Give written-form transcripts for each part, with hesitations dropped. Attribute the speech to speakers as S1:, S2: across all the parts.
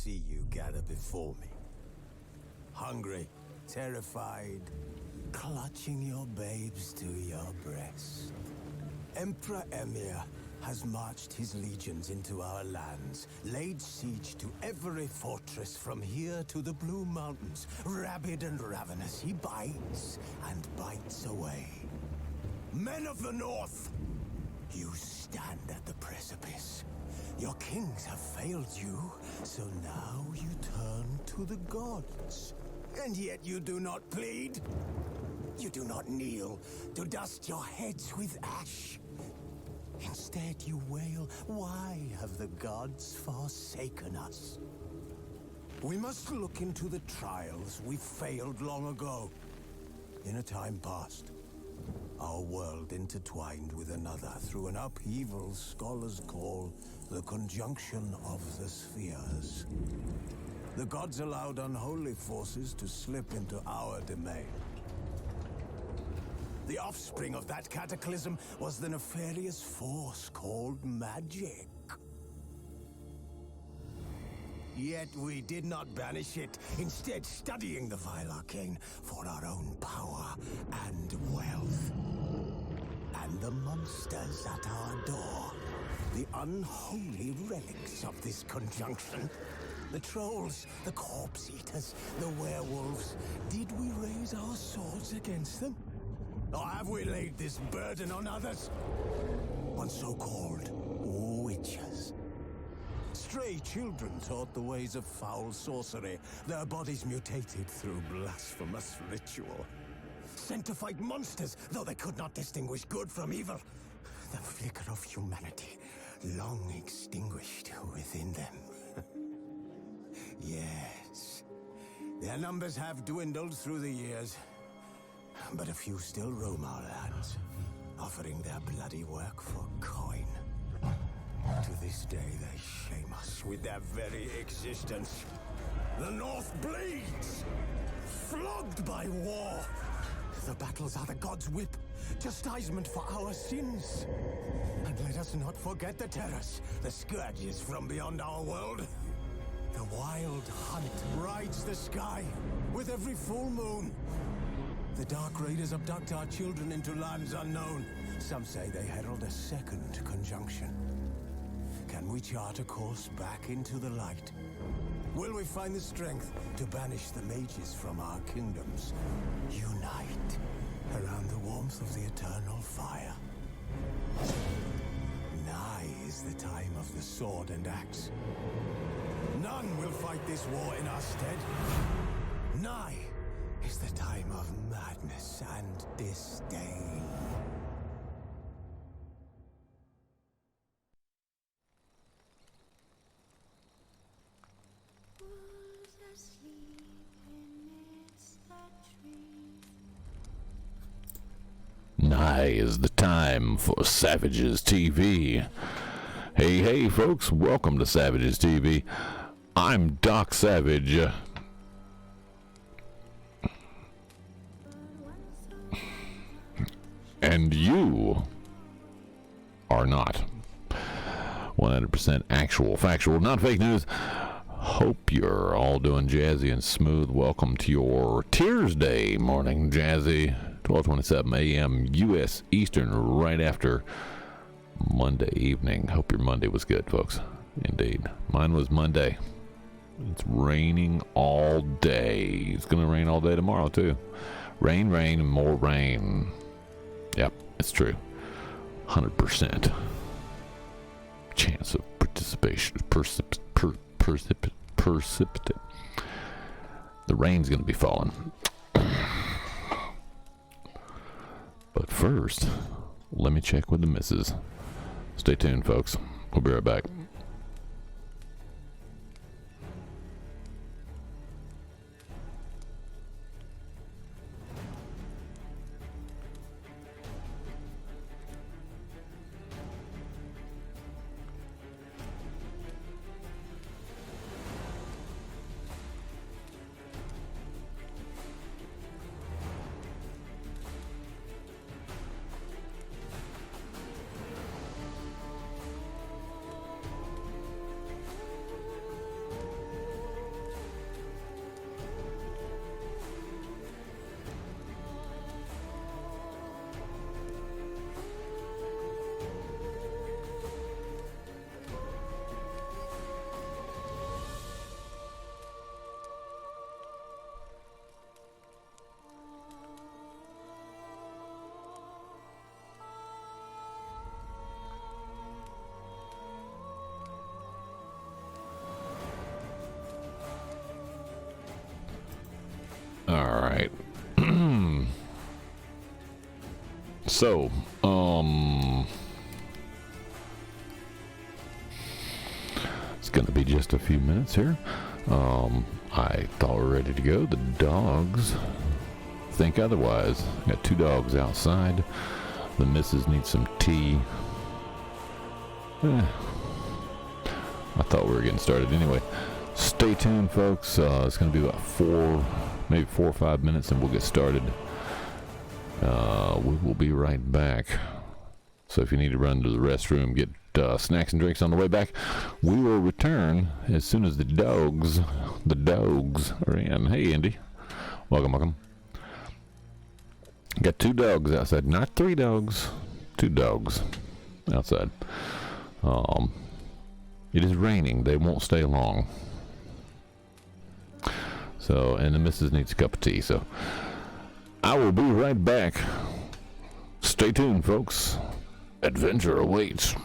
S1: see you gather before me. Hungry, terrified, clutching your babes to your breast. Emperor Emir has marched his legions into our lands, laid siege to every fortress from here to the Blue Mountains. Rabid and ravenous, he bites and bites away. Men of the North, you stand at the precipice. Your kings have failed you, so now you turn to the gods. And yet you do not plead. You do not kneel to dust your heads with ash. Instead you wail, why have the gods forsaken us? We must look into the trials we failed long ago. In a time past, our world intertwined with another through an upheaval scholars call the conjunction of the spheres. The gods allowed unholy forces to slip into our domain. The offspring of that cataclysm was the nefarious force called magic. Yet we did not banish it, instead studying the vile arcane for our own power and wealth. And the monsters at our door, the unholy relics of this conjunction. The trolls, the corpse eaters, the werewolves. Did we raise our swords against them? Or have we laid this burden on others? On so-called witches. Stray children taught the ways of foul sorcery, their bodies mutated through blasphemous ritual. Sent to fight monsters, though they could not distinguish good from evil. The flicker of humanity, long extinguished within them. Yes, their numbers have dwindled through the years. But a few still roam our lands, offering their bloody work for coin. To this day, they shame us with their very existence. The North bleeds, flogged by war. The battles are the gods' whip, chastisement for our sins. And let us not forget the terrors, the scourges from beyond our world. The wild hunt rides the sky with every full moon. The Dark Raiders abduct our children into lands unknown. Some say they herald a second conjunction. Can we chart a course back into the light? Will we find the strength to banish the mages from our kingdoms? Unite around the warmth of the eternal fire. Nigh is the time of the sword and axe. None will fight this war in our stead. Nigh is the time of madness and disdain.
S2: Nigh is the time for Savages TV. Hey, folks, welcome to Savages TV. I'm Doc Savage. And you are not. 100% actual, factual, not fake news. Hope you're all doing jazzy and smooth. Welcome to your Tears Day morning, Jazzy. 12:27 a.m. U.S. Eastern, right after Monday evening. Hope your Monday was good, folks. Indeed. Mine was Monday. It's raining all day. It's going to rain all day tomorrow, too. Rain, and more rain. Yep, it's true. 100% chance of participation. Precipitate. The rain's going to be falling. But first, let me check with the missus. Stay tuned, folks. We'll be right back. So, it's gonna be just a few minutes here. I thought we were ready to go. The dogs think otherwise. Got 2 dogs outside. The missus needs some tea. I thought we were getting started anyway. Stay tuned, folks. It's going to be about 4 or 5 minutes, and we'll get started. We will be right back. So if you need to run to the restroom, get snacks and drinks on the way back, we will return as soon as the dogs are in. Hey, Andy. Welcome. Got 2 dogs outside, not 3 dogs, 2 dogs outside. It is raining. They won't stay long. So, and the missus needs a cup of tea. So, I will be right back. Stay tuned, folks. Adventure awaits.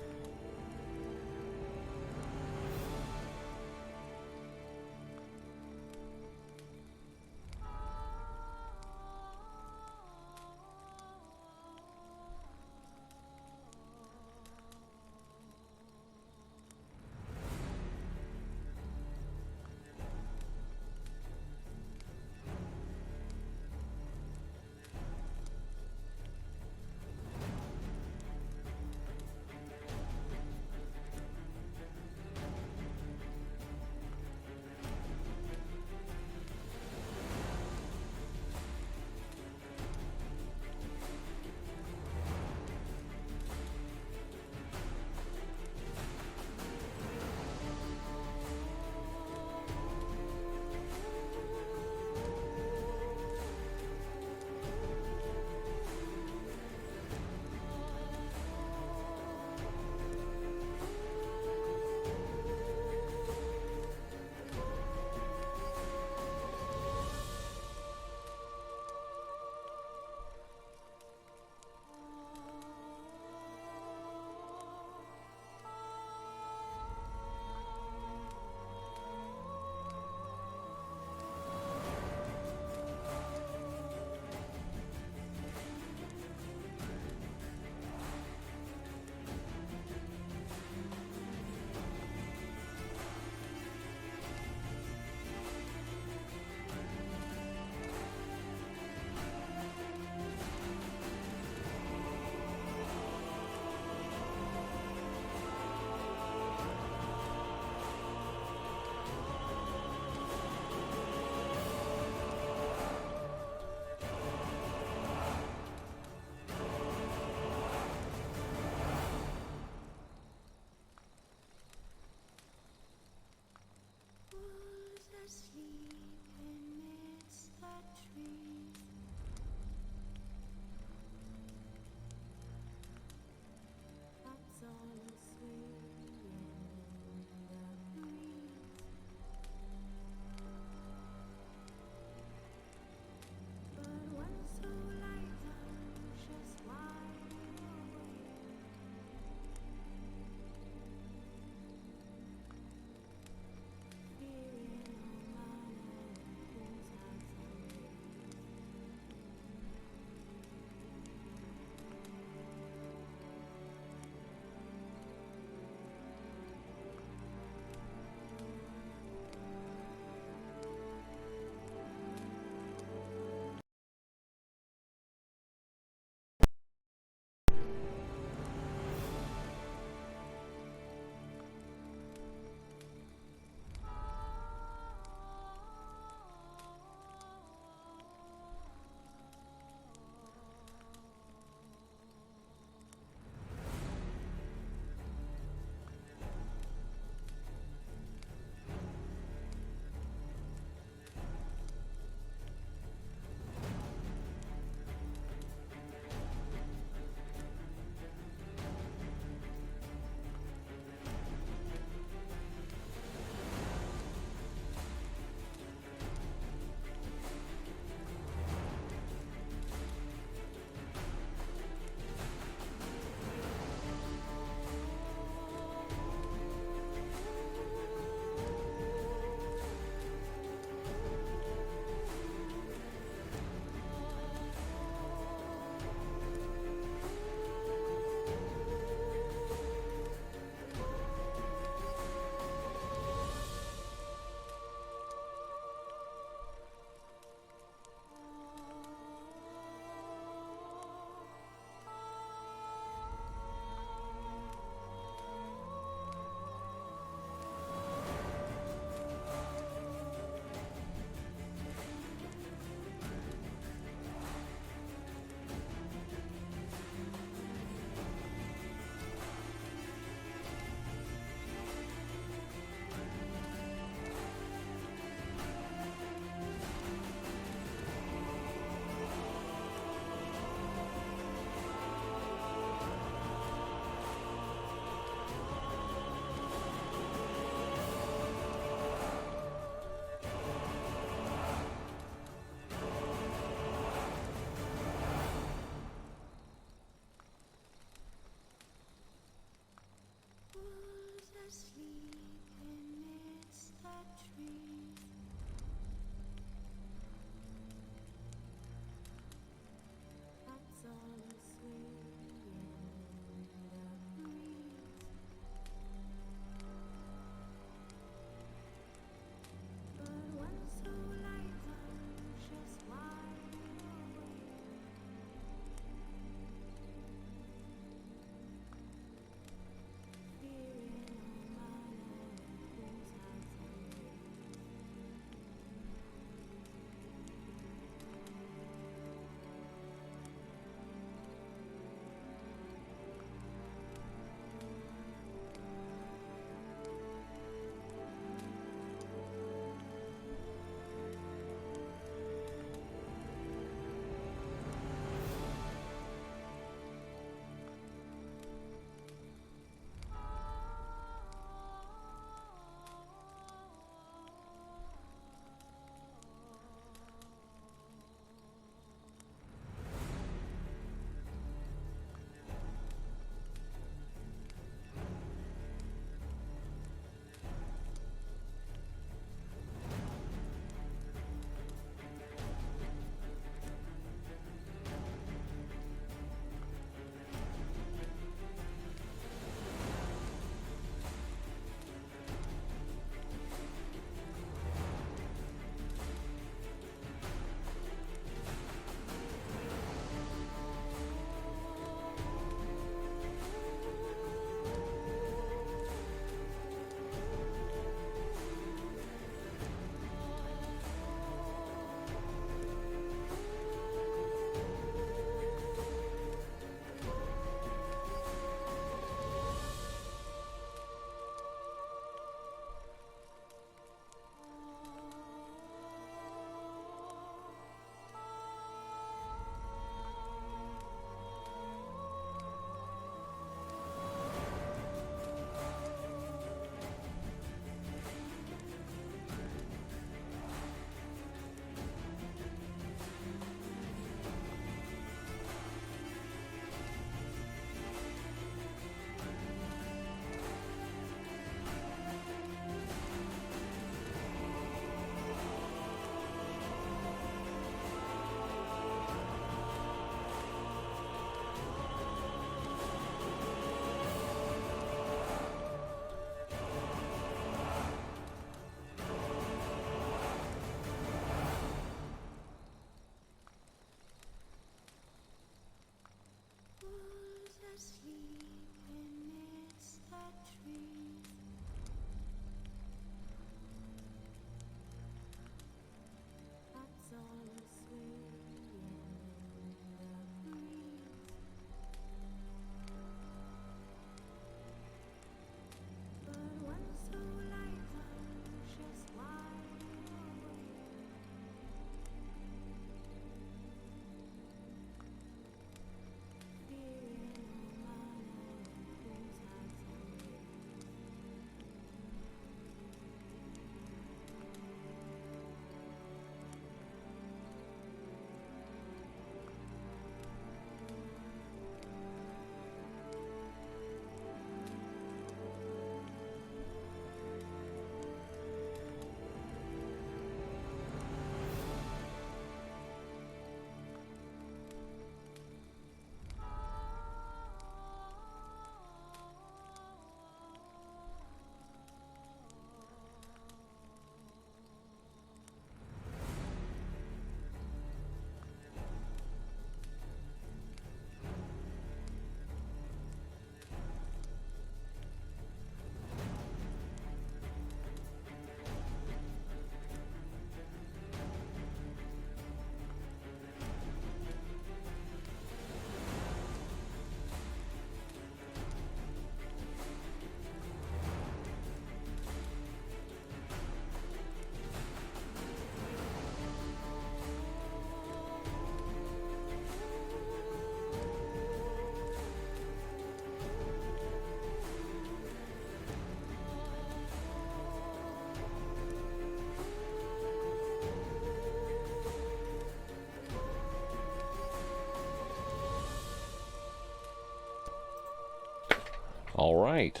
S2: All right.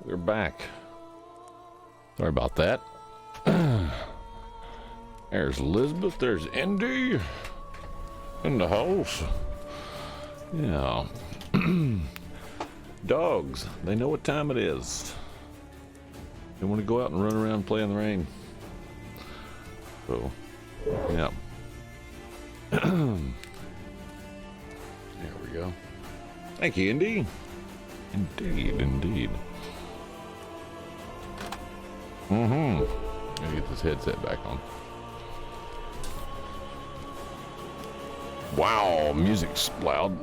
S2: We're back. Sorry about that. There's Elizabeth. There's Indy. In the house. Yeah. Dogs. They know what time it is. They want to go out and run around and play in the rain. So, yeah. There we go. Thank you, Indy. Indeed, indeed. Gotta get this headset back on. Wow, music's loud.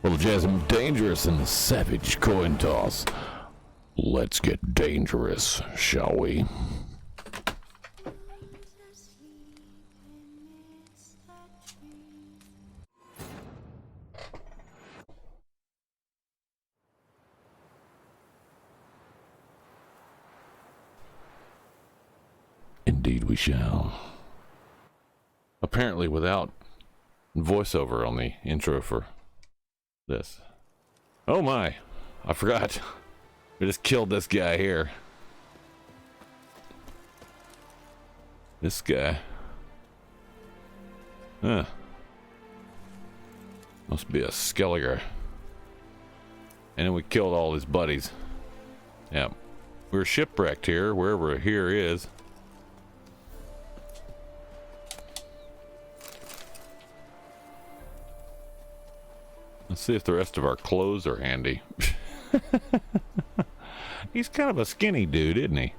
S2: Well, Jazzy McDangerous and the Savage coin toss. Let's get dangerous, shall we? Indeed we shall. Apparently without voiceover on the intro for this. Oh my, I forgot. We just killed this guy here. This guy. Huh. Must be a Skelliger. And then we killed all his buddies. Yeah. We're shipwrecked here, wherever here is. Let's see if the rest of our clothes are handy. He's kind of a skinny dude, isn't he?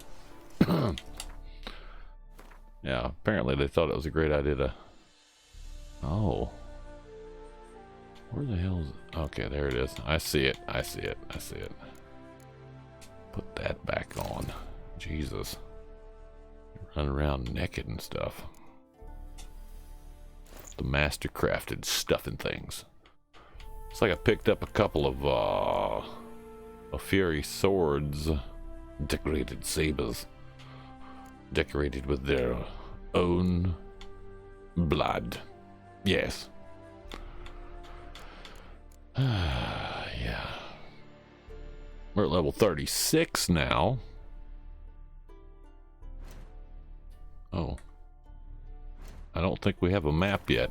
S2: Yeah, apparently they thought it was a great idea to... Oh. Where the hell is it? Okay, there it is. I see it. I see it. I see it. Put that back on. Jesus. Run around naked and stuff. The master crafted stuff and things. Looks like I picked up a couple of Fury swords. Decorated sabers. Decorated with their own blood. Yes. Yeah. We're at level 36 now. Oh. I don't think we have a map yet.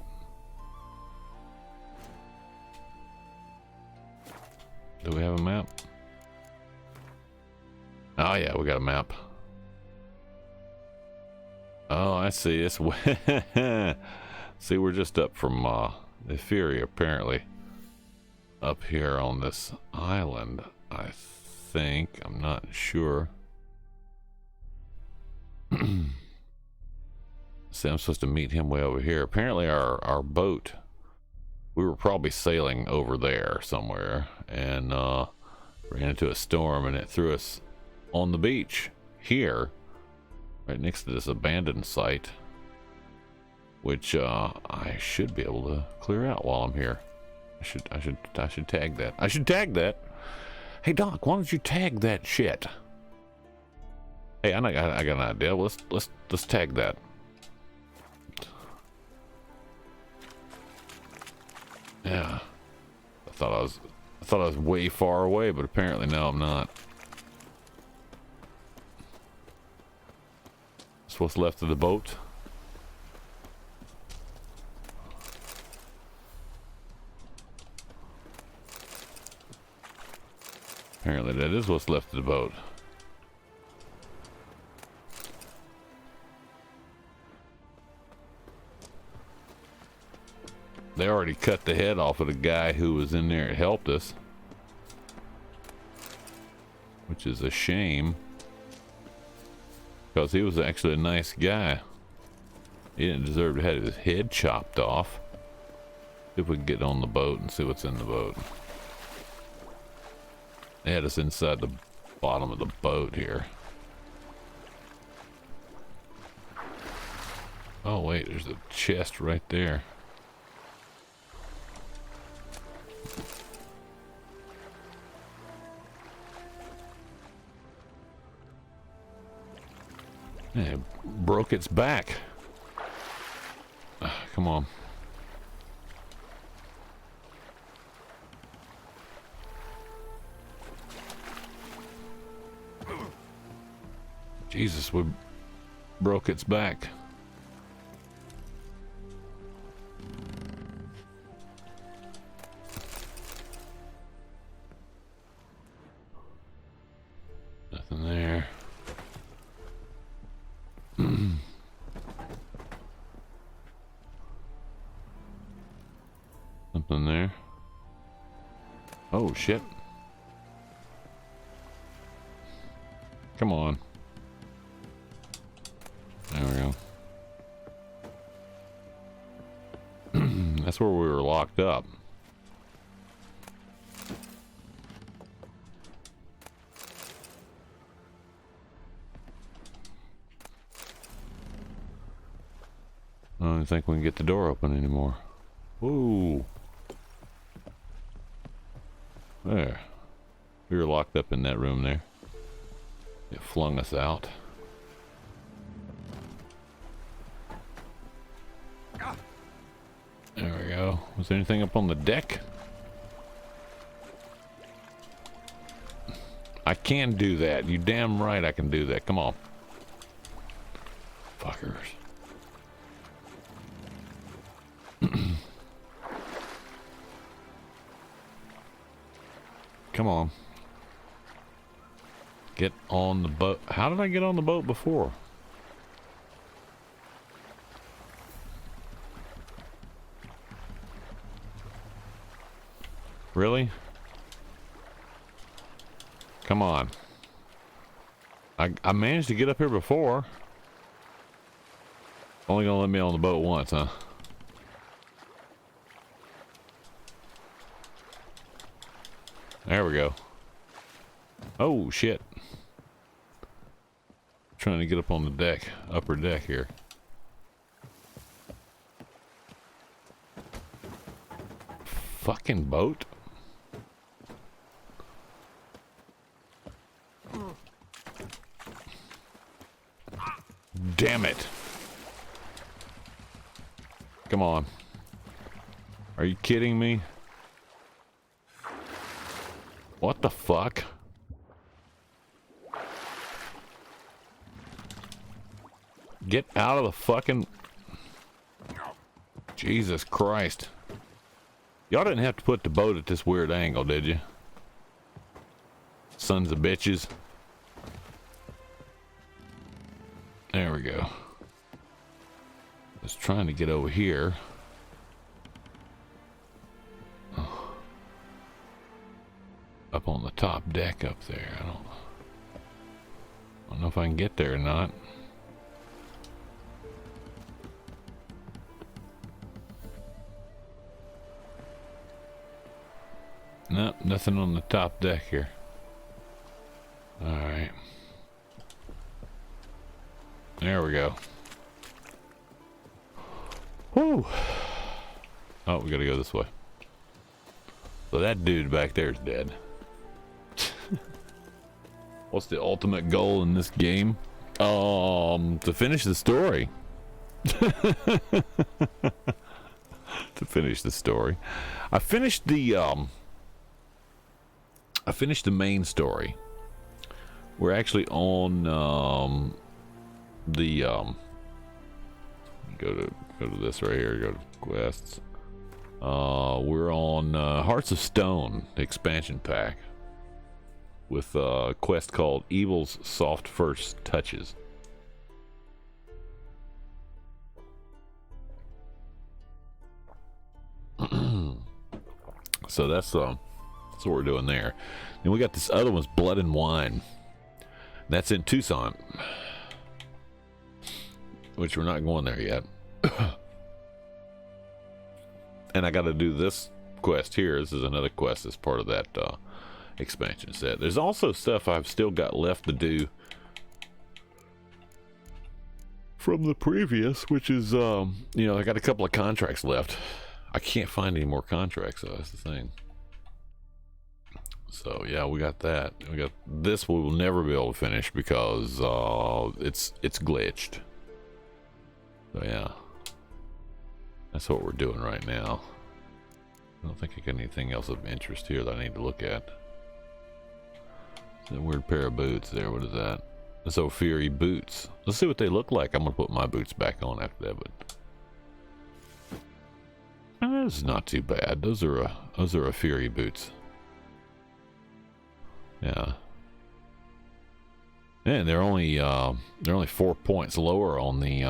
S2: Do we have a map? Oh yeah, we got a map. Oh, I see. It's see, we're just up from the Fury, apparently. Up here on this island, I think. I'm not sure. See, I'm supposed to meet him way over here. Apparently our boat, we were probably sailing over there somewhere, and ran into a storm, and it threw us on the beach here, right next to this abandoned site, which I should be able to clear out while I'm here. I should tag that. I should tag that. Hey Doc, why don't you tag that shit? Hey, I got an idea. Let's tag that. Yeah. I thought I was way far away, but apparently no, I'm not. That's what's left of the boat. Apparently that is what's left of the boat. They already cut the head off of the guy who was in there and helped us. Which is a shame. Because he was actually a nice guy. He didn't deserve to have his head chopped off. See if we can get on the boat and see what's in the boat. They had us inside the bottom of the boat here. Oh wait, there's a chest right there. It broke its back. Come on. Jesus, we broke its back. Nothing there. Something there. Oh shit. Come on. There we go. That's where we were locked up. I don't think we can get the door open anymore. Whoa. There. We were locked up in that room there. It flung us out. There we go. Was there anything up on the deck? I can do that. You damn right I can do that. Come on. Fuckers. Come on. Get on the boat. How did I get on the boat before? Really? Come on. I managed to get up here before. Only gonna let me on the boat once, huh? There we go. Oh shit. Trying to get up on the deck, upper deck here. Fucking boat. Damn it. Come on. Are you kidding me? What the fuck? Get out of the fucking... Jesus Christ. Y'all didn't have to put the boat at this weird angle, did you? Sons of bitches. There we go. Just trying to get over here. Oh. Up on the top deck up there. I don't know if I can get there or not. Nope, nothing on the top deck here. Alright. There we go. Whew. Oh, we gotta go this way. So that dude back there is dead. What's the ultimate goal in this game? To finish the story. To finish the story. I finished the main story. We're actually on go to this right here, go to quests. We're on Hearts of Stone expansion pack with a quest called Evil's Soft First Touches. So that's what we're doing there. Then we got this other one's Blood and Wine. That's in Tucson, which we're not going there yet. And I got to do this quest here. This is another quest as part of that expansion set. There's also stuff I've still got left to do from the previous, which is you know, I got a couple of contracts left. I can't find any more contracts, though. That's the thing. So yeah, we got that. We got this. We will never be able to finish because it's glitched. So yeah, that's what we're doing right now. I don't think I got anything else of interest here that I need to look at. That weird pair of boots there. What is that? So Fury boots. Let's see what they look like. I'm gonna put my boots back on after that, but this is not too bad. Those are a Fury boots. Yeah. And they're only 4 points lower on the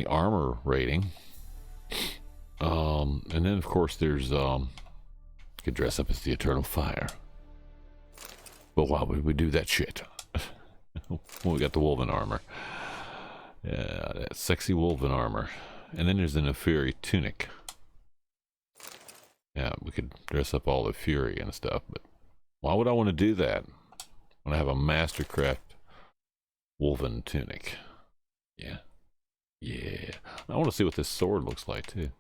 S2: armor rating. And then of course there's could dress up as the Eternal Fire. But why would we do that shit? Well, we got the Wolven armor. Yeah, that sexy Wolven armor. And then there's the Fury tunic. Yeah, we could dress up all the Fury and stuff, but why would I want to do that when I have a Mastercraft Wolven tunic? Yeah. Yeah. I want to see what this sword looks like too.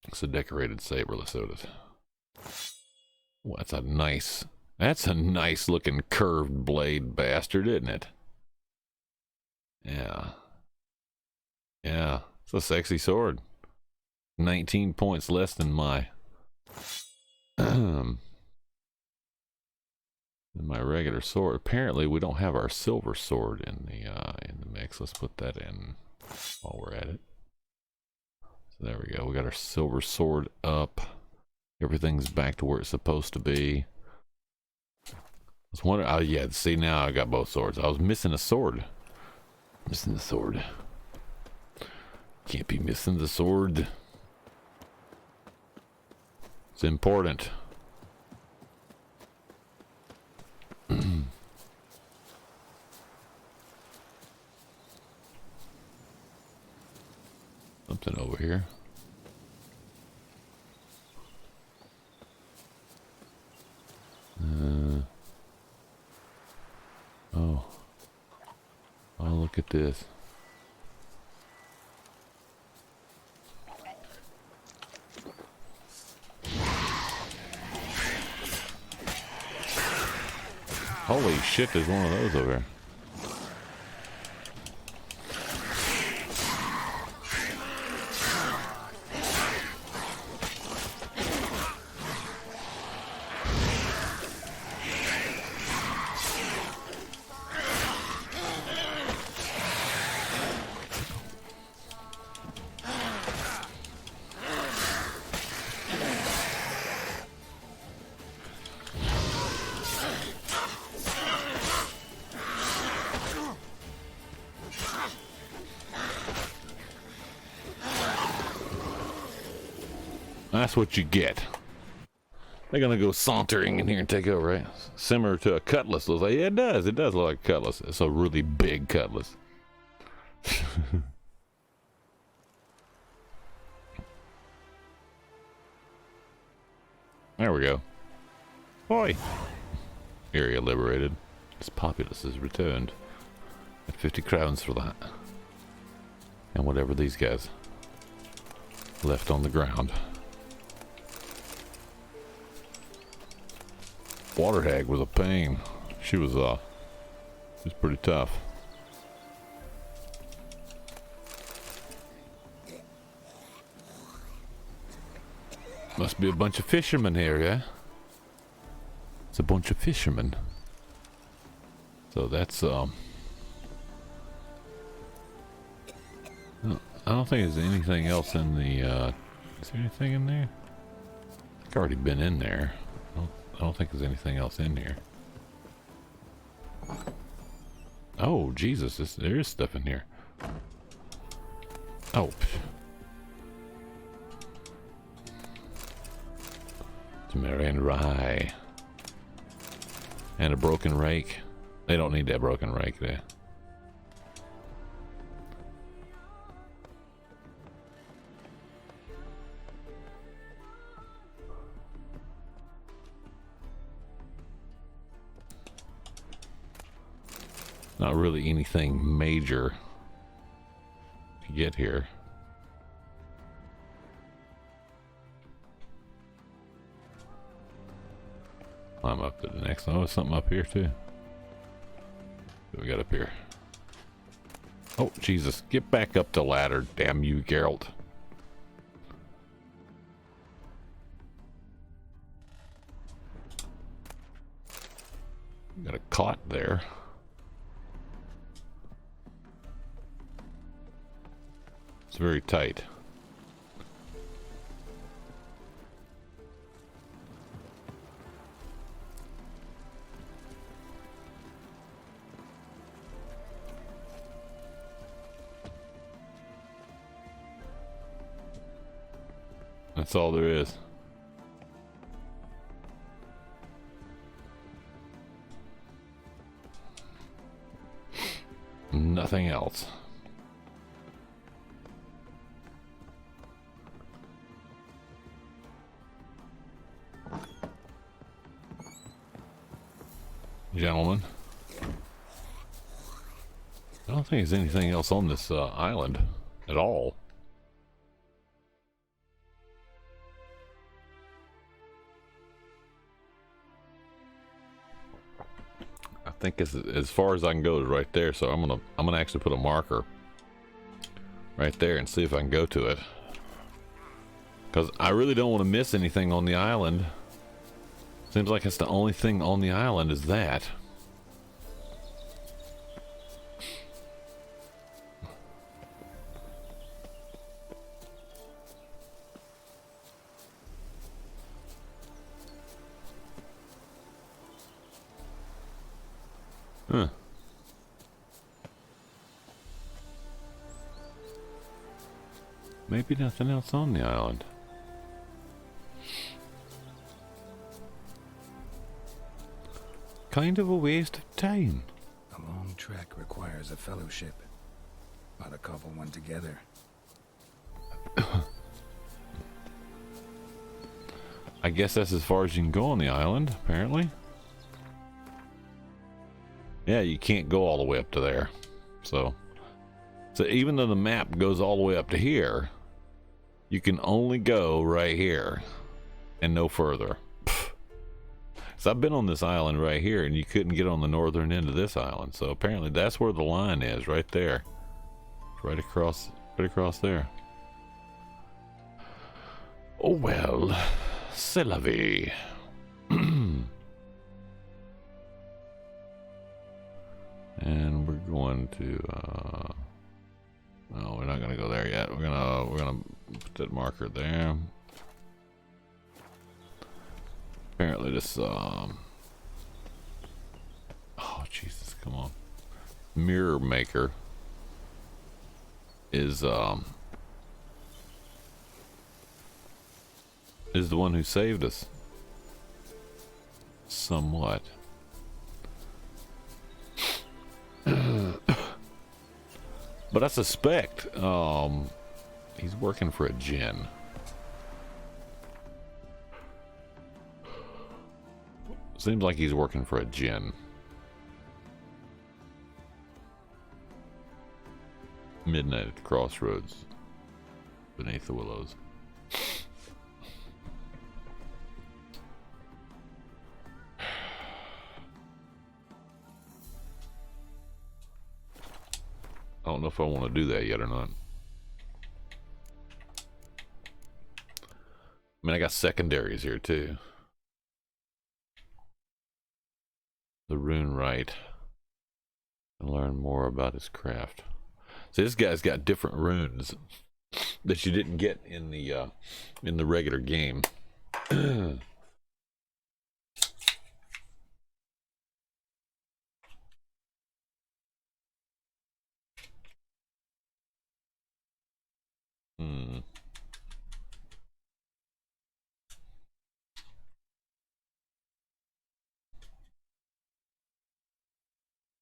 S2: It's a decorated saber. Let's see what it is. Well, that's a nice looking curved blade bastard, isn't it? Yeah. Yeah. It's a sexy sword. 19 points less than my than my regular sword. Apparently we don't have our silver sword in the mix. Let's put that in while we're at it. So there we go. We got our silver sword up. Everything's back to where it's supposed to be. I was wondering, oh yeah, see now I got both swords. I was missing a sword. Missing the sword. Can't be missing the sword. It's important. Something over here. Oh, look at this. Holy shit, there's one of those over there. That's what you get. They're gonna go sauntering in here and take over, right? Similar to a cutlass. Looks like, yeah, it does. It does look like a cutlass. It's a really big cutlass. There we go. Oi! Area liberated. Its populace is returned. At 50 crowns for that. And whatever these guys left on the ground. Water hag was a pain. She was pretty tough. Must be a bunch of fishermen here, yeah? It's a bunch of fishermen. So that's I don't think there's anything else in the is there anything in there? I've already been in there. I don't think there's anything else in here. Oh, Jesus, there is stuff in here. Oh. Tomato and rye. And a broken rake. They don't need that broken rake there. Not really anything major to get here. Climb up to the next. Oh, something up here too. What we got up here? Oh, Jesus. Get back up the ladder, damn you, Geralt. Got a cot there. It's very tight. That's all there is. Nothing else. Gentlemen, I don't think there's anything else on this island at all. I think as far as I can go is right there, so I'm gonna actually put a marker right there and see if I can go to it, because I really don't want to miss anything on the island. Seems like it's the only thing on the island is that. Huh. Maybe nothing else on the island. Kind of a waste of time.
S3: A long trek requires a fellowship. Not a couple one together.
S2: I guess that's as far as you can go on the island, apparently. Yeah, you can't go all the way up to there. So even though the map goes all the way up to here, you can only go right here and no further. So I've been on this island right here, and you couldn't get on the northern end of this island. So apparently that's where the line is, right there. Right across there. Oh well, c'est la vie. And we're going to no, we're not gonna go there yet. We're gonna put that marker there. Apparently this oh Jesus, come on. Mirror maker is the one who saved us. Somewhat. But I suspect he's working for a djinn. Seems like he's working for a djinn. Midnight at the crossroads beneath the willows. I don't know if I want to do that yet or not. I mean, I got secondaries here too. The rune right. And learn more about his craft. So this guy's got different runes that you didn't get in the regular game.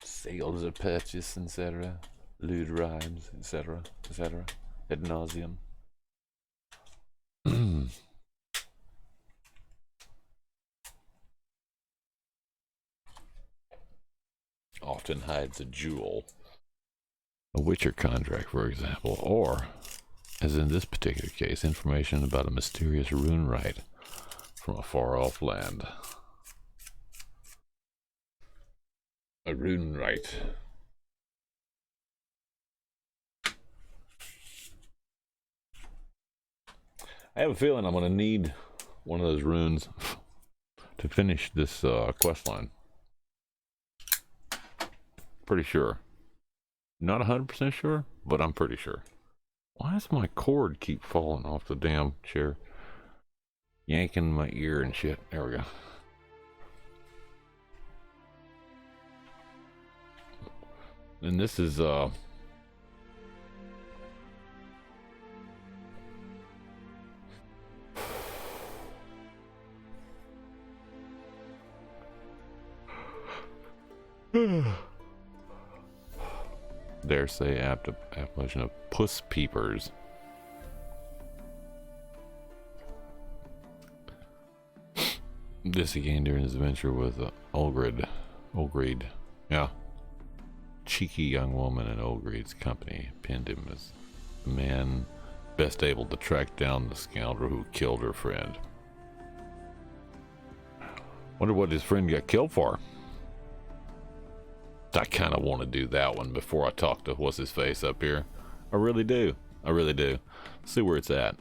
S2: Sales of purchase, etc. Lewd rhymes, etc. etc. Ad nauseum. Often hides a jewel. A Witcher contract, for example, or, as in this particular case, information about a mysterious rune rite from a far-off land. A rune rite. I have a feeling I'm going to need one of those runes to finish this quest line. Pretty sure. Not 100% sure, but I'm pretty sure. Why does my cord keep falling off the damn chair? Yanking my ear and shit. There we go. And this is dare say appellation of puss peepers. This he gained during his adventure with Olgrid. Yeah. Cheeky young woman in Olgrid's company pinned him as the man best able to track down the scoundrel who killed her friend. Wonder what his friend got killed for. I kind of want to do that one before I talk to what's his face up here. I really do. I really do. Let's see where it's at.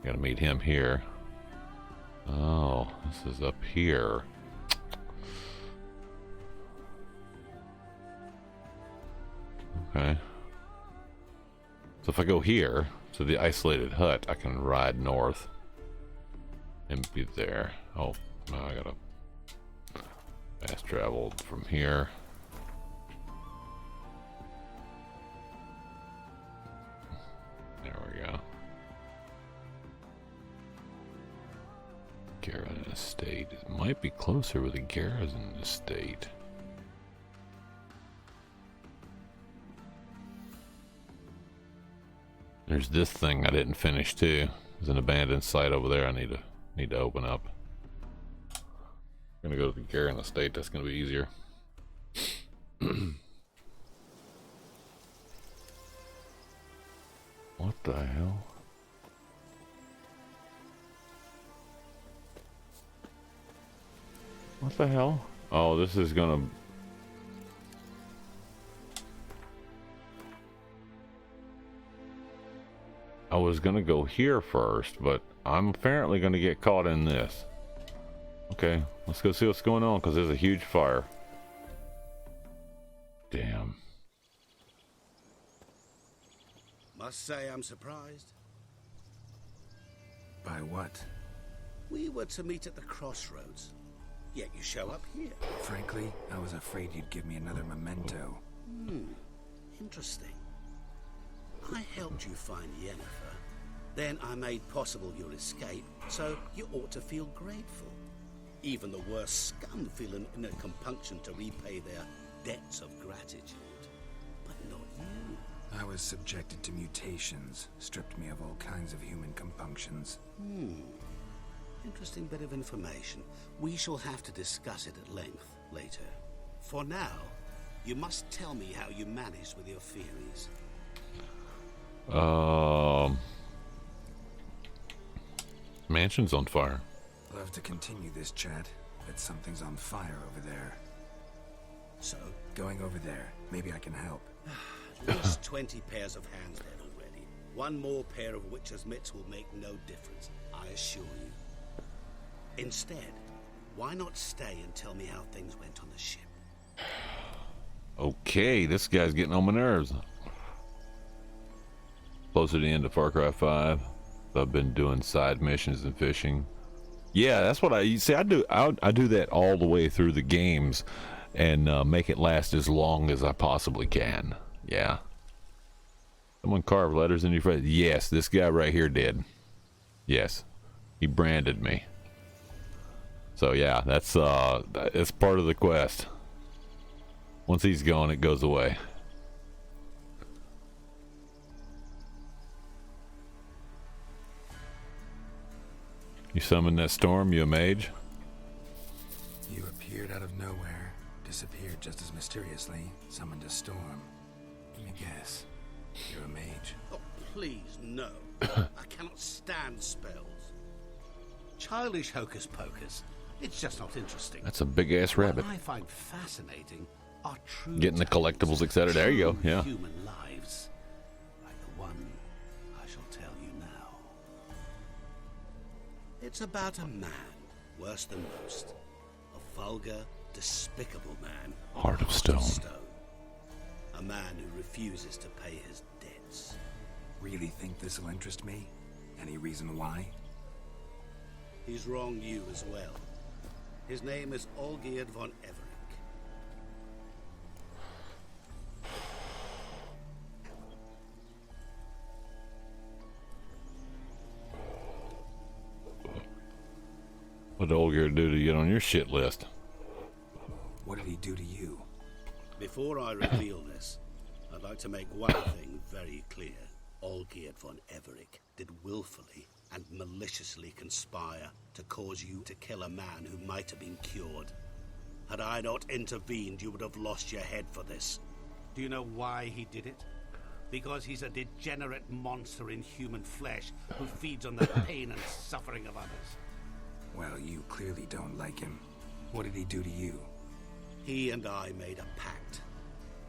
S2: Gotta meet him here. Oh, this is up here. Okay. So if I go here to the isolated hut, I can ride north and be there. Oh, I gotta fast travel from here. There we go. Garrison Estate. It might be closer with a Garrison Estate. There's this thing I didn't finish too. There's an abandoned site over there I need to open up. I'm gonna go to the Garrison Estate, that's gonna be easier. What the hell? What the hell? Oh, this is gonna... I was gonna go here first, but I'm apparently gonna get caught in this. Okay, let's go see what's going on, because there's a huge fire. Damn.
S4: Must say I'm surprised.
S3: By what?
S4: We were to meet at the crossroads, yet you show up here.
S3: Frankly, I was afraid you'd give me another memento.
S4: Interesting. I helped you find Yennefer. Then I made possible your escape, so you ought to feel grateful. Even the worst scum feel an inner compunction to repay their debts of gratitude. But not you.
S3: I was subjected to mutations, stripped me of all kinds of human compunctions.
S4: Interesting bit of information. We shall have to discuss it at length later. For now, you must tell me how you managed with your theories.
S2: Mansion's on fire.
S3: Love to continue this chat, but something's on fire over there.
S4: So?
S3: Going over there. Maybe I can help.
S4: There's 20 pairs of hands there already. One more pair of witcher's mitts will make no difference, I assure you. Instead, why not stay and tell me how things went on the ship?
S2: Okay, this guy's getting on my nerves. Closer to the end of Far Cry 5. I've been doing side missions and fishing. Yeah, that's what I see. I do that all the way through the games, and make it last as long as I possibly can. Yeah. Someone carved letters in your face. Yes, this guy right here did. Yes, he branded me. So yeah, that's part of the quest. Once he's gone, it goes away. You summoned that storm, you a mage?
S3: You appeared out of nowhere, disappeared just as mysteriously, summoned a storm. Let me guess. You're a mage.
S4: Oh, please, no. I cannot stand spells. Childish hocus pocus. It's just not interesting.
S2: That's a big ass rabbit.
S4: What I find fascinating are true
S2: Getting the collectibles, etc. There you go. Yeah.
S4: Human lives, like the one I shall tell you now. It's about a man worse than most. A vulgar, despicable man.
S2: Heart of stone.
S4: A man who refuses to pay his debts.
S3: Really think this'll interest me? Any reason why?
S4: He's wronged you as well. His name is Olgierd von Everick.
S2: What did Olgierd do to get on your shit list?
S3: What did he do to you?
S4: Before I reveal this, I'd like to make one thing very clear. Olgierd von Everick did willfully and maliciously conspire to cause you to kill a man who might have been cured. Had I not intervened, you would have lost your head for this. Do you know why he did it? Because he's a degenerate monster in human flesh who feeds on the pain and suffering of others.
S3: Well, you clearly don't like him. What did he do to you?
S4: He and I made a pact.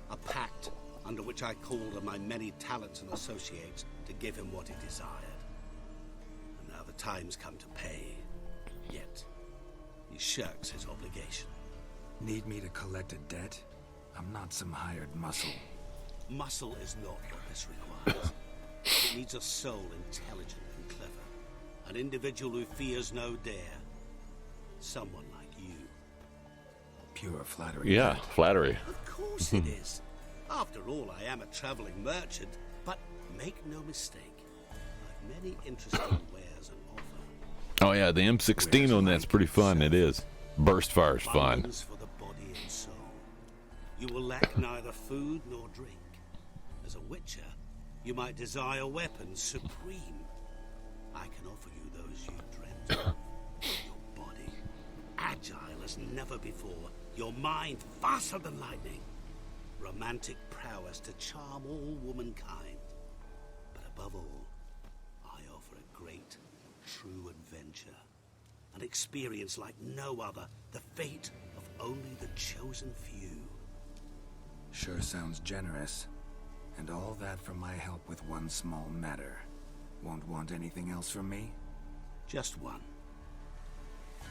S4: A pact under which I called on my many talents and associates to give him what he desired. And now the time's come to pay. Yet, he shirks his obligation.
S3: Need me to collect a debt? I'm not some hired muscle.
S4: Muscle is not what this requires. It needs a soul intelligent and clever. An individual who fears no dare. Someone like you.
S3: Pure flattery.
S2: Yeah,
S3: that.
S2: flattery.
S4: Of course it is. After all, I am a traveling merchant. But make no mistake, I've many interesting wares on offer.
S2: Oh yeah, the M16 on that's pretty fun. It is. Burst fire's fun.
S4: Abundance for the body and soul. You will lack neither food nor drink. As a witcher, you might desire weapons supreme. I can offer you those you dreamt of. Your body, agile as never before. Your mind, faster than lightning. Romantic prowess to charm all womankind. But above all, I offer a great, true adventure. An experience like no other. The fate of only the chosen few.
S3: Sure sounds generous. And all that for my help with one small matter. Won't want anything else from me?
S4: Just one.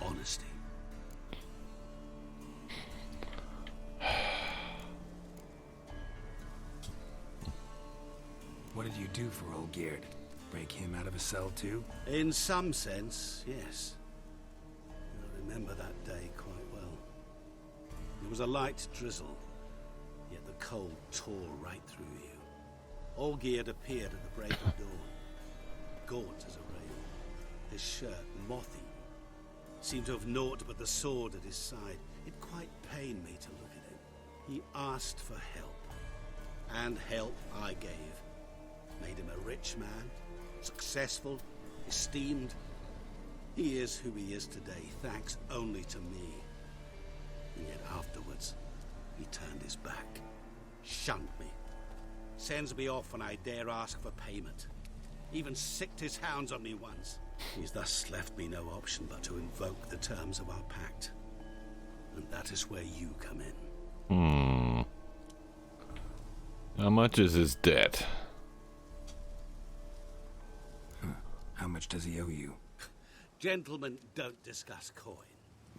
S4: Honesty.
S3: What did you do for Olgierd? Break him out of a cell too?
S4: In some sense, yes. I remember that day quite well. There was a light drizzle, yet the cold tore right through you. Olgierd appeared at the break of dawn, gaunt as a rail, his shirt moth-eaten. Seemed to have naught but the sword at his side. It quite pained me to look at him. He asked for help, and help I gave. Made him a rich man, successful, esteemed. He is who he is today, thanks only to me. And yet afterwards, he turned his back, shunned me, sends me off when I dare ask for payment. Even sicked his hounds on me once. He's thus left me no option but to invoke the terms of our pact. And that is where you come in.
S2: How much is his debt?
S3: How much does he owe you?
S4: Gentlemen don't discuss coin.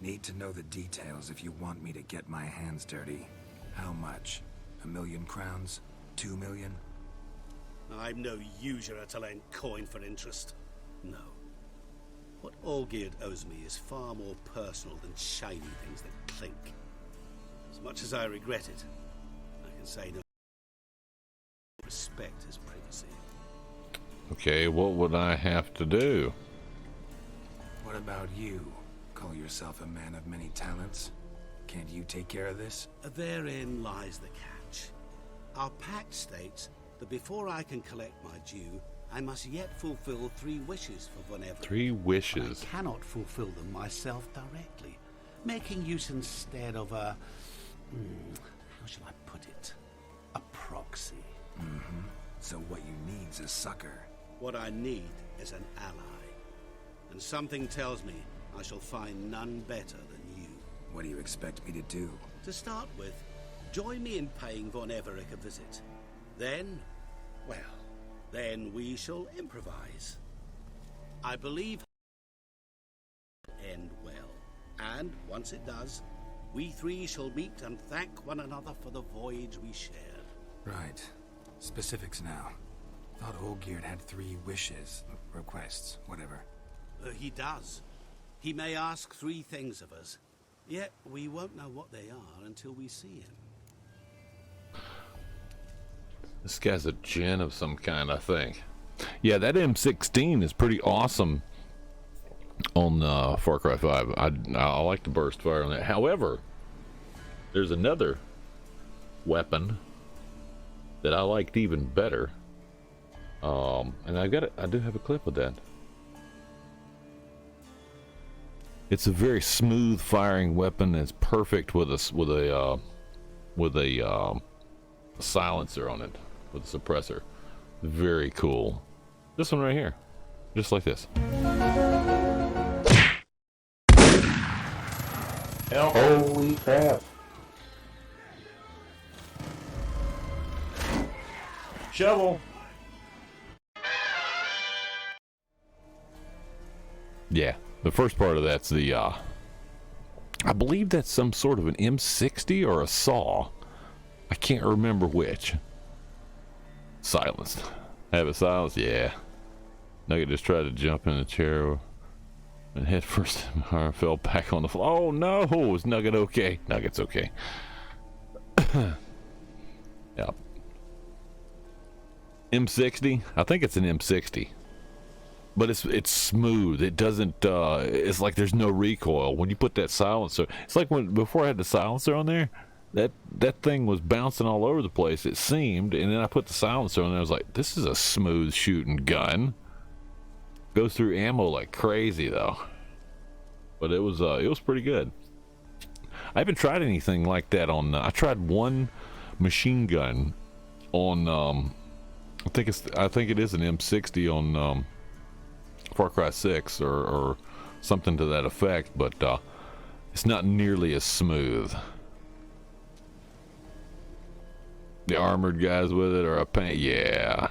S3: Need to know the details if you want me to get my hands dirty. How much? 1,000,000 crowns? 2 million?
S4: I'm no usurer to lend coin for interest. No. What Olgierd owes me is far more personal than shiny things that clink. As much as I regret it, I can say no. Respect his privacy.
S2: Okay, what would I have to do?
S3: What about you? Call yourself a man of many talents? Can't you take care of this?
S4: Therein lies the catch. Our pact states that before I can collect my due, I must yet fulfill 3 wishes for Von Everett.
S2: 3 wishes.
S4: I cannot fulfill them myself directly, making use instead of a... how shall I put it? A proxy.
S3: So what you need's a sucker.
S4: What I need is an ally. And something tells me I shall find none better than you.
S3: What do you expect me to do?
S4: To start with, join me in paying Von Everett a visit. Then, well, then we shall improvise. I believe end well. And once it does, we three shall meet and thank one another for the voyage we shared.
S3: Right. Specifics now. Thought Olgierd had 3 wishes, requests, whatever.
S4: He does. He may ask 3 things of us. Yet we won't know what they are until we see him.
S2: This guy's a djinn of some kind, I think. Yeah, that M16 is pretty awesome on Far Cry 5. I like the burst fire on that. However, there's another weapon that I liked even better. And I do have a clip of that. It's a very smooth firing weapon. It's perfect with a silencer on it, with a suppressor. Very cool. This one right here, just like this.
S5: Holy crap! Shovel.
S2: Yeah, the first part of that's the, I believe that's some sort of an M60 or a saw. I can't remember which. Silenced. Have it silenced? Yeah. Nugget just tried to jump in the chair and head first fell back on the floor. Oh no! Is Nugget okay? Nugget's okay. Yep. M60? I think it's an M60. But it's smooth. It doesn't it's like there's no recoil when you put that silencer. It's like before I had the silencer on there, that thing was bouncing all over the place, it seemed, and then I put the silencer on there. I was like, this is a smooth shooting gun. Goes through ammo like crazy though. But it was pretty good. I haven't tried anything like that on I tried one machine gun on I think it is an M60 on Far Cry 6 or something to that effect, but it's not nearly as smooth. The armored guys with it are a pain. Yeah.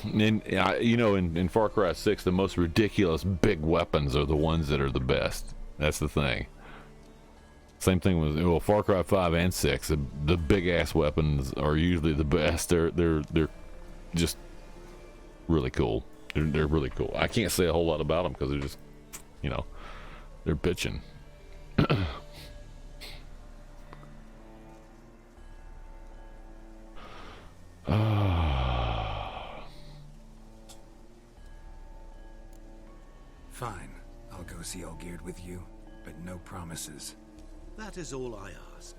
S2: And you know, in Far Cry 6, the most ridiculous big weapons are the ones that are the best. That's the thing. Same thing with Far Cry 5 and 6. The big ass weapons are usually the best. They're just really cool. They're really cool. I can't say a whole lot about them because they're just, you know, they're bitching.
S3: Fine. I'll go see Olgierd with you, but no promises.
S4: That is all I ask.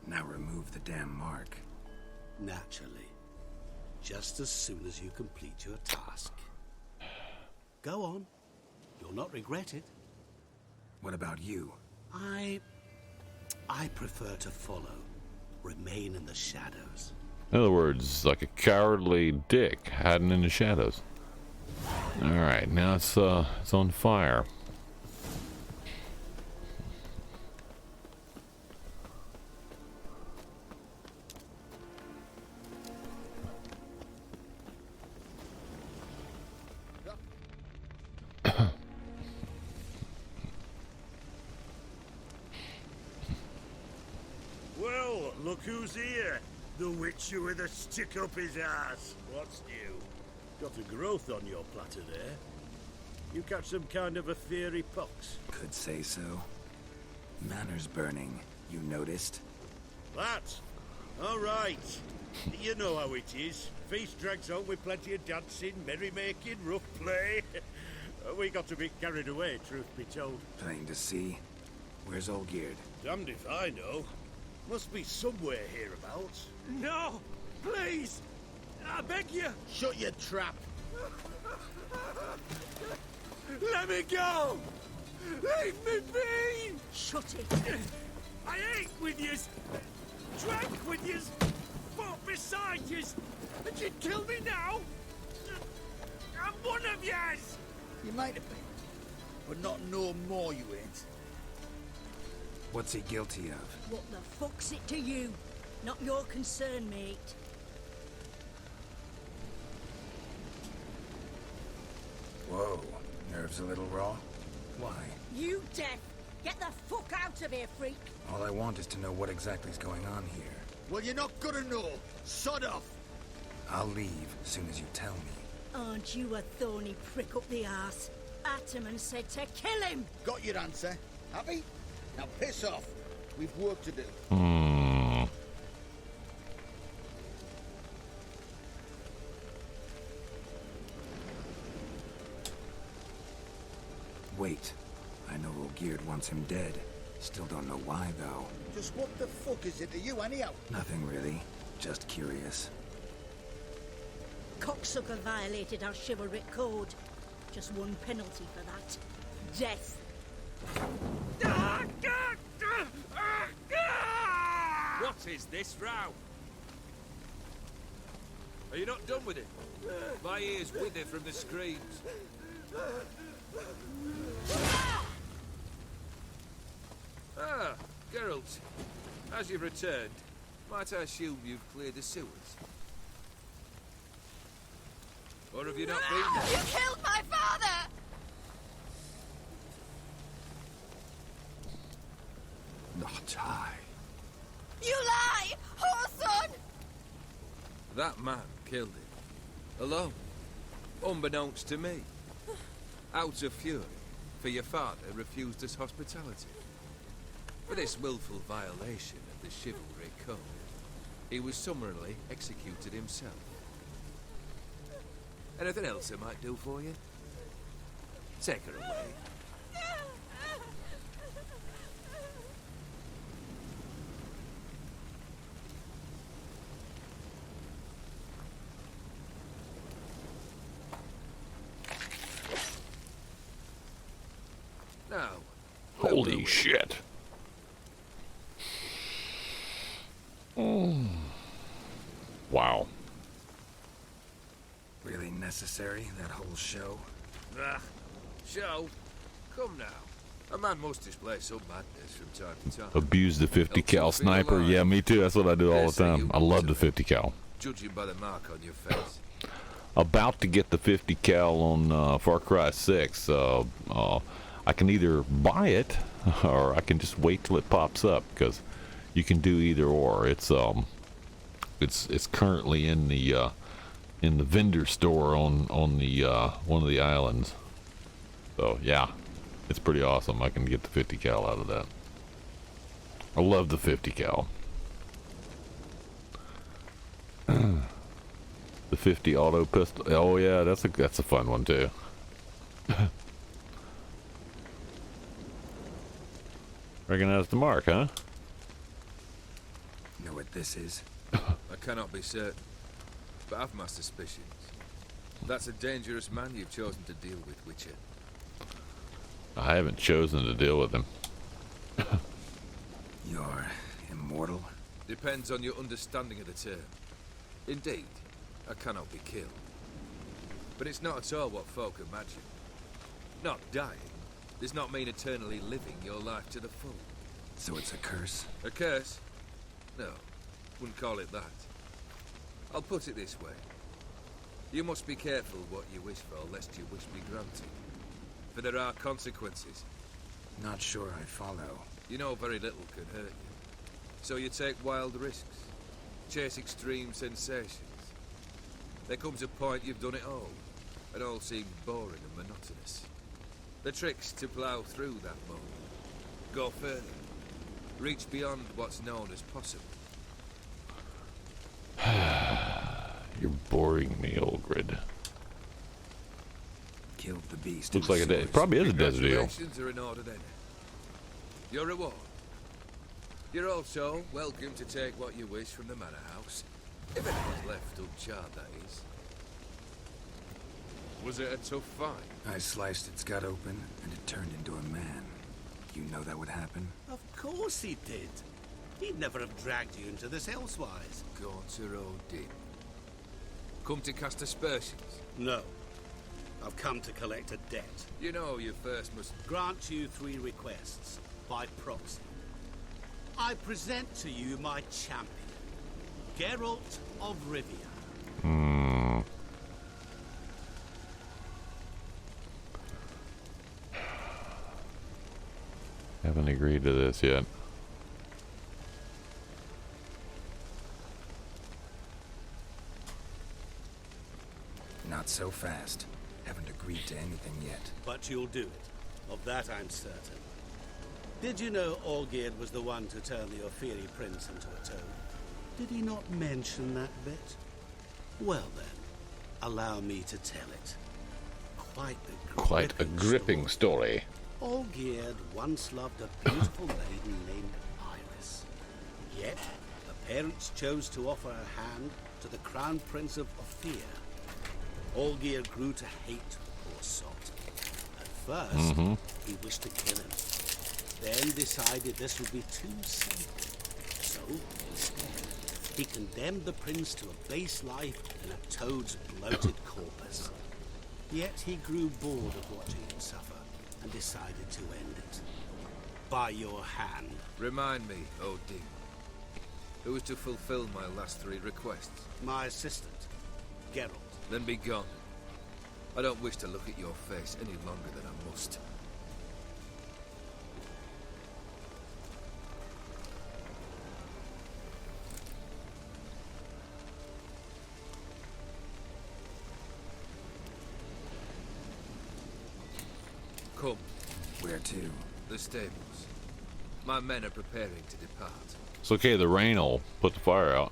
S3: Now remove the damn mark.
S4: Naturally. Just as soon as you complete your task. Go on. You'll not regret it.
S3: What about you?
S4: I prefer to follow. Remain in the shadows.
S2: In other words, like a cowardly dick hiding in the shadows. All right, now it's on fire.
S6: Well, look who's here. The witcher with a stick up his ass. What's new? Got a growth on your platter there. You catch some kind of a fiery pox?
S3: Could say so. Manners burning, you noticed?
S6: That? All right. You know how it is. Feast drags on with plenty of dancing, merrymaking, rough play. We got a bit carried away, truth be told.
S3: Plain to see. Where's Olgierd?
S6: Damned if I know. Must be somewhere hereabouts. No! Please! I beg you!
S4: Shut your trap!
S6: Let me go! Leave me be!
S7: Shut it!
S6: I ate with yous! Drank with yous! Fought beside yous! And you'd kill me now? I'm one of yous!
S8: You might have been, but not no more you ain't.
S3: What's he guilty of?
S7: What the fuck's it to you? Not your concern, mate.
S3: Whoa, nerves a little raw? Why?
S7: You deaf! Get the fuck out of here, freak!
S3: All I want is to know what exactly is going on here.
S8: Well, you're not gonna know. Sod off.
S3: I'll leave as soon as you tell me.
S7: Aren't you a thorny prick up the arse? Ataman said to kill him!
S8: Got your answer. Happy? Now piss off. We've work to do.
S3: Wait. I know Olgierd wants him dead. Still don't know why, though.
S8: Just what the fuck is it to you, anyhow?
S3: Nothing really. Just curious.
S7: Cocksucker violated our chivalric code. Just one penalty for that. Death.
S9: What is this row? Are you not done with it? My ears wither from the screams. Ah, Geralt. As you've returned, might I assume you've cleared the sewers? Or have you not been there?
S7: You killed my father!
S3: Not I.
S7: You lie! Whoreson!
S9: That man killed him. Alone. Unbeknownst to me. Out of fury, for your father refused us hospitality. For this willful violation of the chivalry code, he was summarily executed himself. Anything else I might do for you? Take her away. Now,
S2: Holy shit. Wow.
S3: Really necessary, that whole show?
S9: Ah, show? Come now. A man must display some madness from time to time.
S2: Abuse the 50 cal sniper. Yeah, me too. That's what I do all the time. I love the 50 cal.
S9: Judging by the mark on your face.
S2: About to get the 50 cal on Far Cry 6. I can either buy it or I can just wait till it pops up, because you can do either or. It's currently in the vendor store on the one of the islands. So yeah, it's pretty awesome. I can get the 50 cal out of that. I love the 50 cal. The 50 auto pistol. Oh yeah, that's a fun one too. Recognize the mark, huh?
S3: Know what this is?
S9: I cannot be certain, but I've my suspicions. That's a dangerous man you've chosen to deal with, Witcher.
S2: I haven't chosen to deal with him.
S3: You're immortal?
S9: Depends on your understanding of the term. Indeed, I cannot be killed. But it's not at all what folk imagine. Not dying does not mean eternally living your life to the full.
S3: So it's a curse?
S9: A curse? No, wouldn't call it that. I'll put it this way. You must be careful what you wish for, lest your wish be granted. For there are consequences.
S3: Not sure I follow.
S9: You know very little can hurt you. So you take wild risks. Chase extreme sensations. There comes a point you've done it all, and all seems boring and monotonous. The trick's to plough through that moment. Go further. Reach beyond what's known as possible.
S2: You're boring me, Olgrid.
S3: Killed the beast.
S2: Looks like it probably is a desert eel.
S9: Congratulations are in order then. Your reward. You're also welcome to take what you wish from the manor house. If anyone's left uncharred, that is. Was it a tough fight?
S3: I sliced its gut open, and it turned into a man. You know that would happen?
S4: Of course he did. He'd never have dragged you into this elsewise.
S9: Gaunter Odin. Come to cast aspersions?
S4: No. I've come to collect a debt.
S9: You know you first must...
S4: Grant you 3 requests, by proxy. I present to you my champion, Geralt of Rivia.
S2: haven't agreed to this yet.
S3: Not so fast. Haven't agreed to anything yet.
S4: But you'll do it. Of that I'm certain. Did you know Olgierd was the one to turn the Ophiri prince into a toad? Did he not mention that bit? Well then, allow me to tell it.
S2: Quite a gripping story.
S4: Olgierd once loved a beautiful maiden named Iris. Yet, her parents chose to offer her hand to the crown prince of Ophir. Olgierd grew to hate the poor sot. At first, he wished to kill him. Then decided this would be too simple. So, instead, he condemned the prince to a base life in a toad's bloated corpus. Yet he grew bored of watching him suffer and decided to end it. By your hand.
S9: Remind me, O.D. Who is to fulfill my last 3 requests?
S4: My assistant, Geralt.
S9: Then be gone. I don't wish to look at your face any longer than I must. Come.
S3: Where to?
S9: The stables. My men are preparing to depart.
S2: It's okay, the rain will put the fire out.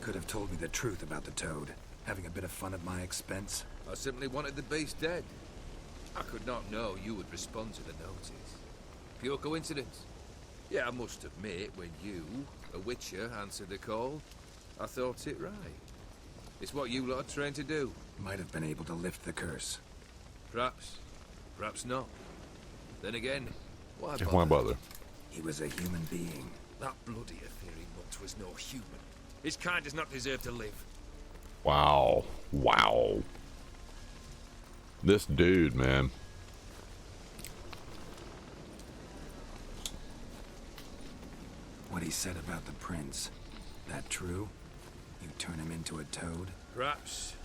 S3: Could have told me the truth about the toad. Having a bit of fun at my expense.
S9: I simply wanted the beast dead. I could not know you would respond to the notice. Pure coincidence. Yeah, I must admit, when you, a witcher, answered the call, I thought it right. It's what you lot are trained to do.
S3: Might have been able to lift the curse.
S9: Perhaps. Perhaps not. Then again, why bother?
S2: Why bother?
S3: He was a human being.
S9: That bloody Ophiri mutt was no human. His kind does not deserve to live.
S2: Wow. Wow. This dude, man.
S3: What he said about the prince. That true? You turn him into a toad?
S9: Perhaps.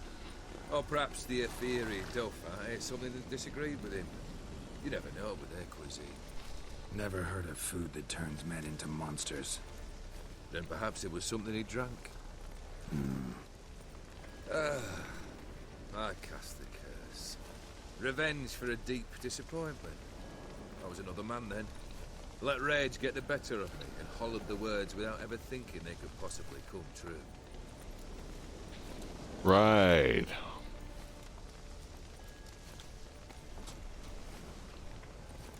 S9: Or perhaps the Ophiri Dauphin ate something that disagreed with him. You never know with their cuisine.
S3: Never heard of food that turns men into monsters.
S9: Then perhaps it was something he drank. I cast the curse. Revenge for a deep disappointment. I was another man then. Let rage get the better of me and hollered the words without ever thinking they could possibly come true.
S2: Right.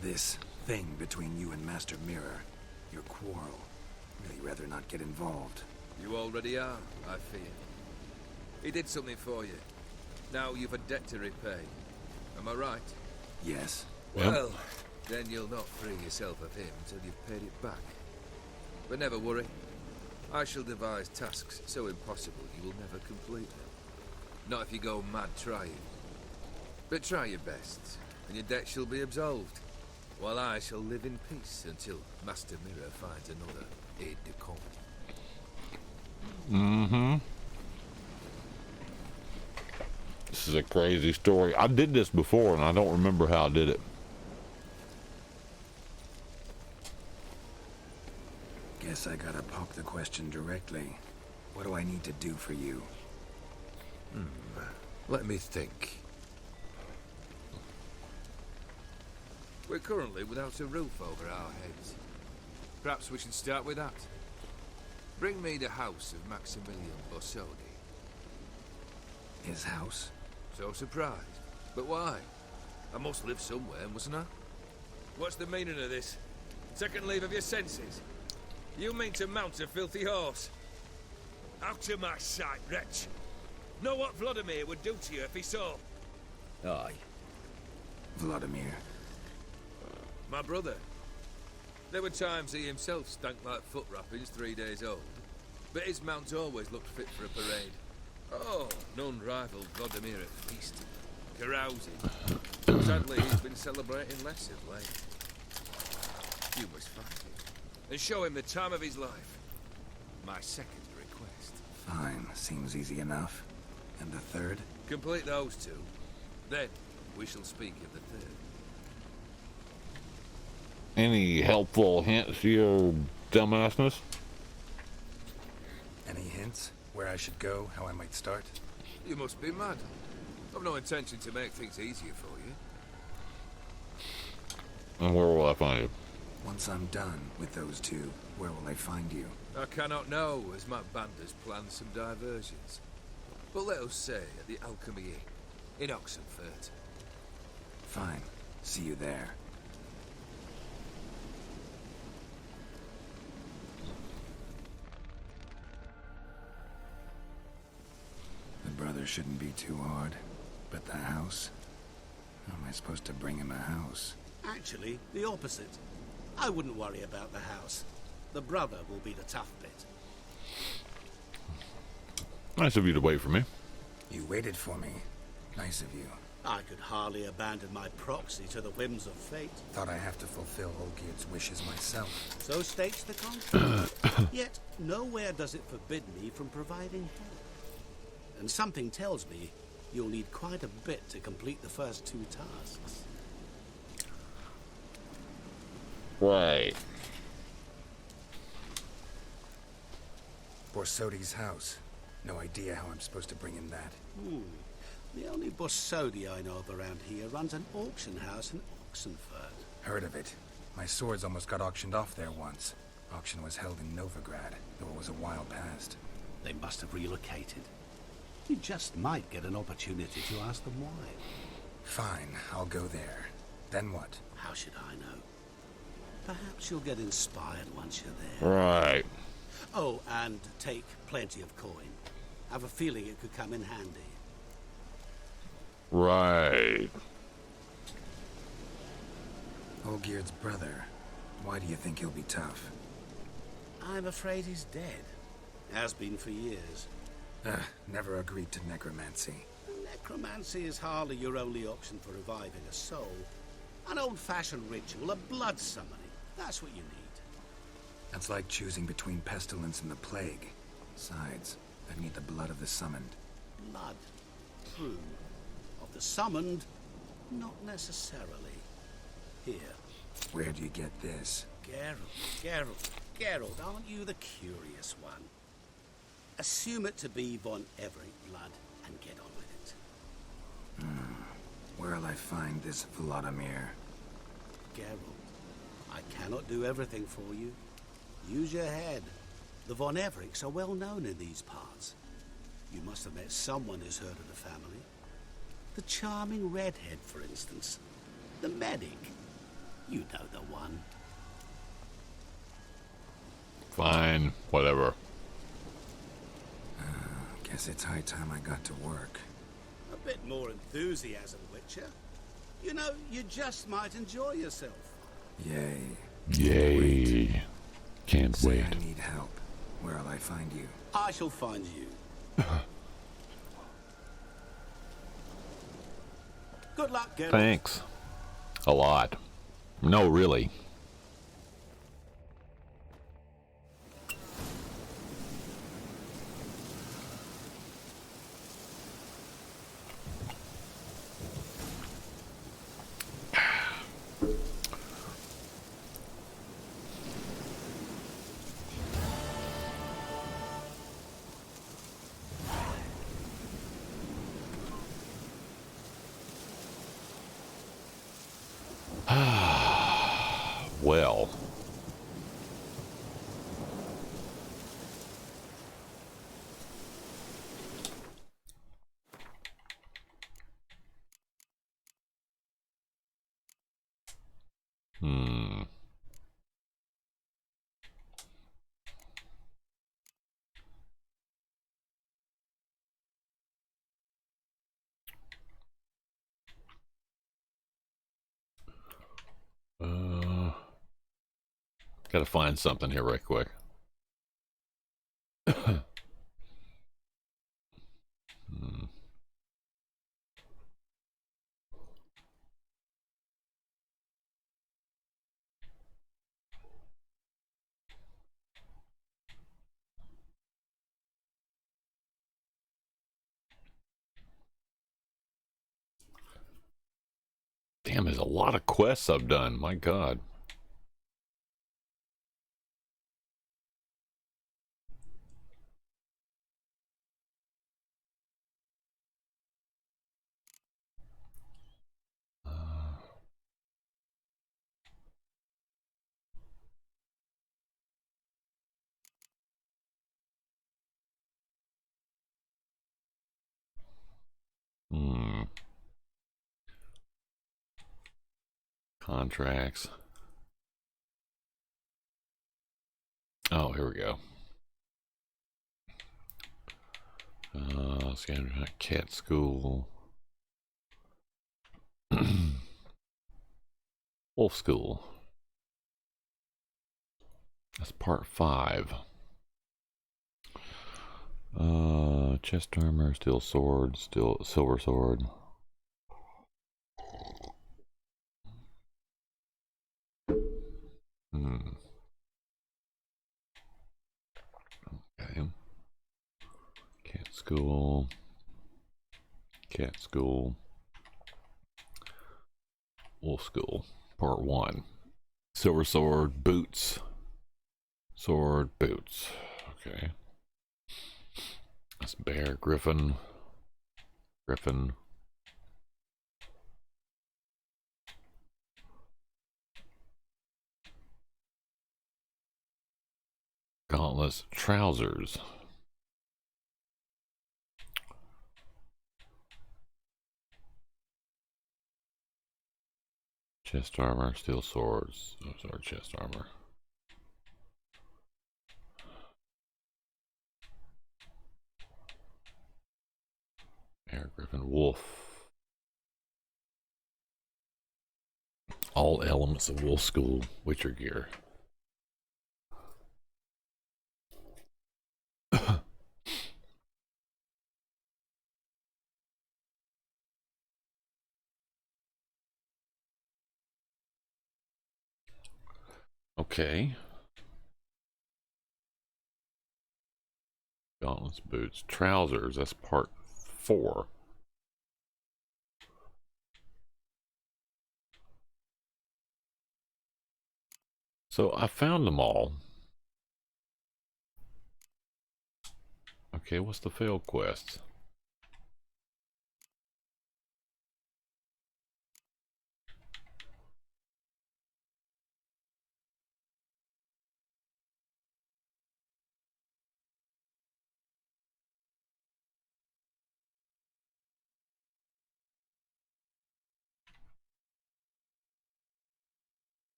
S3: This thing between you and Master Mirror, your quarrel, really rather not get involved.
S9: You already are, I fear. He did something for you. Now you've a debt to repay. Am I right?
S3: Yes.
S9: Well, then you'll not free yourself of him till you've paid it back. But never worry. I shall devise tasks so impossible you will never complete them. Not if you go mad trying. But try your best, and your debt shall be absolved. While I shall live in peace until Master Mirror finds another aide-de-camp.
S2: This is a crazy story. I did this before, and I don't remember how I did it.
S3: Guess I gotta pop the question directly. What do I need to do for you?
S9: Let me think. We're currently without a roof over our heads. Perhaps we should start with that. Bring me the house of Maximilian Borsodi.
S3: His house?
S9: So surprised. But why? I must live somewhere, mustn't I? What's the meaning of this? Second leave of your senses? You mean to mount a filthy horse? Out of my sight, wretch! Know what Vladimir would do to you if he saw?
S8: Aye.
S3: Vladimir.
S9: My brother. There were times he himself stank like foot wrappings 3 days old. But his mount always looked fit for a parade. Oh, none rivaled Vladimir at feasting. carousing. Sadly, he's been celebrating less of late. You must find him and show him the time of his life. My second request.
S3: Fine, seems easy enough. And the third?
S9: Complete those two. Then we shall speak of the third.
S2: Any helpful hints to your dumbassness?
S3: Any hints? Where I should go, how I might start?
S9: You must be mad. I've no intention to make things easier for you.
S2: And where will I find you?
S3: Once I'm done with those two, where will I find you?
S9: I cannot know, as my band has planned some diversions. But let us say at the Alchemy Inn, in Oxenfurt.
S3: Fine. See you there. The brother shouldn't be too hard. But the house? How am I supposed to bring him a house?
S4: Actually, the opposite. I wouldn't worry about the house. The brother will be the tough bit.
S2: Nice of you to wait for me.
S3: You waited for me. Nice of you.
S4: I could hardly abandon my proxy to the whims of fate.
S3: Thought I have to fulfill Olgierd's wishes myself.
S4: So states the contract. Yet, nowhere does it forbid me from providing help. And something tells me you'll need quite a bit to complete the first two tasks.
S2: Right.
S3: Borsodi's house. No idea how I'm supposed to bring him that.
S4: The only Borsodi I know of around here runs an auction house in Oxenfurt.
S3: Heard of it. My swords almost got auctioned off there once. Auction was held in Novigrad, though it was a while past.
S4: They must have relocated. You just might get an opportunity to ask them why.
S3: Fine, I'll go there. Then what?
S4: How should I know? Perhaps you'll get inspired once you're there.
S2: Right.
S4: Oh, and take plenty of coin. Have a feeling it could come in handy.
S2: Right.
S3: Olgierd's brother. Why do you think he'll be tough?
S4: I'm afraid he's dead. Has been for years.
S3: Never agreed to necromancy.
S4: Necromancy is hardly your only option for reviving a soul. An old-fashioned ritual, a blood summoning. That's what you need.
S3: That's like choosing between pestilence and the plague. Besides, I need the blood of the summoned.
S4: Blood. True. Of the summoned, not necessarily. Here.
S3: Where do you get this?
S4: Geralt, aren't you the curious one? Assume it to be Von Everett blood and get on with it.
S3: Where'll I find this Vladimir?
S4: Geralt, I cannot do everything for you. Use your head. The Von Evericks are well known in these parts. You must have met someone who's heard of the family. The charming redhead, for instance. The medic. You know the one.
S2: Fine. Whatever.
S3: Guess it's high time I got to work.
S4: A bit more enthusiasm, Witcher. You know, you just might enjoy yourself.
S3: Yay.
S2: Yay. Can't
S3: Say
S2: wait.
S3: I need help. Where'll I find you?
S4: I shall find you. Good luck, Geralt.
S2: Thanks. A lot. No, really. Well. Gotta find something here right quick. Damn, there's a lot of quests I've done. My God. Contracts. Oh, here we go. Cat school. Wolf school. That's part 5. Chest armor, steel sword, steel silver sword. Okay. Cat school. Cat school. Wolf school. Part 1. Silver sword, boots. Sword, boots. Okay. That's bear, griffin. Griffin. Gauntlets, trousers. Chest armor, steel swords. Oh, sorry, chest armor. Bear, griffin, wolf. All elements of wolf school, Witcher gear. Okay. Gauntlets, boots, trousers. That's part 4. So I found them all. Okay, what's the failed quest?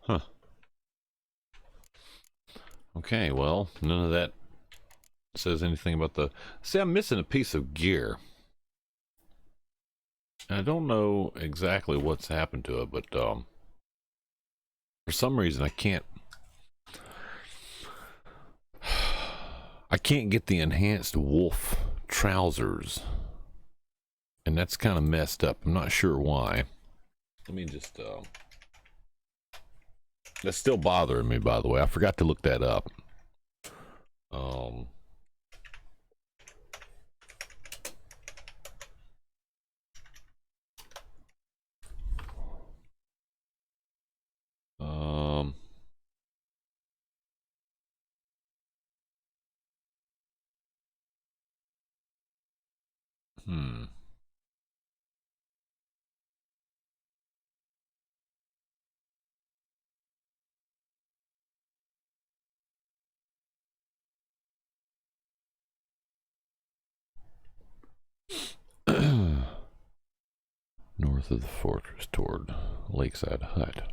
S2: Huh. Okay, well, none of that says anything about the... See, I'm missing a piece of gear. I don't know exactly what's happened to it, but for some reason I can't get the enhanced wolf trousers, and that's kind of messed up. I'm not sure why. Let me just that's still bothering me, by the way. I forgot to look that up. um um hmm north of the fortress toward Lakeside Hut.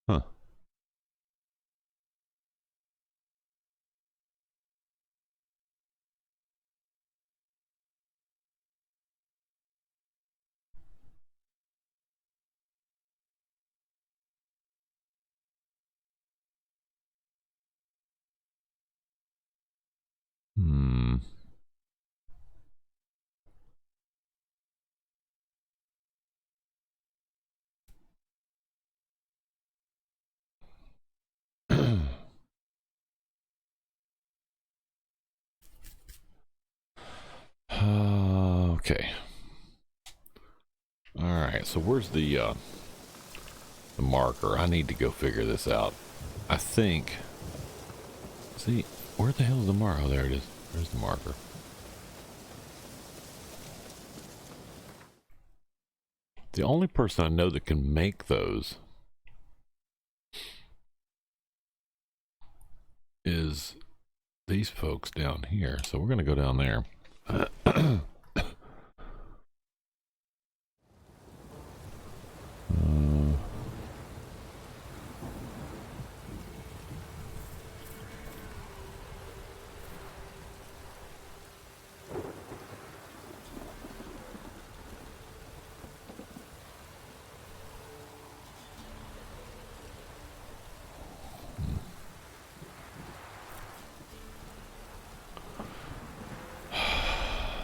S2: Huh. Okay. Alright, so where's the marker? I need to go figure this out. I think... See, where the hell is the marker? Oh, there it is. There's the marker. The only person I know that can make those is these folks down here. So we're going to go down there.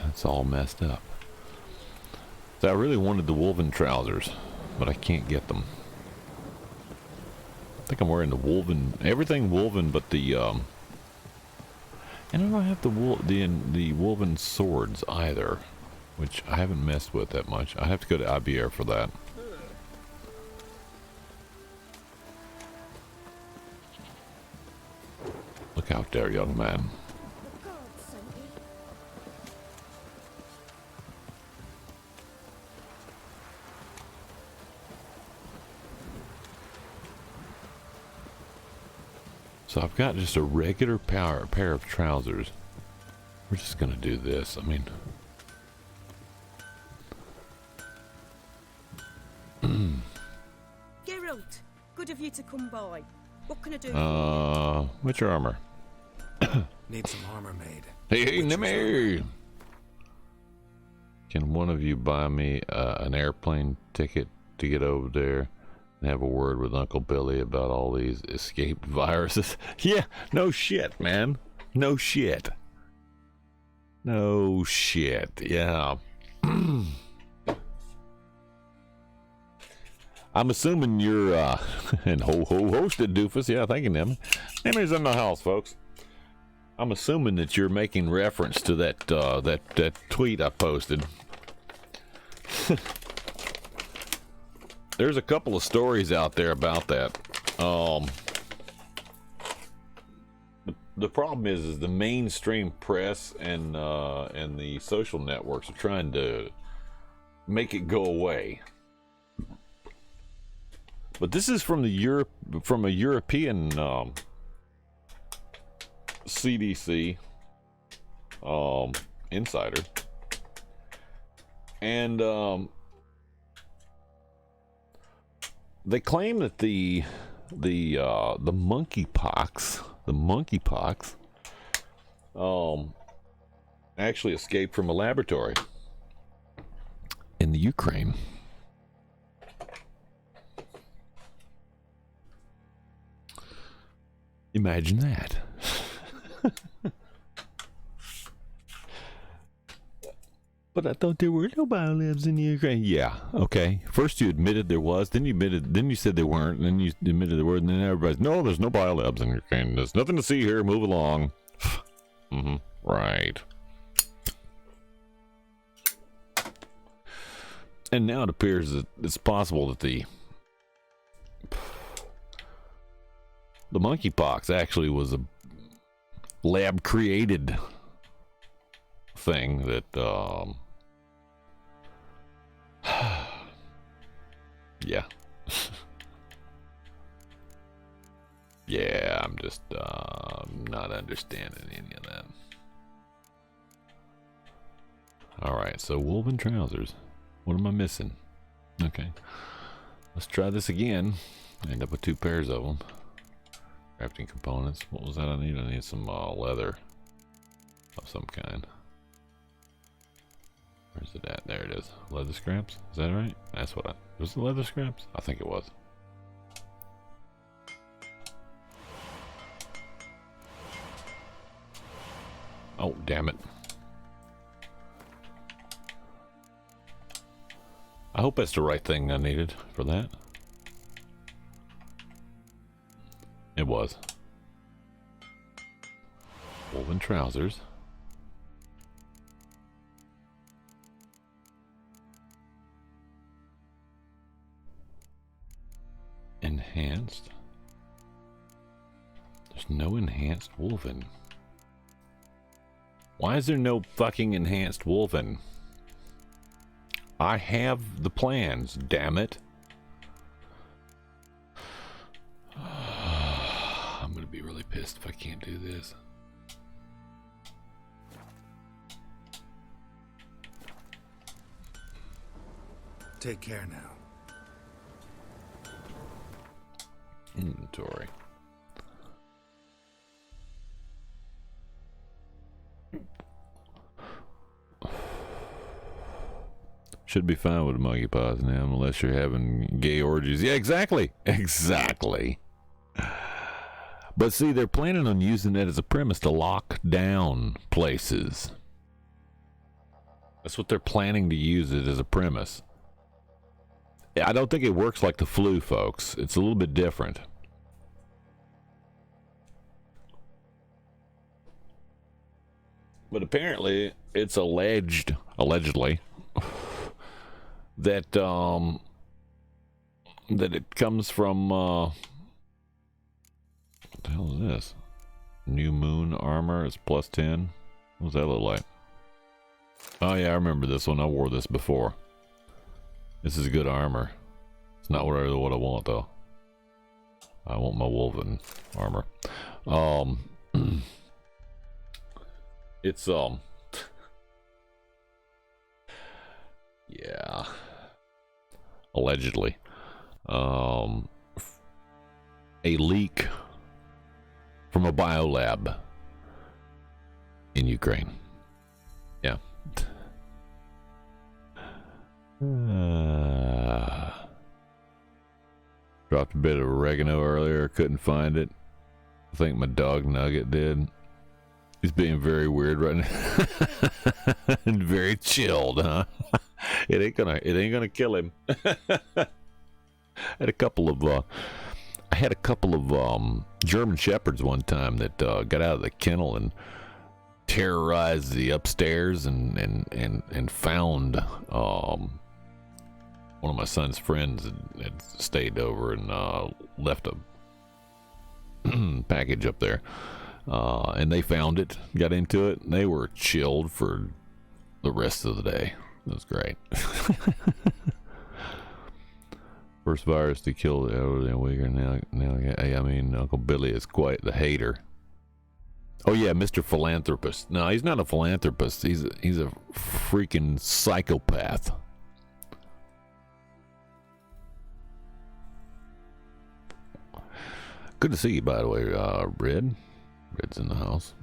S2: It's all messed up. So I really wanted the woven trousers, but I can't get them. I think I'm wearing the woven, everything woven, but the and I don't have the woven swords either, which I haven't messed with that much. I have to go to IBR for that. Look out there, young man. So I've got just a regular pair of trousers. We're just gonna do this. I mean,
S10: Geralt, good of you to come by. What can I do?
S2: which armor?
S3: Need some armor made.
S2: Hey, Nimmy! Can one of you buy me an airplane ticket to get over there and have a word with Uncle Billy about all these escaped viruses? Yeah, no shit, man. No shit. No shit, yeah. I'm assuming you're, and hosted, doofus. Yeah, thank you, Nimmy. Nimmy's in the house, folks. I'm assuming that you're making reference to that, that tweet I posted. There's a couple of stories out there about that. The problem is the mainstream press and the social networks are trying to make it go away. But this is from the from a European CDC insider, and they claim that the monkeypox actually escaped from a laboratory in the Ukraine. Imagine that. But I thought there were no biolabs in the Ukraine. Yeah, okay. First you admitted there was, then you said they weren't, and then you admitted there were, and then everybody's, no, there's no biolabs in Ukraine. There's nothing to see here. Move along. Mm-hmm. Right. And now it appears that it's possible that the monkeypox actually was a lab created thing that yeah. Yeah, I'm just not understanding any of that. Alright, so woven trousers. What am I missing? Okay, let's try this again. End up with 2 pairs of them. Crafting components. What was that I need? I need some leather of some kind. Where's it at? There it is. Leather scraps? Is that right? That's what was it leather scraps? I think it was. Oh, damn it. I hope that's the right thing I needed for that. It was. Woven trousers. enhanced. There's no enhanced wolven. Why is there no fucking enhanced wolven? I have the plans, damn it. I'm gonna be really pissed if I can't do this.
S3: Take care now.
S2: Inventory. Should be fine with monkey paws now, unless you're having gay orgies. Yeah, exactly. Exactly. But see, they're planning on using that as a premise to lock down places. That's what they're planning to use it as a premise. I don't think it works like the flu, folks. It's a little bit different. But apparently, it's allegedly, that that it comes from what the hell is this? New Moon armor is +10. What does that look like? Oh yeah, I remember this one. I wore this before. This is good armor. It's not what I want though. I want my woven armor. It's yeah, allegedly a leak from a biolab in Ukraine. Yeah. Dropped a bit of oregano earlier, couldn't find it. I think my dog Nugget did. He's being very weird right now. And very chilled, huh? It ain't gonna kill him. I had a couple of German Shepherds one time that got out of the kennel and terrorized the upstairs and found one of my son's friends had stayed over and left a package up there. And they found it, got into it, and they were chilled for the rest of the day. It was great. First virus to kill the elderly and weaker. Now, I mean, Uncle Billy is quite the hater. Oh yeah, Mr. Philanthropist. No, he's not a philanthropist. He's a freaking psychopath. Good to see you, by the way, Red. Red's in the house.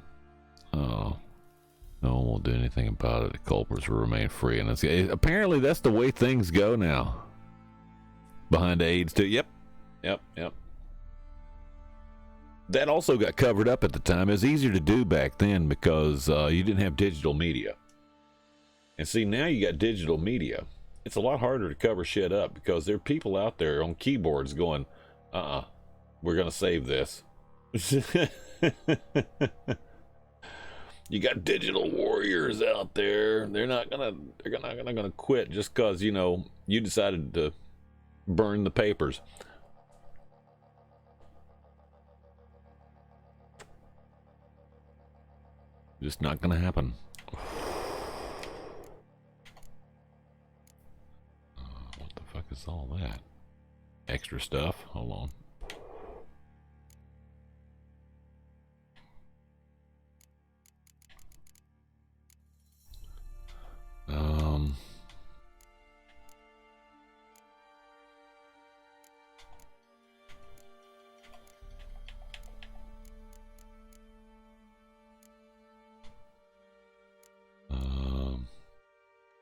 S2: No one will do anything about it. The culprits will remain free, and apparently that's the way things go now. Behind AIDS too. Yep. That also got covered up at the time. It was easier to do back then because you didn't have digital media. And see, now you got digital media. It's a lot harder to cover shit up because there are people out there on keyboards going, we're gonna save this. You got digital warriors out there. They're not gonna quit just because you decided to burn the papers. Just not gonna happen. What the fuck is all that? Extra stuff? Hold on.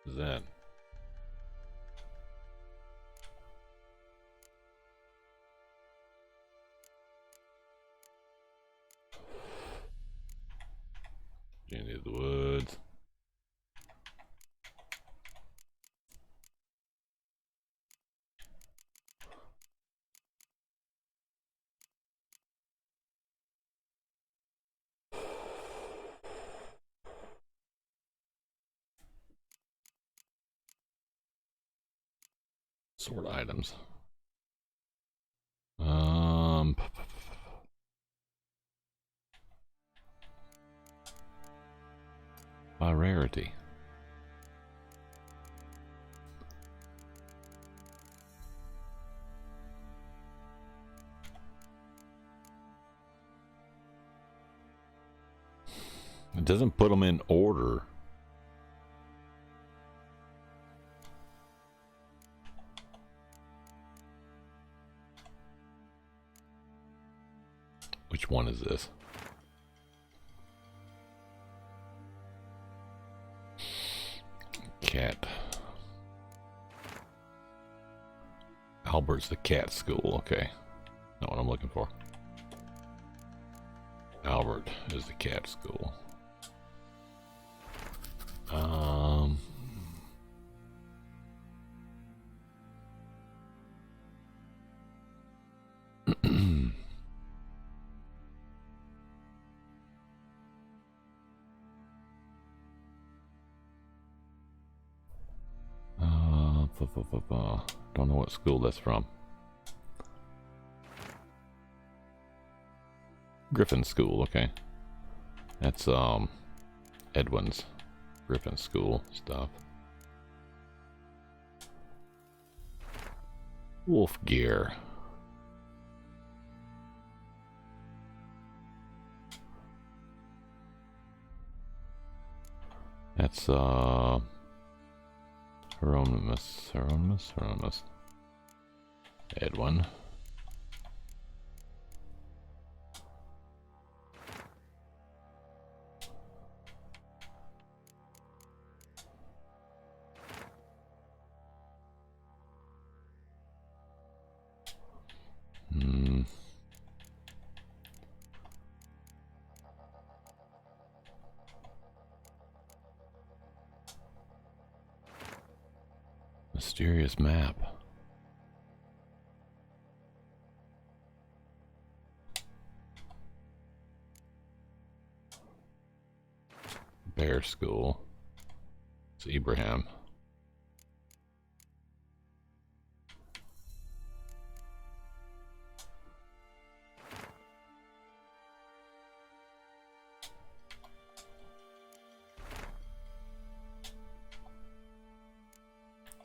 S2: What is that? Journey of the Woods. Sort items. by rarity. It doesn't put them in order. Which one is this? Cat. Albert's the cat school. Okay. Not what I'm looking for. Albert is the cat school. Don't know what school that's from. Griffin School, okay. That's Edwin's Griffin School stuff. Wolf gear. That's Hieronymus. Edwin. Mysterious map. Bear School. It's Ibrahim.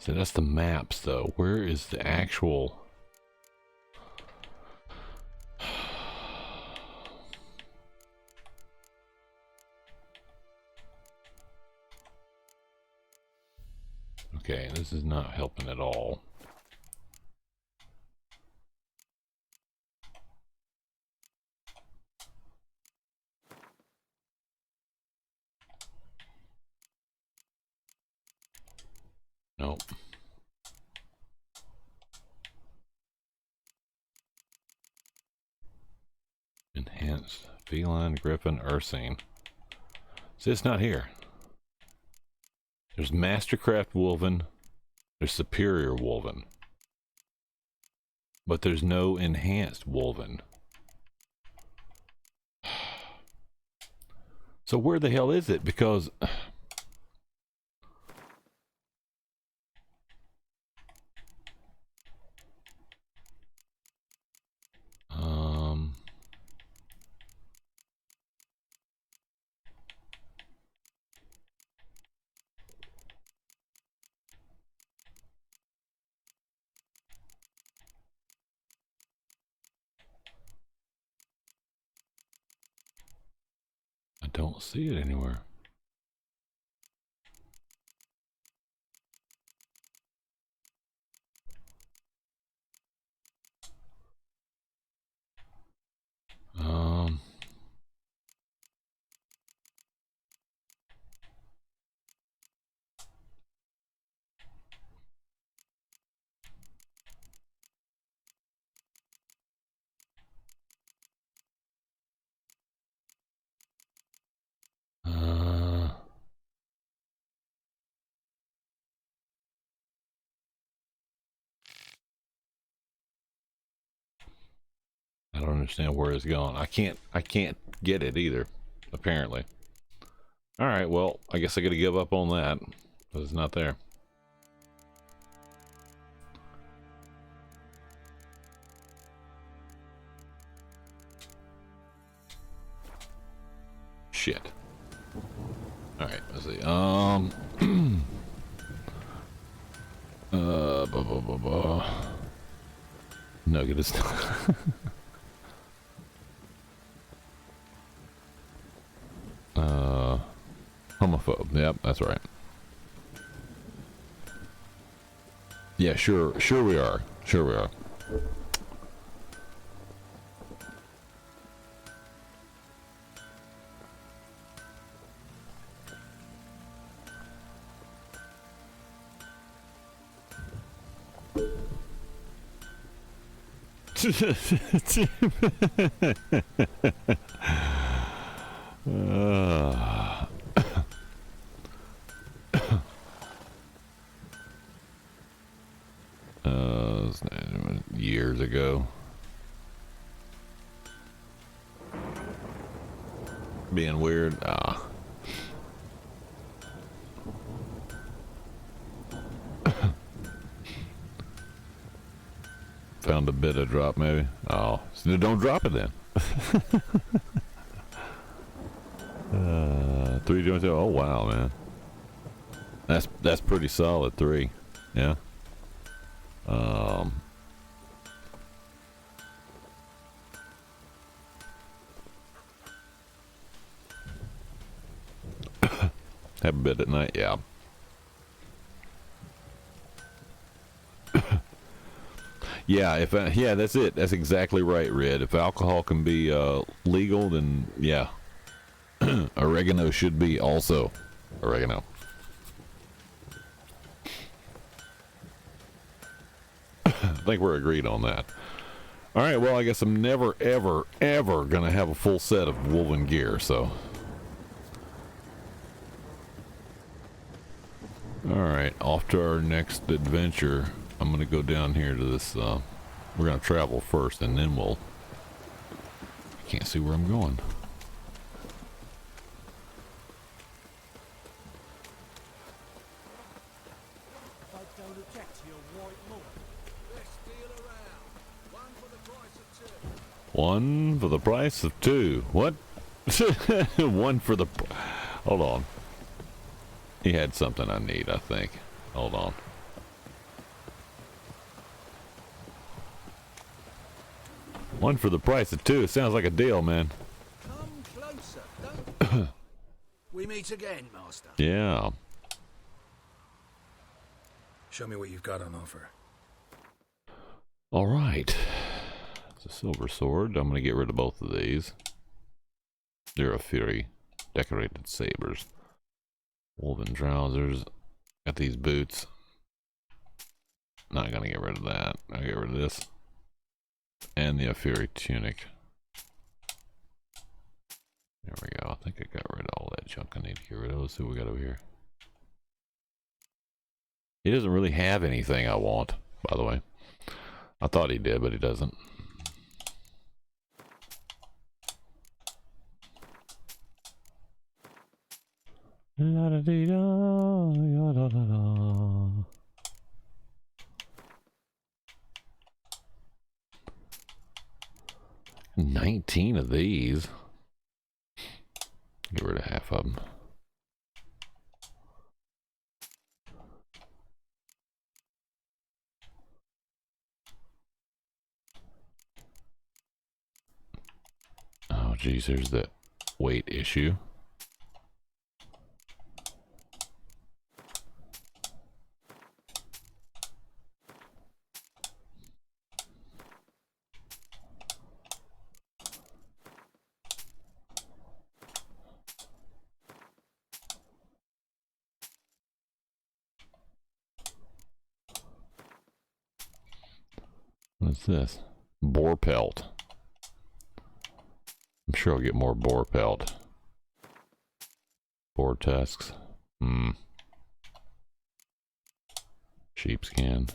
S2: So that's the maps, though. Where is the actual... Okay, this is not helping at all. Nope. Enhanced feline, griffin, ursine. See, it's not here. There's Mastercraft Wolven. There's Superior Wolven. But there's no enhanced Wolven. So where the hell is it? Because... I don't see it anywhere. I don't understand where it's gone. I can't get it either, apparently. All right, well, I guess I got to give up on that because it's not there. Shit. All right, let's see. Blah, blah, blah, blah. Nugget is homophobe. Yep, that's right. Yeah, sure we are. Sure we are. Years ago. Being weird. Found a bit of drop, maybe. Oh, so don't drop it then. 3 joints. Oh wow, man. That's pretty solid. 3. Yeah. Have a bit at night. Yeah. Yeah, yeah, that's it. That's exactly right, Red. If alcohol can be legal, then yeah, oregano should be also oregano. I think we're agreed on that. All right, well, I guess I'm never, ever, ever gonna have a full set of woven gear, so. All right, off to our next adventure. I'm gonna go down here to this, we're gonna travel first and then I can't see where I'm going. One for the price of 2. What? One for the, hold on. He had something I need, I think. Hold on. One for the price of 2. It sounds like a deal, man.
S8: Come closer, don't we meet again, Master?
S2: Yeah.
S3: Show me what you've got on offer.
S2: All right. It's a silver sword. I'm going to get rid of both of these. They're a Fury. Decorated sabers. Woven trousers. Got these boots. Not going to get rid of that. I'll get rid of this. And the Fury tunic. There we go. I think I got rid of all that junk I need to get rid of. Let's see what we got over here. He doesn't really have anything I want, by the way. I thought he did, but he doesn't. La da dee da, ya da da da. 19 of these. Get rid of half of them. Oh, geez, there's the weight issue. What's this? Boar pelt. I'm sure I'll get more boar pelt. Boar tusks. Sheepskin.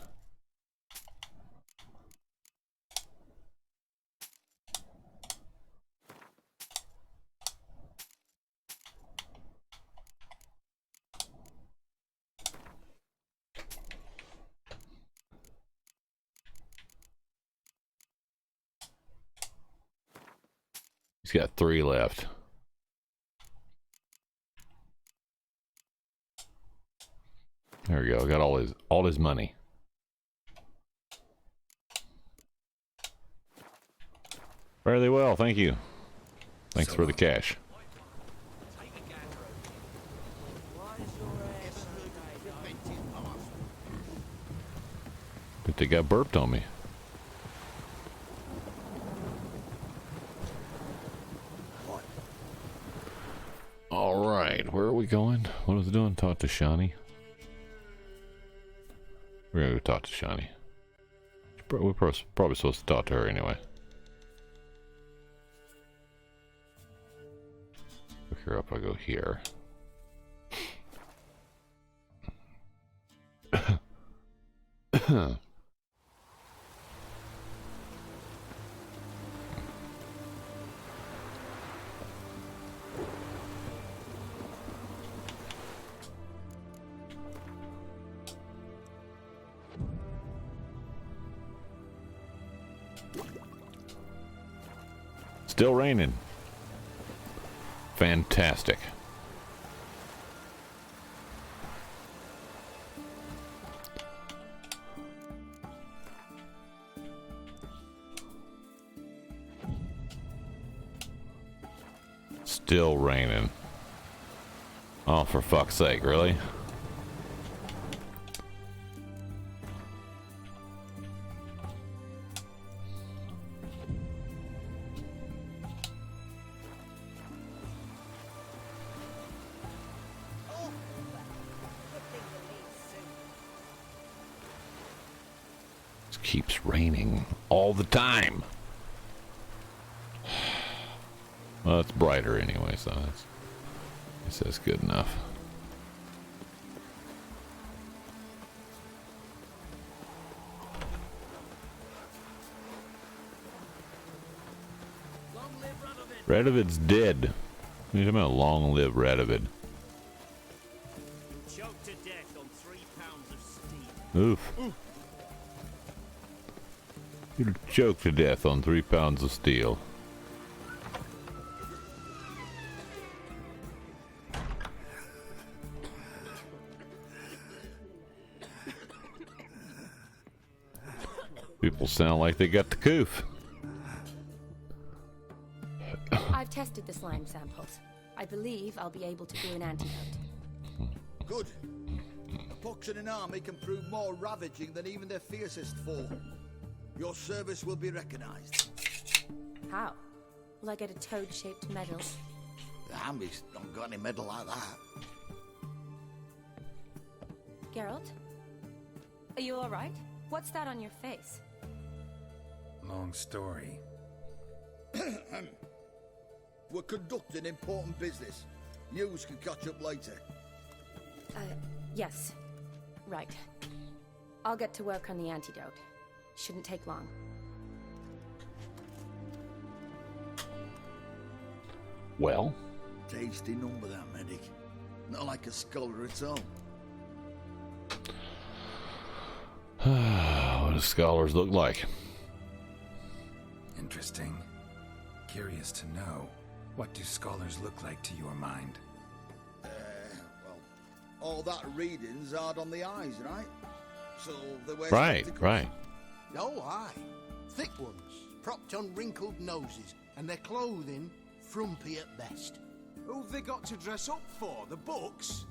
S2: He's got 3 left. There we go. Got all his money. Fairly well, thank you. Thanks for the cash. I think I burped on me. All right, where are we going? What was I doing? Talk to Shawnee. We're gonna go talk to Shawnee. We're probably supposed to talk to her anyway. Look her up. I go here. Still raining. Fantastic. Still raining. Oh, for fuck's sake, really? Keeps raining all the time. Well, it's brighter anyway, so that's good enough. Radovid's dead. What are you talking about? Long live Radovid.
S6: Choked to death on 3 pounds of steel.
S2: Oof. You'll choke to death on 3 pounds of steel. People sound like they got the coof.
S11: I've tested the slime samples. I believe I'll be able to do an antidote.
S8: Good. A pox in an army can prove more ravaging than even their fiercest foe. Your service will be recognized.
S11: How? Will I get a toad-shaped medal?
S8: The Hammies don't got any medal like that.
S11: Geralt? Are you alright? What's that on your face?
S3: Long story.
S8: We're conducting important business. Yous can catch up later.
S11: Yes. Right. I'll get to work on the antidote. Shouldn't take long.
S2: Well?
S8: Tasty number, that medic. Not like a scholar at all.
S2: What do scholars look like?
S3: Interesting. Curious to know, what do scholars look like to your mind?
S8: Well, all that reading's hard on the eyes, right? So they wear
S2: Right,
S8: spectacles.
S2: right.
S12: Oh, aye. Thick ones, propped on wrinkled noses, and their clothing frumpy at best. Who've they got to dress up for? The books?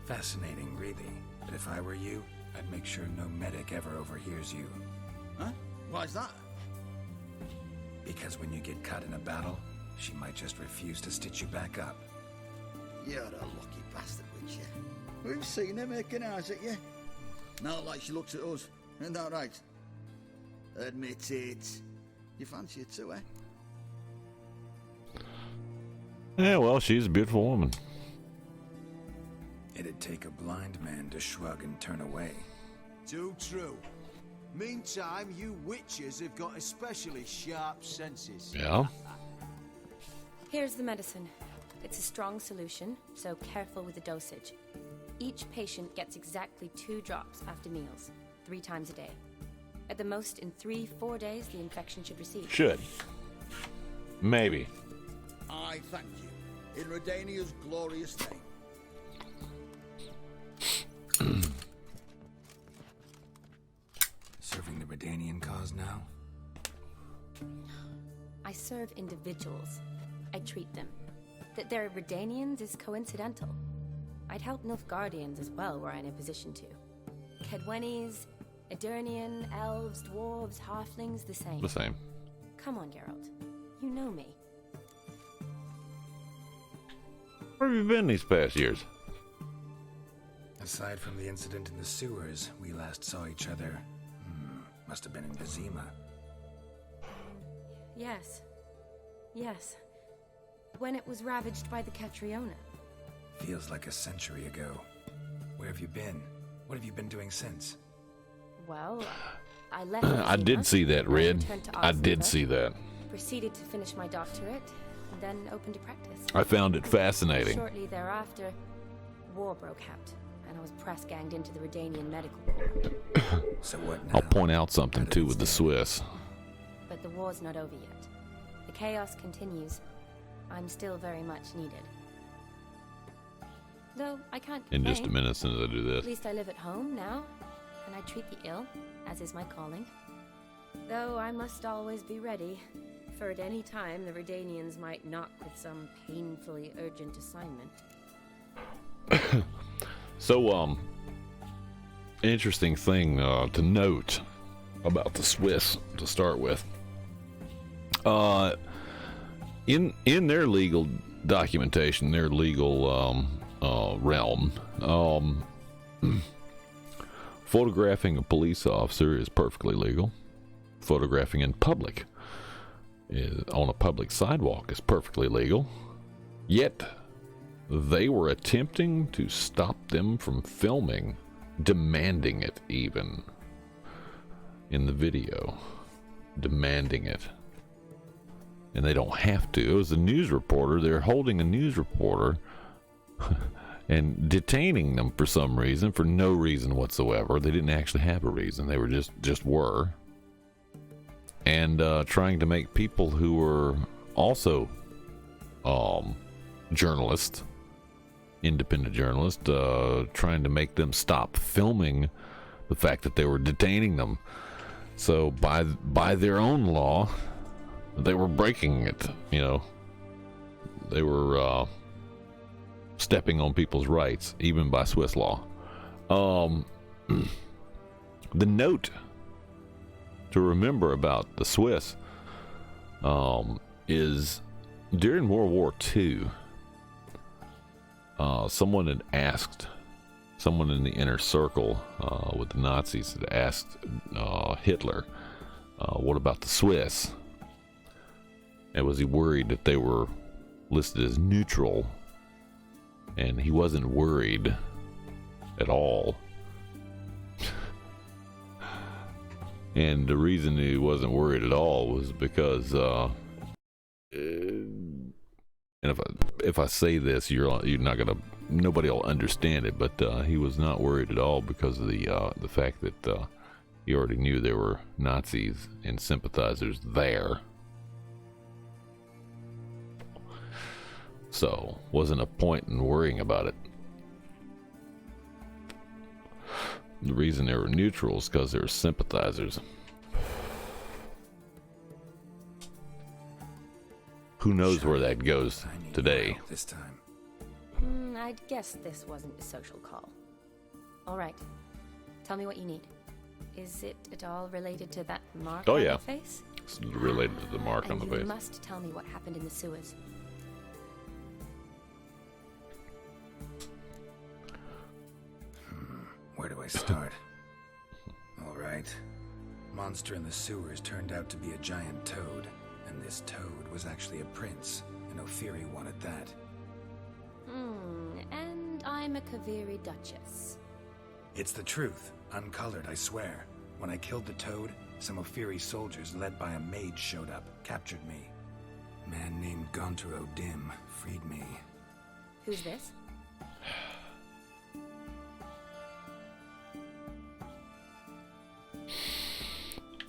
S3: Fascinating, really. But if I were you, I'd make sure no medic ever overhears you.
S8: Huh? Why's that?
S3: Because when you get caught in a battle, she might just refuse to stitch you back up.
S8: You're a lucky bastard, witch you. We've seen her making eyes at you. Not like she looks at us. Isn't that right? Admit it. You fancy it too, eh?
S2: Yeah, well, she's a beautiful woman.
S3: It'd take a blind man to shrug and turn away.
S12: Too true. Meantime, you witches have got especially sharp senses.
S2: Yeah.
S11: Here's the medicine. It's a strong solution, so careful with the dosage. Each patient gets exactly 2 drops after meals, 3 times a day. At the most, in 3-4 days, the infection should recede.
S2: Should. Maybe.
S8: I thank you. In Redania's glorious name.
S3: Redanian cause now?
S11: I serve individuals. I treat them. That they're Redanians is coincidental. I'd help Nilfgaardians as well were I in a position to. Kedwenis, Edirnian, elves, dwarves, halflings, the same.
S2: The same.
S11: Come on, Geralt. You know me.
S2: Where have you been these past years?
S3: Aside from the incident in the sewers, we last saw each other. Must have been in Vizima.
S11: Yes. Yes. When it was ravaged by the Catriona.
S3: Feels like a century ago. Where have you been? What have you been doing since?
S11: Well, I left.
S2: I did see that, Red. I did
S11: Osnaburg,
S2: see that.
S11: Proceeded to finish my doctorate, and then opened a practice.
S2: I found it fascinating.
S11: Shortly thereafter, war broke out, and I was press ganged into the Redanian Medical Corps.
S3: So what now?
S2: I'll point out something too with the Swiss.
S11: But the war's not over yet. The chaos continues. I'm still very much needed. Though I can't complain.
S2: In just a minute, as soon as I do
S11: At
S2: this.
S11: least I live at home now, and I treat the ill, as is my calling. Though I must always be ready, for at any time the Redanians might knock with some painfully urgent assignment.
S2: So, interesting thing to note about the Swiss to start with. In their legal documentation, their legal realm, photographing a police officer is perfectly legal. Photographing in public on a public sidewalk is perfectly legal. Yet they were attempting to stop them from filming, demanding it even in the video, demanding it. And they don't have to. It was a news reporter. They're holding a news reporter and detaining them for some reason, for no reason whatsoever. They didn't actually have a reason. They were just were. And trying to make people who were also journalists, independent journalists, trying to make them stop filming the fact that they were detaining them. So by their own law, they were breaking it, you know. They were stepping on people's rights, even by Swiss law. The note to remember about the Swiss is during World War II, someone had asked, someone in the inner circle with the Nazis had asked Hitler, what about the Swiss? And was he worried that they were listed as neutral? And he wasn't worried at all. And the reason he wasn't worried at all was because, and if I say this, you're not gonna, nobody will understand it. But he was not worried at all because of the fact that he already knew there were Nazis and sympathizers there. So, wasn't a point in worrying about it. The reason they were neutral is because they were sympathizers. Who knows where that goes today?
S3: This time.
S11: I'd guess this wasn't a social call. All right. Tell me what you need. Is it at all related to that mark on your face?
S2: It's related to the mark on the face.
S11: You must tell me what happened in the sewers.
S3: Where do I start? All right. Monster in the sewers turned out to be a giant toad, and this toad was actually a prince, and Ophiri wanted that.
S11: And I'm a Kaviri Duchess.
S3: It's the truth, uncolored, I swear. When I killed the toad, some Ophiri soldiers led by a mage showed up, captured me. Man named Gontaro Dim freed me.
S11: Who's this?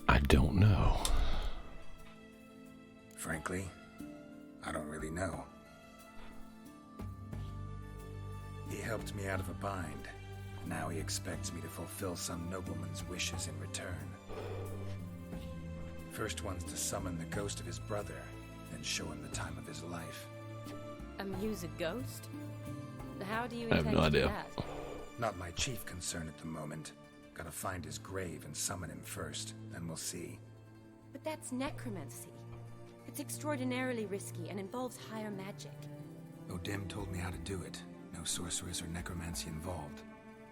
S2: I don't know.
S3: Frankly, I don't really know. He helped me out of a bind. Now he expects me to fulfill some nobleman's wishes in return. First one's to summon the ghost of his brother, then show him the time of his life.
S11: Amuse a ghost? How do you
S2: I have
S11: intend
S2: no
S11: to do
S2: idea.
S11: that?
S3: Not my chief concern at the moment. Gotta find his grave and summon him first, then we'll see.
S11: But that's necromancy. It's extraordinarily risky and involves higher magic.
S3: O'Dim told me how to do it. No sorceress or necromancy involved.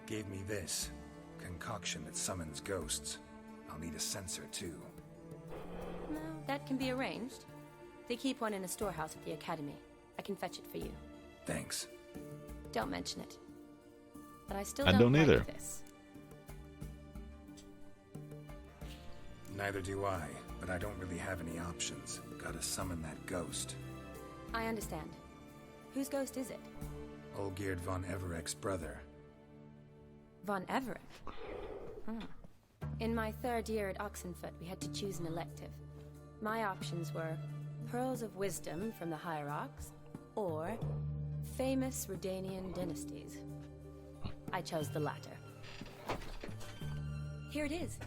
S3: Gave me this concoction that summons ghosts. I'll need a censer too.
S11: No, that can be arranged. They keep one in a storehouse at the academy. I can fetch it for you.
S3: Thanks.
S11: Don't mention it. But I still
S2: I don't
S11: like
S2: either.
S11: this.
S3: Neither do I, but I don't really have any options. Gotta summon that ghost.
S11: I understand. Whose ghost is it?
S3: Olgierd von Evereck's brother.
S11: Von Everett? In my third year at Oxenfoot, we had to choose an elective. My options were Pearls of Wisdom from the Hierarchs, or famous Redanian dynasties. I chose the latter. Here it is.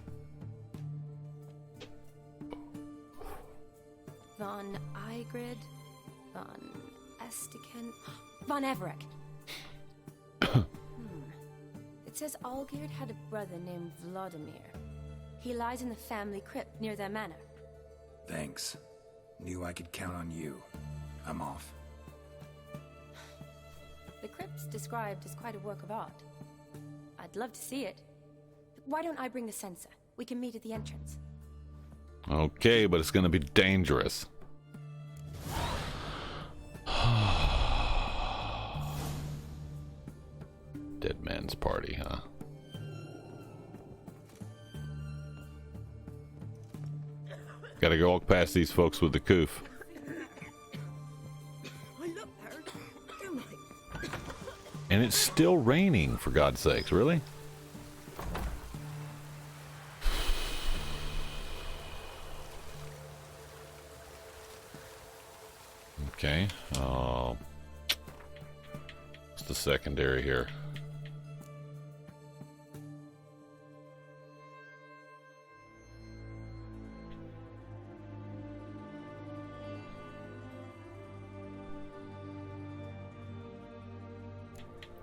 S11: Von Igrid, Von Estiken, Von Everett. It says Olgierd had a brother named Vladimir. He lies in the family crypt near their manor.
S3: Thanks. Knew I could count on you. I'm off.
S11: The crypt's described as quite a work of art. I'd love to see it. Why don't I bring the censer? We can meet at the entrance.
S2: Okay, but it's gonna be dangerous. Dead man's party, huh? Gotta go walk past these folks with the coof.
S7: I look there, don't I?
S2: And it's still raining, for God's sakes, really? Okay. What's the secondary here?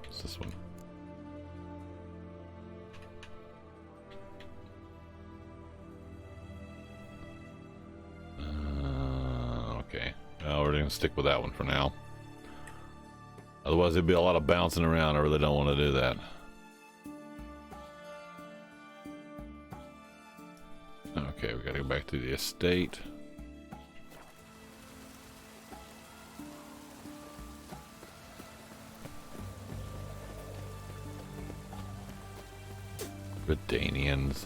S2: What's this one? Okay. We're going to stick with that one for now. Otherwise, there'd be a lot of bouncing around. I really don't want to do that. Okay, we got to go back to the estate. Redanians.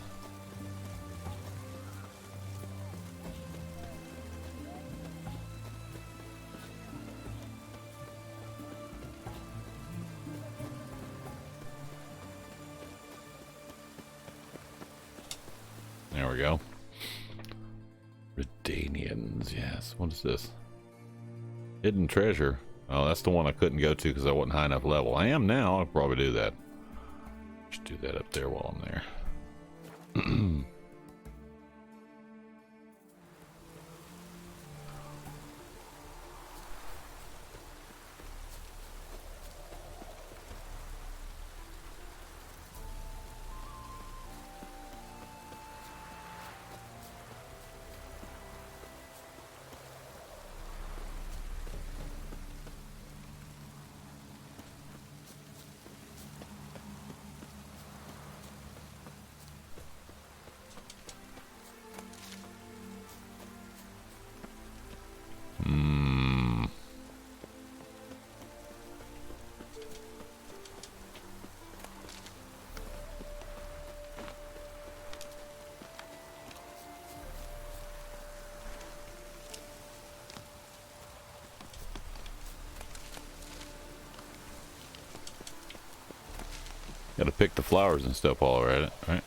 S2: There we go. Redanians, yes. What is this? Hidden treasure. Oh, that's the one I couldn't go to because I wasn't high enough level. I am now. I'll probably do that. Just do that up there while I'm there. Gotta pick the flowers and stuff while we're at it, right?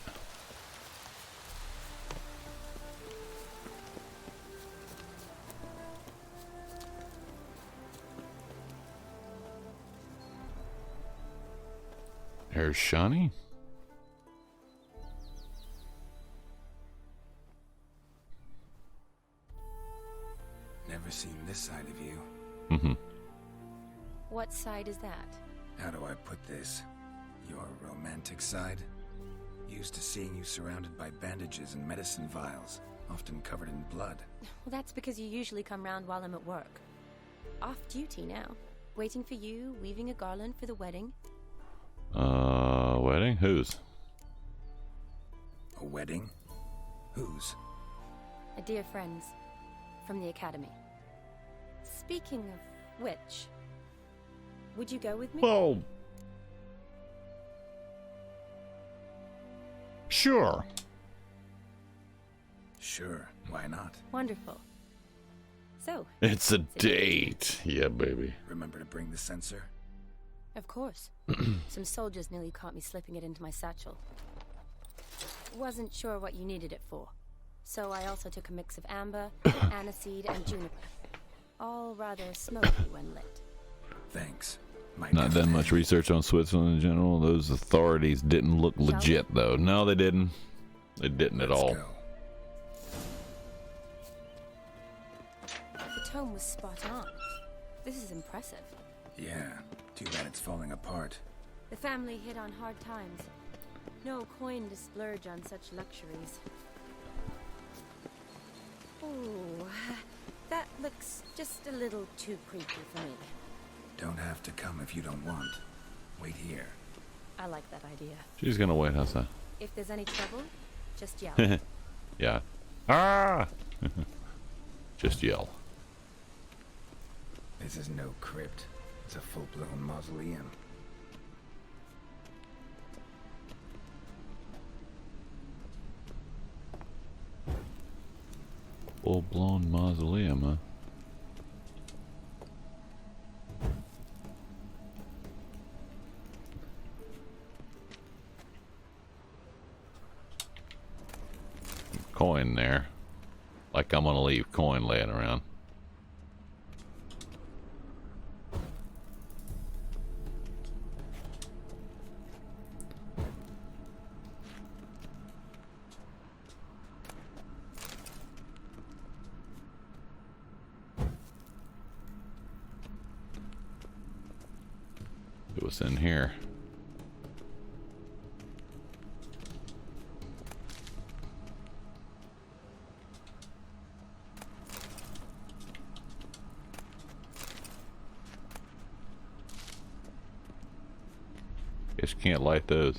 S2: There's Shani.
S3: this side of you.
S2: Mm-hmm.
S11: What side is that?
S3: How do I put this? Your romantic side? Used to seeing you surrounded by bandages and medicine vials, often covered in blood.
S11: Well, that's because you usually come round while I'm at work. Off duty now. Waiting for you, weaving a garland for the wedding.
S2: Wedding? Whose?
S3: A wedding? Whose?
S11: A dear friend's. From the academy. Speaking of which, would you go with me?
S2: Well, sure.
S3: Sure, why not?
S11: Wonderful. So,
S2: It's a date. Yeah, baby.
S3: Remember to bring the sensor?
S11: of course. Some soldiers nearly caught me slipping it into my satchel. Wasn't sure what you needed it for. So I also took a mix of amber, aniseed, and juniper. All rather smoky when lit.
S3: Thanks.
S2: Not done much research on Switzerland in general. Those authorities didn't look legit, though. No, they didn't. They didn't at all.
S3: Go.
S11: The tome was spot on. This is impressive.
S3: Yeah, too bad it's falling apart.
S11: The family hit on hard times. No coin to splurge on such luxuries. Ooh, that looks just a little too creepy for me.
S3: Don't have to come if you don't want. Wait here.
S11: I like that idea.
S2: She's gonna wait, how's that?
S11: If there's any trouble, just yell.
S2: Yeah. Ah! Just yell.
S3: This is no crypt. It's a full-blown mausoleum.
S2: Full-blown mausoleum, huh? Coin there. Like I'm gonna leave coin laying around. It was in here. Guess you can't light those.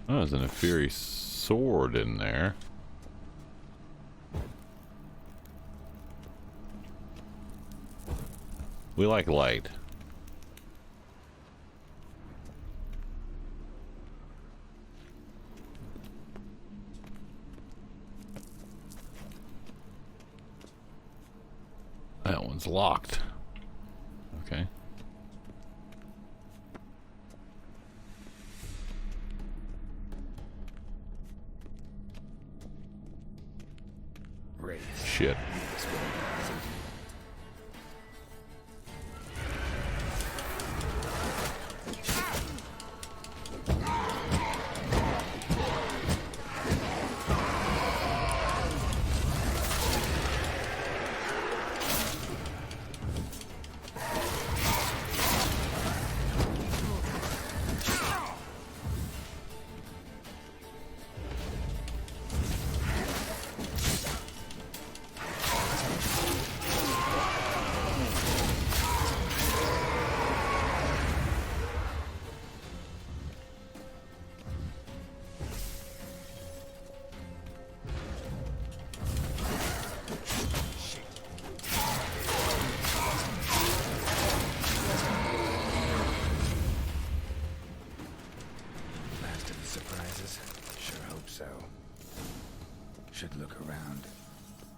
S2: Oh, there's an Fury sword in there. We like light. That one's locked. Okay. Shit.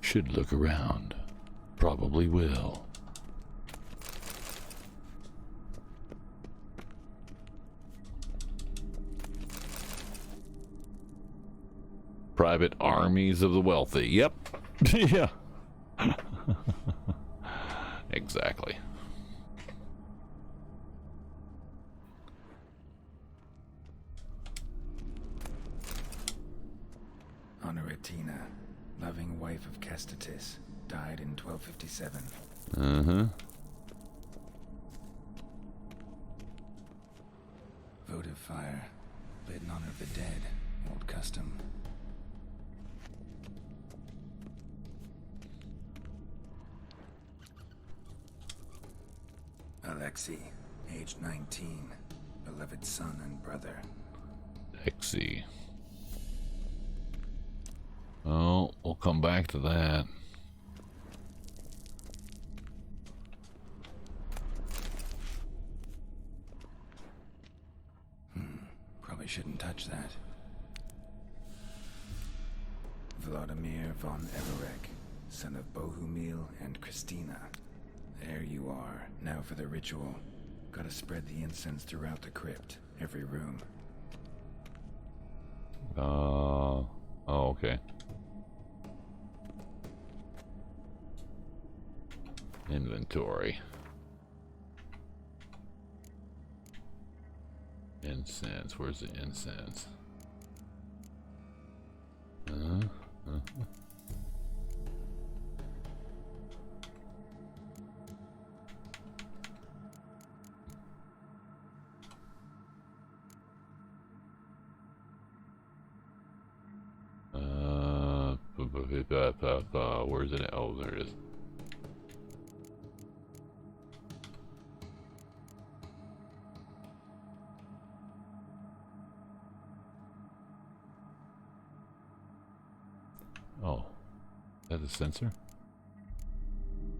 S2: Should look around. Probably will. Private armies of the wealthy. Yep. Yeah. Exactly.
S3: Honoratina, loving wife of Kestatis. died in 1257.
S2: Uh-huh.
S3: Votive fire, lit in honor of the dead. Old custom. Alexei, age 19, beloved son and brother.
S2: Alexei. Oh, we'll come back to that.
S3: Probably shouldn't touch that. Vladimir von Everek, son of Bohumil and Christina. There you are. Now for the ritual. Gotta spread the incense throughout the crypt, every room.
S2: Oh, okay. Inventory. Incense. Where's the incense? Where's it? Oh, there it is. Oh, is that a sensor?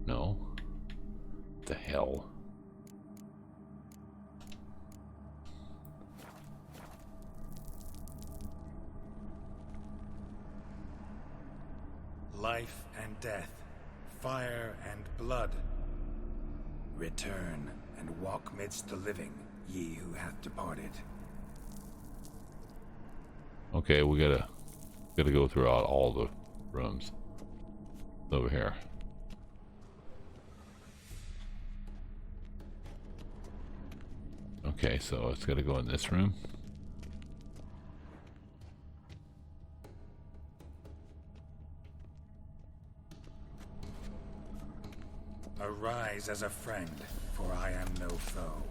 S2: No. What the hell?
S3: Life and death, fire and blood. Return and walk midst the living, ye who hath departed.
S2: Okay, we gotta go throughout all the rooms over here. Okay, so it's gotta go in this room.
S3: Arise as a friend, for I am no foe.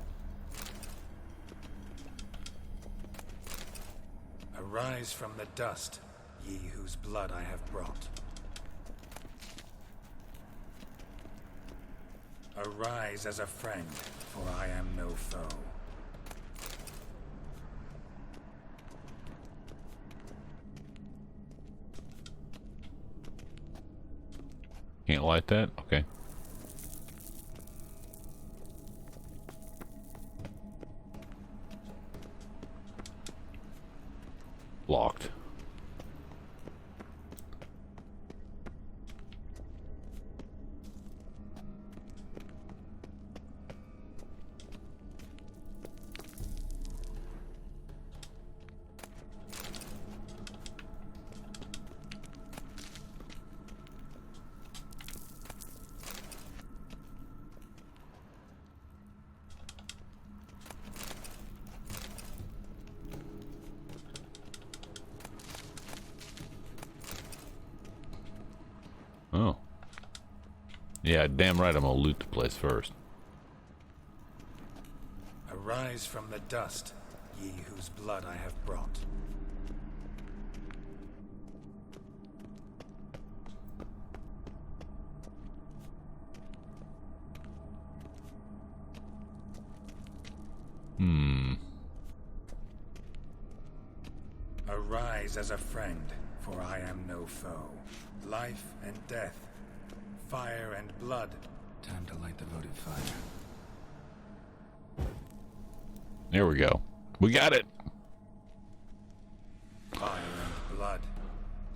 S3: Arise from the dust, ye whose blood I have brought. Arise as a friend, for I am no foe.
S2: Can't light that? Okay. Locked. Oh. Yeah, damn right I'm gonna loot the place first.
S3: Arise from the dust, ye whose blood I have brought. Arise as a friend, for I am no foe. Life and death, fire and blood. Time to light the votive fire.
S2: There we go. We got it.
S3: Fire and blood,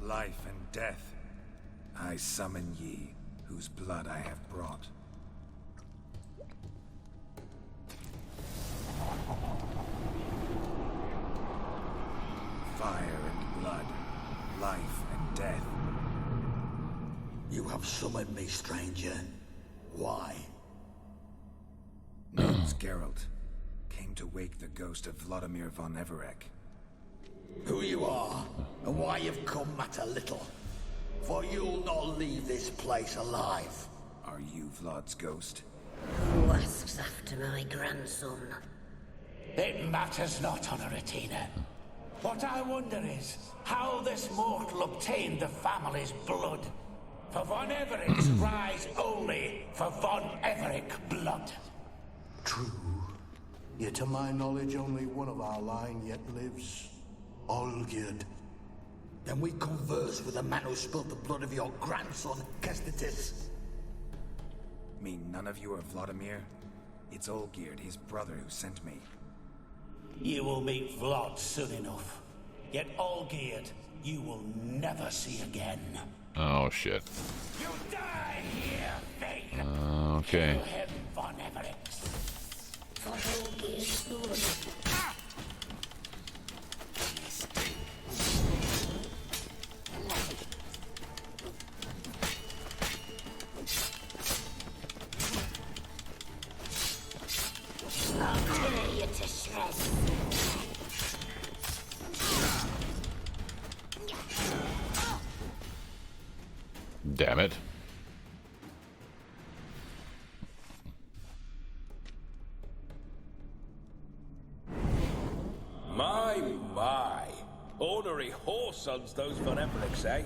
S3: life and death. I summon ye, whose blood I have brought. Fire and blood, life and death.
S8: You have summoned me, stranger. Why?
S3: Name's Geralt. Came to wake the ghost of Vladimir von Everek.
S8: Who you are, and why you've come matter little. For you'll not leave this place alive.
S3: Are you Vlad's ghost?
S13: Who asks after my grandson?
S14: It matters not, Honoratina. What I wonder is how this mortal obtained the family's blood. For Von Everett's rise only for Von Everett blood.
S12: True. Yet to my knowledge, only one of our line yet lives. Olgierd.
S8: Then we converse with the man who spilled the blood of your grandson, Kestitis.
S3: Mean none of you are Vladimir? It's Olgierd, his brother, who sent me.
S14: You will meet Vlad soon enough. Yet Olgierd, you will never see again.
S2: Oh shit.
S14: You die here, Vane.
S2: Okay.
S14: Kill him, Von Everett.
S13: For Olgierd's blood. I'll tear you to shreds.
S2: Damn it.
S15: My. Ornery whoresons those Von Evericks, eh?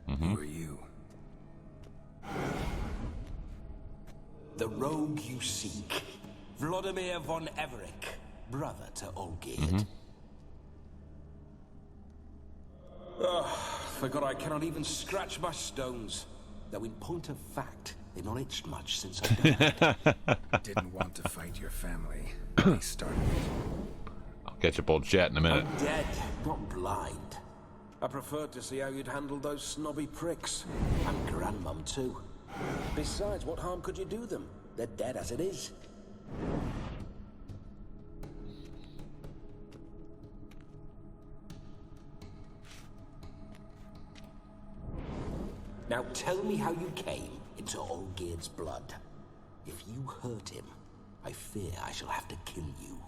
S3: Who are you?
S14: The rogue you seek. Vladimir Von Everett, brother to Olgierd. Forgot I cannot even scratch my stones. Though in point of fact, they've not itched much since I died.
S3: Didn't want to fight your family. They started it.
S2: I'll catch up on chat in a minute.
S14: I'm dead, not blind. I preferred to see how you'd handle those snobby pricks. And Grandmum too. Besides, what harm could you do them? They're dead as it is. Now tell me how you came into Olgierd's blood. If you hurt him, I fear I shall have to kill you.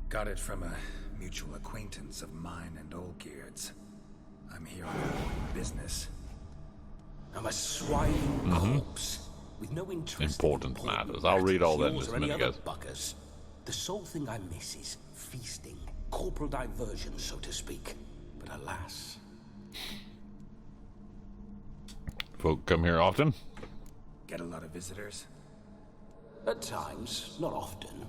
S3: Got it from a mutual acquaintance of mine and Olgierd's. I'm here on important business.
S14: I'm a swine corpse with no interest
S2: Important
S14: in
S2: matters. I'll read all that in
S14: yours
S2: just
S14: or
S2: a
S14: any
S2: minute,
S14: other
S2: guys.
S14: buggers. The sole thing I miss is feasting, corporal diversion, so to speak. But alas,
S2: Folk come here often?
S3: Get a lot of visitors?
S14: at times, not often.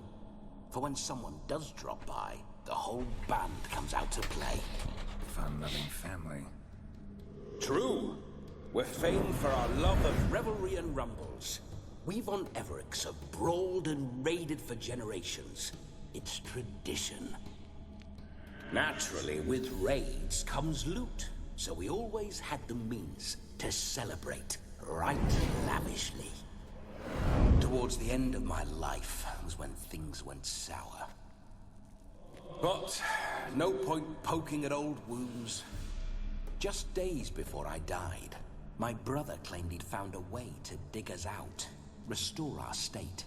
S14: For when someone does drop by, the whole band comes out to play.
S3: Fun-loving family.
S14: True. We're famed for our love of revelry and rumbles. We Von Evericks have brawled and raided for generations. It's tradition. Naturally, with raids comes loot, so we always had the means to celebrate right lavishly. Towards the end of my life was when things went sour. But no point poking at old wounds. Just days before I died, my brother claimed he'd found a way to dig us out, restore our state.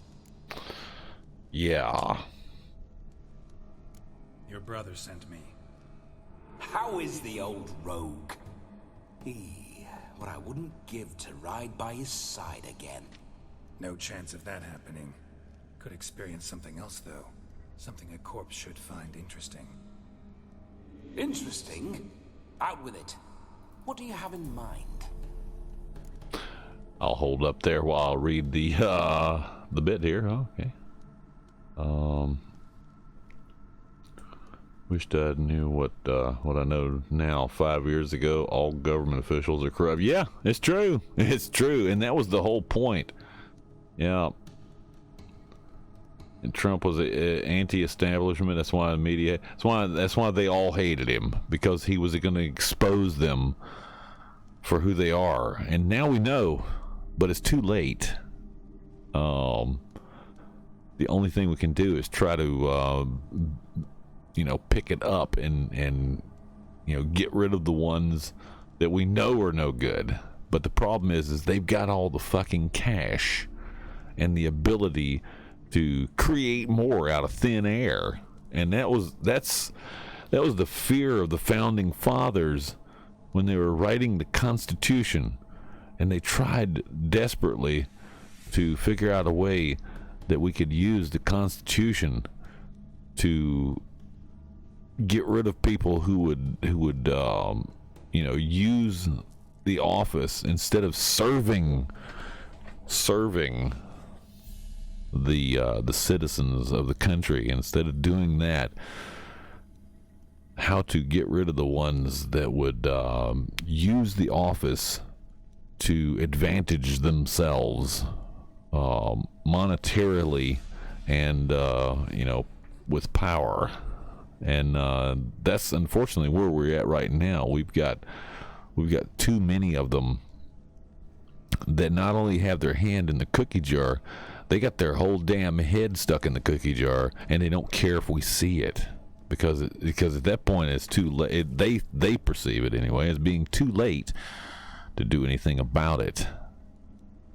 S2: Yeah.
S3: Your brother sent me.
S14: How is the old rogue? What I wouldn't give to ride by his side again.
S3: No chance of that happening. Could experience something else, though. Something a corpse should find interesting.
S14: Interesting? Out with it. What do you have in mind?
S2: I'll hold up there while I read the bit here. Okay. Wished I knew what I know now. 5 years ago, all government officials are corrupt. Yeah, it's true. It's true, and that was the whole point. Yeah. And Trump was anti-establishment. That's why the media. That's why they all hated him, because he was going to expose them for who they are. And now we know, but it's too late. The only thing we can do is try to, pick it up and get rid of the ones that we know are no good. But the problem is they've got all the fucking cash and the ability to create more out of thin air. And that was the fear of the founding fathers, when they were writing the Constitution, and they tried desperately to figure out a way that we could use the Constitution to get rid of people who would use the office instead of serving the citizens of the country. Instead of doing that, how to get rid of the ones that would use the office to advantage themselves monetarily and with power. And that's unfortunately where we're at right now. We've got too many of them that not only have their hand in the cookie jar, they got their whole damn head stuck in the cookie jar, and they don't care if we see it, because at that point it's too late. They perceive it anyway as being too late to do anything about it,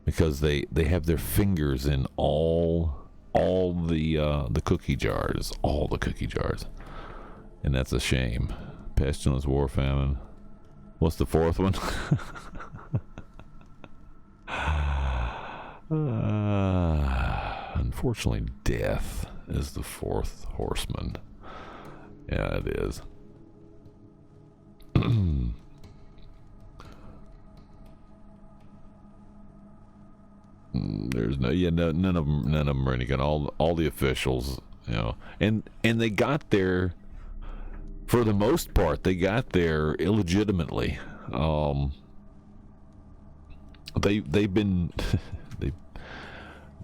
S2: because they have their fingers in all the cookie jars, and that's a shame. Pestilence, war, famine. What's the fourth one? Unfortunately, death is the fourth horseman. Yeah, it is. There's none of them are any good. All the officials, and they got there, for the most part, they got there illegitimately. They've been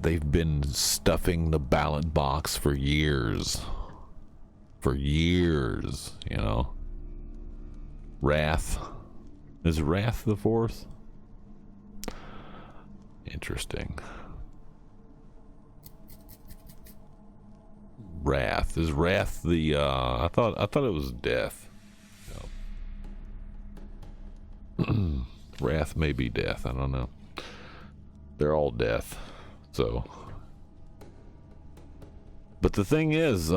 S2: they've been stuffing the ballot box for years. Wrath. Is Wrath the fourth? Interesting. Wrath. Is Wrath the I thought it was Death. No. Wrath may be Death, I don't know. They're all Death. So, but the thing is,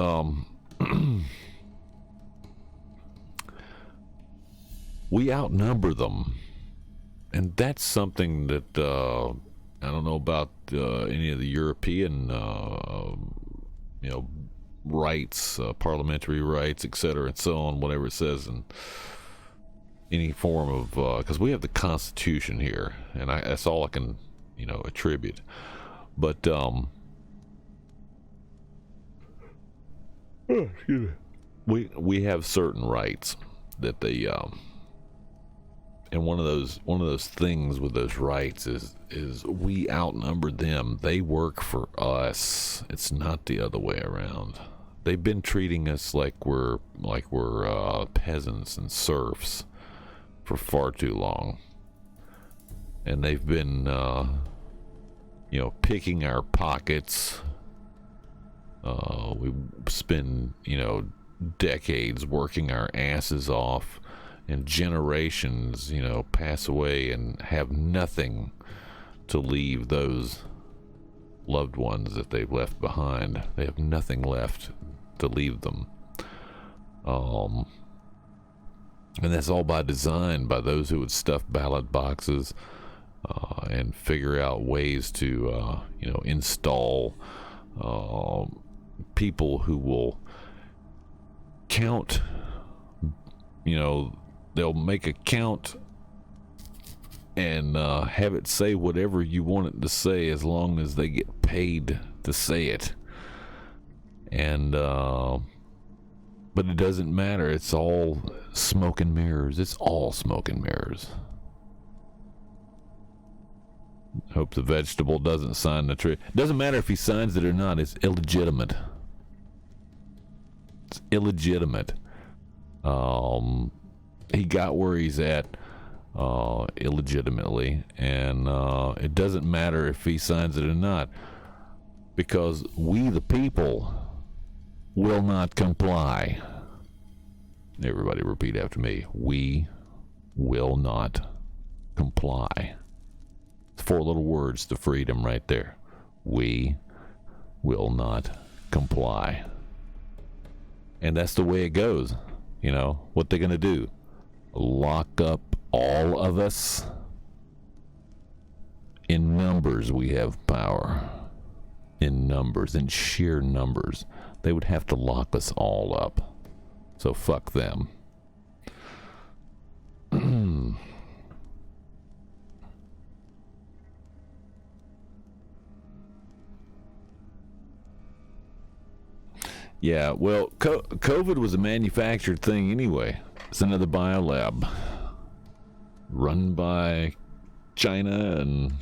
S2: we outnumber them, and that's something that I don't know about any of the European, rights, parliamentary rights, etc., and so on, whatever it says in any form of, because we have the Constitution here, and that's all I can, attribute. But we have certain rights that they and one of those things with those rights is we outnumber them. They work for us. It's not the other way around. They've been treating us like we're peasants and serfs for far too long, and they've been picking our pockets. We spend, decades working our asses off, and generations, pass away and have nothing to leave those loved ones that they've left behind. They have nothing left to leave them. And that's all by design, by those who would stuff ballot boxes and figure out ways to, install people who will count, they'll make a count and have it say whatever you want it to say, as long as they get paid to say it. And but it doesn't matter. It's all smoke and mirrors. It's all smoke and mirrors. Hope the vegetable doesn't sign the tree. It doesn't matter if he signs it or not. It's illegitimate. It's illegitimate. He got where he's at illegitimately, and it doesn't matter if he signs it or not, because we the people will not comply. Everybody repeat after me. We will not comply. 4 little words to freedom right there. We will not comply. And that's the way it goes. What they're going to do. lock up all of us, in numbers we have power. In numbers, in sheer numbers. They would have to lock us all up. So fuck them. Yeah, well, COVID was a manufactured thing anyway. It's another biolab run by China and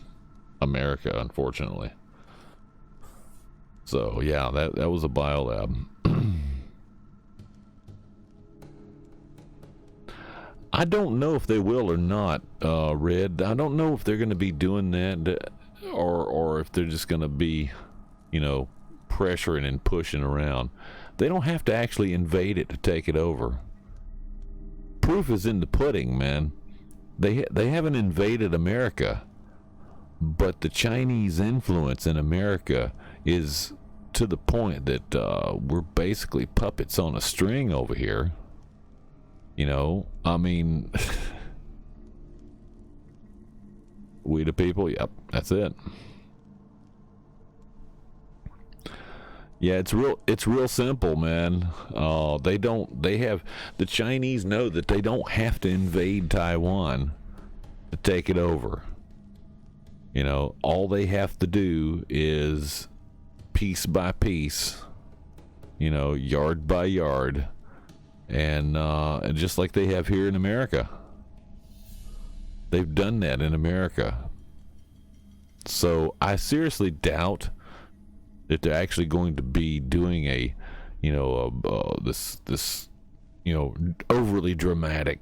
S2: America, unfortunately. So yeah, that was a biolab. I don't know if they will or not, Red. I don't know if they're going to be doing that, or if they're just going to be, pressuring and pushing around. They don't have to actually invade it to take it over. Proof is in the pudding, man. They haven't invaded America, but the Chinese influence in America is to the point that we're basically puppets on a string over here. I mean, we the people, yep, that's it. Yeah, it's real simple, man. The Chinese know that they don't have to invade Taiwan to take it over. All they have to do is piece by piece, yard by yard, and just like they have here in America. They've done that in America. So I seriously doubt that they're actually going to be doing this overly dramatic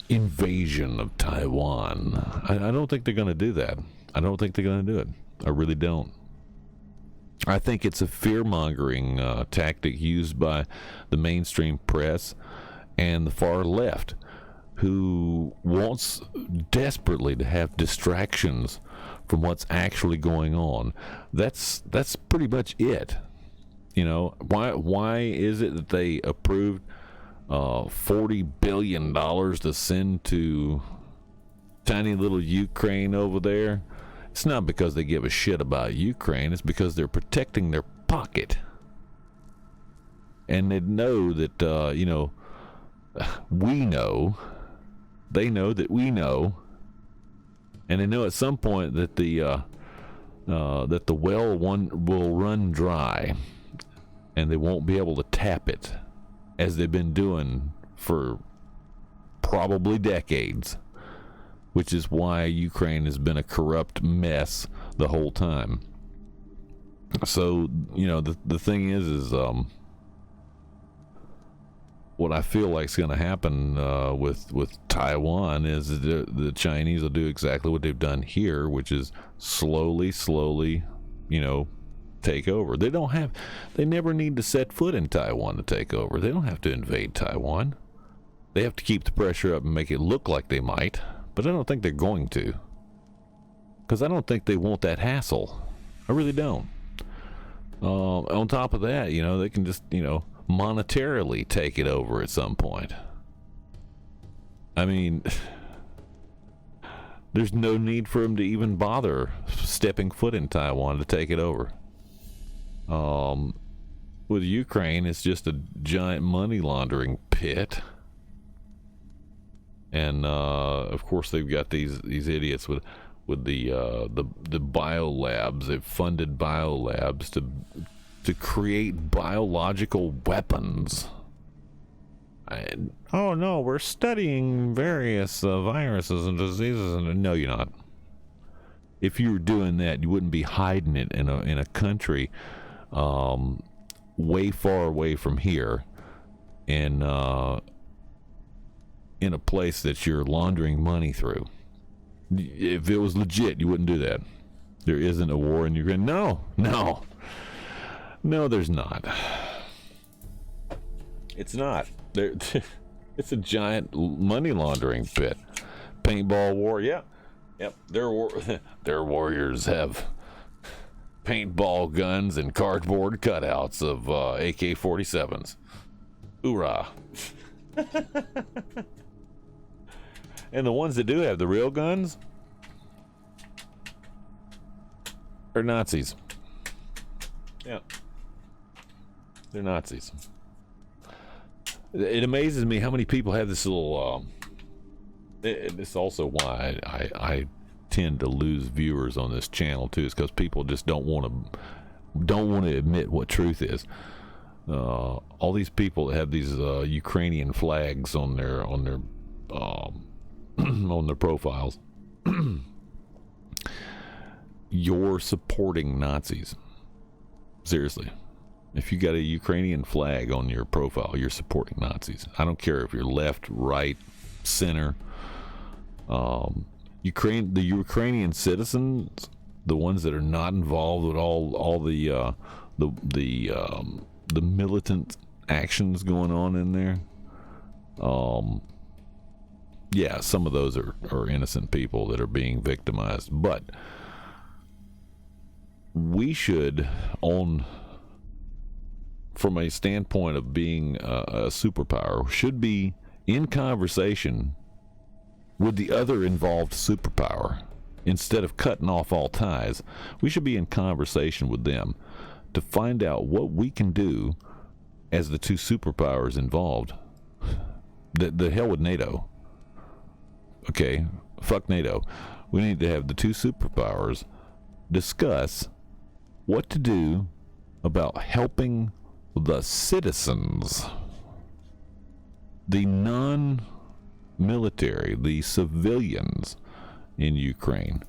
S2: invasion of Taiwan. I don't think they're going to do that. I don't think they're going to do it. I really don't. I think it's a fear-mongering tactic used by the mainstream press and the far left, who wants desperately to have distractions from what's actually going on. That's pretty much it. Why is it that they approved $40 billion to send to tiny little Ukraine over there? It's not because they give a shit about Ukraine. It's because they're protecting their pocket. And they know that, we know. They know that we know. And they know at some point that the well will run dry. And they won't be able to tap it, as they've been doing for probably decades. Which is why Ukraine has been a corrupt mess the whole time. So, the thing is what I feel like is going to happen with Taiwan is the Chinese will do exactly what they've done here, which is slowly, take over. They never need to set foot in Taiwan to take over. They don't have to invade Taiwan. They have to keep the pressure up and make it look like they might. But I don't think they're going to. Because I don't think they want that hassle. I really don't. On top of that, they can just, monetarily take it over at some point. I mean, there's no need for them to even bother stepping foot in Taiwan to take it over. With Ukraine, it's just a giant money laundering pit. And of course they've got these idiots with the biolabs. They've funded biolabs to create biological weapons. Oh no, we're studying various viruses and diseases. And no, you're not. If you were doing that, you wouldn't be hiding it in a country way far away from here, and in a place that you're laundering money through. If it was legit, you wouldn't do that. There isn't a war in Ukraine. No, there's not. It's not. It's a giant money laundering pit. Paintball war, yeah. Yep, their warriors have paintball guns and cardboard cutouts of AK-47s. Hoorah. And the ones that do have the real guns are Nazis. Yeah. They're Nazis. It amazes me how many people have this little... it's also why I tend to lose viewers on this channel too, is because people just don't want to admit what truth is. All these people that have these Ukrainian flags on their on their profiles, you're supporting Nazis. Seriously. If you got a Ukrainian flag on your profile, you're supporting Nazis. I don't care if you're left, right, center. The Ukrainian citizens, the ones that are not involved with all the militant actions going on in there. Yeah, some of those are innocent people that are being victimized, but we should, from a standpoint of being a superpower, should be in conversation with the other involved superpower. Instead of cutting off all ties, we should be in conversation with them to find out what we can do as the two superpowers involved. The hell with NATO. Okay, fuck NATO. We need to have the two superpowers discuss what to do about helping the citizens, the non-military, the civilians in Ukraine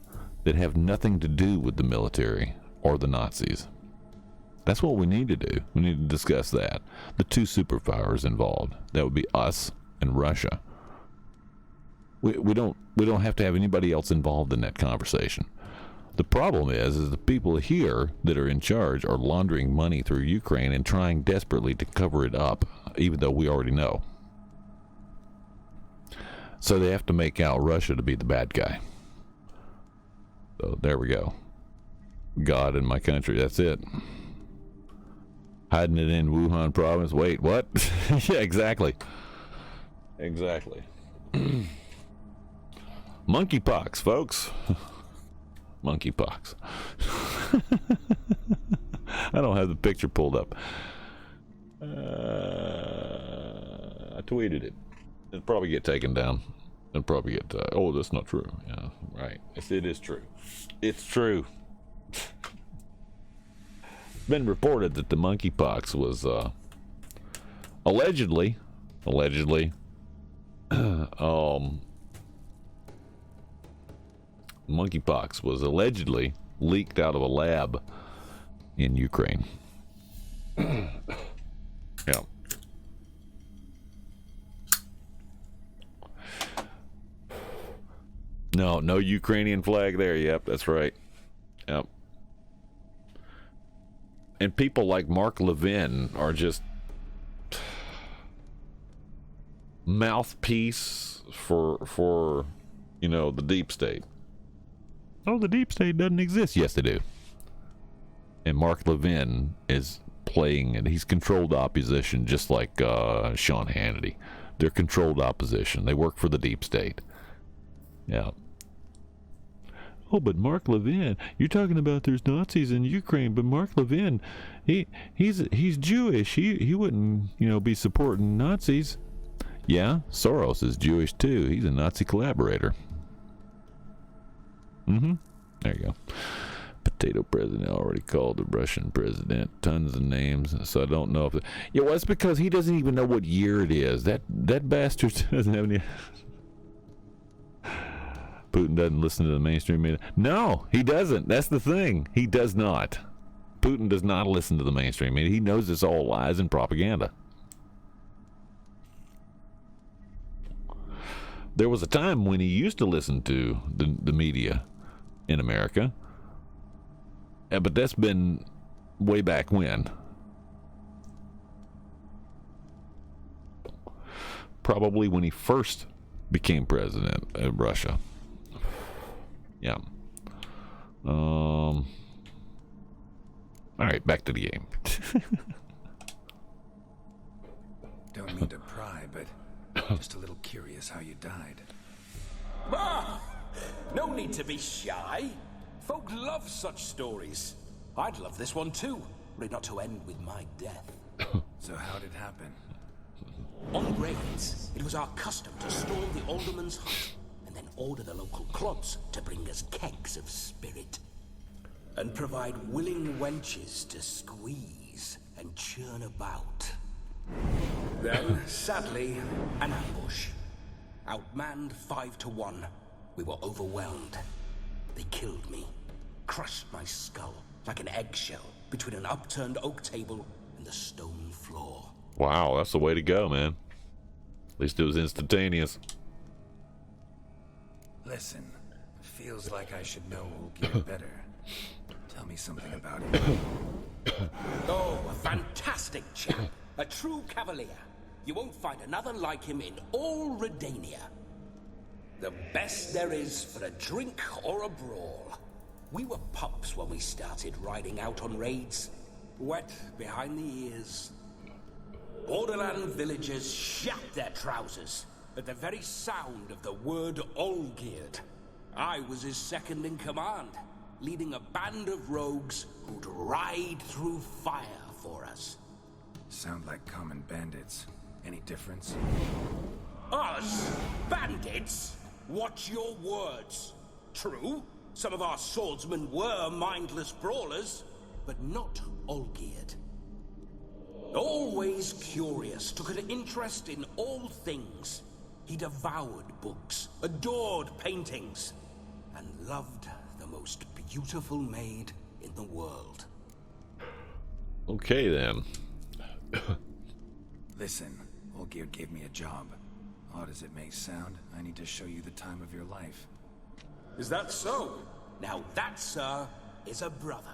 S2: that have nothing to do with the military or the Nazis. That's what we need to do. We need to discuss that. The two superpowers involved. That would be us and Russia. We don't have to have anybody else involved in that conversation. The problem is the people here that are in charge are laundering money through Ukraine and trying desperately to cover it up, even though we already know. So they have to make out Russia to be the bad guy. So there we go. God in my country, that's it. Hiding it in Wuhan province. Wait, what? Yeah, exactly. Exactly. Monkeypox, folks. Monkeypox. I don't have the picture pulled up. I tweeted it. It'll probably get taken down. It'll probably get... oh, that's not true. Yeah, right. Yes, it is true. It's true. It's been reported that the monkeypox was allegedly monkeypox was allegedly leaked out of a lab in Ukraine. Yeah. No Ukrainian flag there. Yep, that's right. Yep. And people like Mark Levin are just mouthpiece for the deep state. Oh, the deep state doesn't exist. Yes, they do. And Mark Levin is playing, and he's controlled opposition, just like Sean Hannity. They're controlled opposition. They work for the deep state. Yeah. Oh, but Mark Levin, you're talking about there's Nazis in Ukraine, but Mark Levin, he's Jewish. He wouldn't, be supporting Nazis. Yeah, Soros is Jewish too. He's a Nazi collaborator. There you go. Potato president already called the Russian president. Tons of names, so I don't know if... Yeah, well, it's because he doesn't even know what year it is. That bastard doesn't have any... Putin doesn't listen to the mainstream media. No, he doesn't. That's the thing. He does not. Putin does not listen to the mainstream media. He knows it's all lies and propaganda. There was a time when he used to listen to the media in America. But that's been way back when. Probably when he first became president of Russia. Yeah. All right, back to the game.
S3: Don't mean to pry, but Just a little curious how you died.
S15: Ah, no need to be shy. Folk love such stories. I'd love this one too, were it not to end with my death.
S3: So how'd it happen?
S14: On raids, it was our custom to storm the alderman's hut and then order the local clubs to bring us kegs of spirit. And provide willing wenches to squeeze and churn about. Then, sadly, an ambush. Outmanned 5 to 1. We were overwhelmed. They killed me. Crushed my skull like an eggshell between an upturned oak table and the stone floor.
S2: Wow, that's the way to go, man. At least it was instantaneous.
S3: Listen, it feels like I should know Olgierd better. Tell me something about him.
S14: Oh, a fantastic chap. A true cavalier. You won't find another like him in all Redania. The best there is for a drink or a brawl. We were pups when we started riding out on raids. Wet behind the ears. Borderland villagers shat their trousers at the very sound of the word Olgierd. I was his second in command, leading a band of rogues who'd ride through fire for us.
S3: Sound like common bandits. Any difference?
S14: Us? Bandits? Watch your words. True, some of our swordsmen were mindless brawlers, but not Olgierd. Always curious, took an interest in all things. He devoured books, adored paintings, and loved the most beautiful maid in the world.
S2: Okay, then.
S3: Listen, Olgierd gave me a job. Odd as it may sound, I need to show you the time of your life.
S14: Is that so? Now that, sir, is a brother.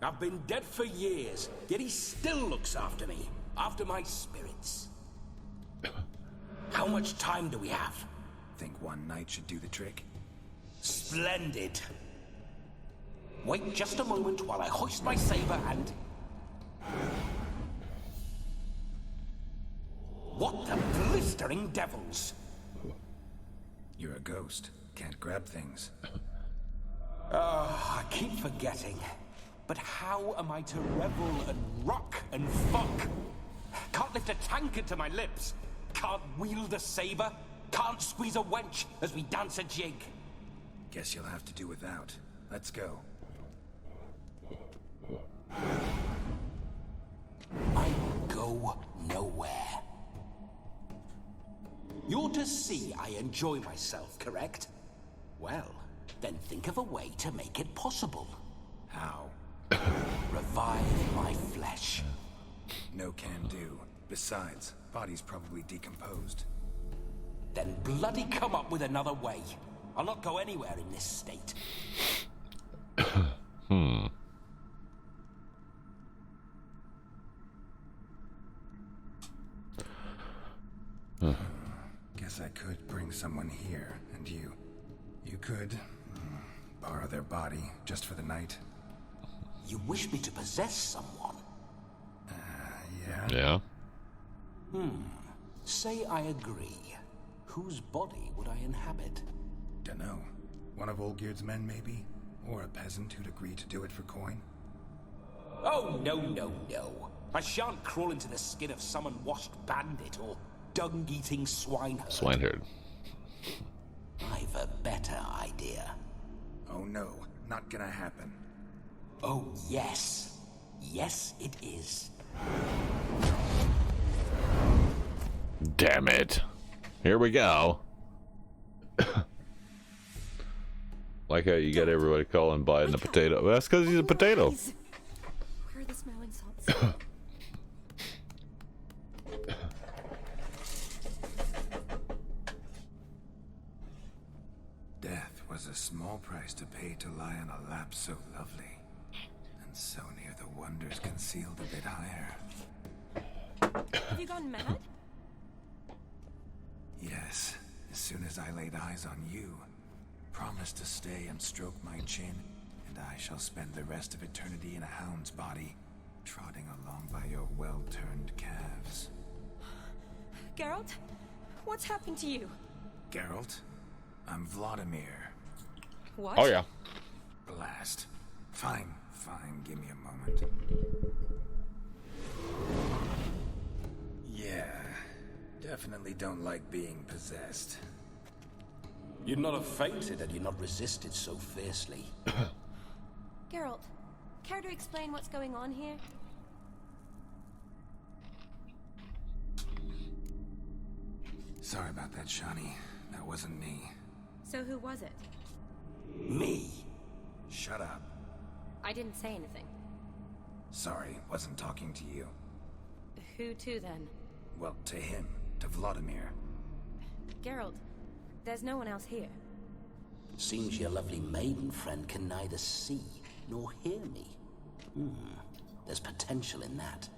S14: I've been dead for years, yet he still looks after me, after my spirits. How much time do we have?
S3: Think one night should do the trick?
S14: Splendid. Wait just a moment while I hoist my saber and... What the blistering devils?
S3: You're a ghost. Can't grab things.
S14: I keep forgetting. But how am I to revel and rock and fuck? Can't lift a tankard to my lips. Can't wield a saber. Can't squeeze a wench as we dance a jig.
S3: Guess you'll have to do without. Let's go.
S14: I go nowhere. You're to see I enjoy myself, correct? Well, then think of a way to make it possible.
S3: How?
S14: Revive my flesh.
S3: No can do. Besides, body's probably decomposed.
S14: Then bloody come up with another way. I'll not go anywhere in this state.
S3: Guess I could bring someone here, and you could borrow their body just for the night.
S14: You wish me to possess someone?
S3: Yeah?
S2: Yeah.
S14: Say I agree. Whose body would I inhabit?
S3: Dunno. One of Olgierd's men, maybe? Or a peasant who'd agree to do it for coin?
S14: Oh, no, no, no. I shan't crawl into the skin of some unwashed bandit or dung-eating swineherd.
S2: Swineherd.
S14: I've a better idea.
S3: Oh no, not gonna happen.
S14: Oh, yes. Yes, it is.
S2: Damn it. Here we go. Like how you got everybody calling Biden a potato. Well, that's because he's a potato.
S11: Where are the smelling salts?
S3: Death was a small price to pay to lie on a lap so lovely, and so near the wonders concealed a bit higher.
S11: Have you gone mad?
S3: Yes, as soon as I laid eyes on you, promise to stay and stroke my chin, and I shall spend the rest of eternity in a hound's body, trotting along by your well-turned calves.
S11: Geralt?
S10: What's happened to you?
S3: Geralt, I'm Vladimir.
S10: What?
S2: Oh, yeah.
S3: Blast. Fine, give me a moment. Yeah, definitely don't like being possessed.
S14: You'd not have fainted had you not resisted so fiercely.
S11: Geralt, care to explain what's going on here?
S3: Sorry about that, Shani. That wasn't me.
S11: So who was it?
S14: Me?
S3: Shut up.
S11: I didn't say anything.
S3: Sorry, wasn't talking to you.
S11: Who to then?
S3: Well, to him. To Vladimir.
S11: Geralt, there's no one else here.
S14: Seems your lovely maiden friend can neither see nor hear me. There's potential in that.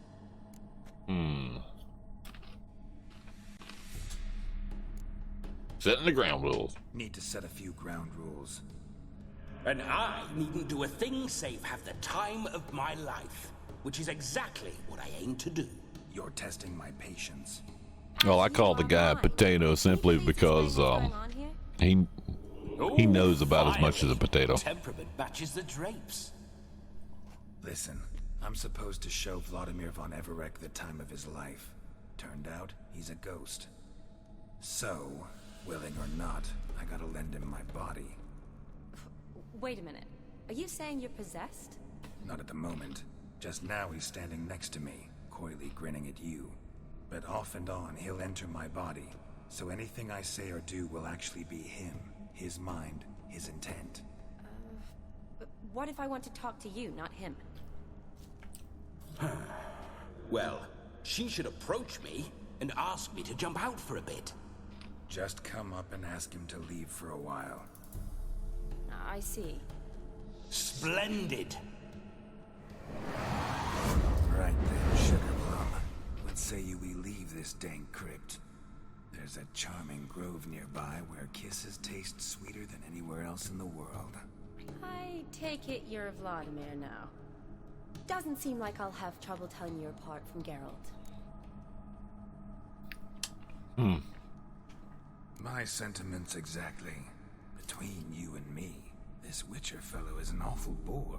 S2: Setting the ground rules.
S3: Need to set a few ground rules.
S14: And I needn't do a thing save have the time of my life, which is exactly what I aim to do.
S3: You're testing my patience.
S2: Well, I call the guy Potato simply because he knows about as much as a potato.
S14: Temperament matches the drapes.
S3: Listen, I'm supposed to show Vladimir von Everec the time of his life. Turned out, he's a ghost. So, willing or not, I gotta lend him my body.
S11: Wait a minute. Are you saying you're possessed?
S3: Not at the moment. Just now he's standing next to me, coyly grinning at you. But off and on, he'll enter my body. So anything I say or do will actually be him. His mind, his intent.
S11: But what if I want to talk to you, not him?
S14: Well, she should approach me and ask me to jump out for a bit.
S3: Just come up and ask him to leave for a while.
S11: I see.
S14: Splendid!
S3: Right then, Sugar Plum. What say you we leave this dank crypt? There's a charming grove nearby where kisses taste sweeter than anywhere else in the world.
S11: I take it you're Vladimir now. Doesn't seem like I'll have trouble telling you apart from Geralt.
S3: My sentiments exactly. Between you and me, this Witcher fellow is an awful bore.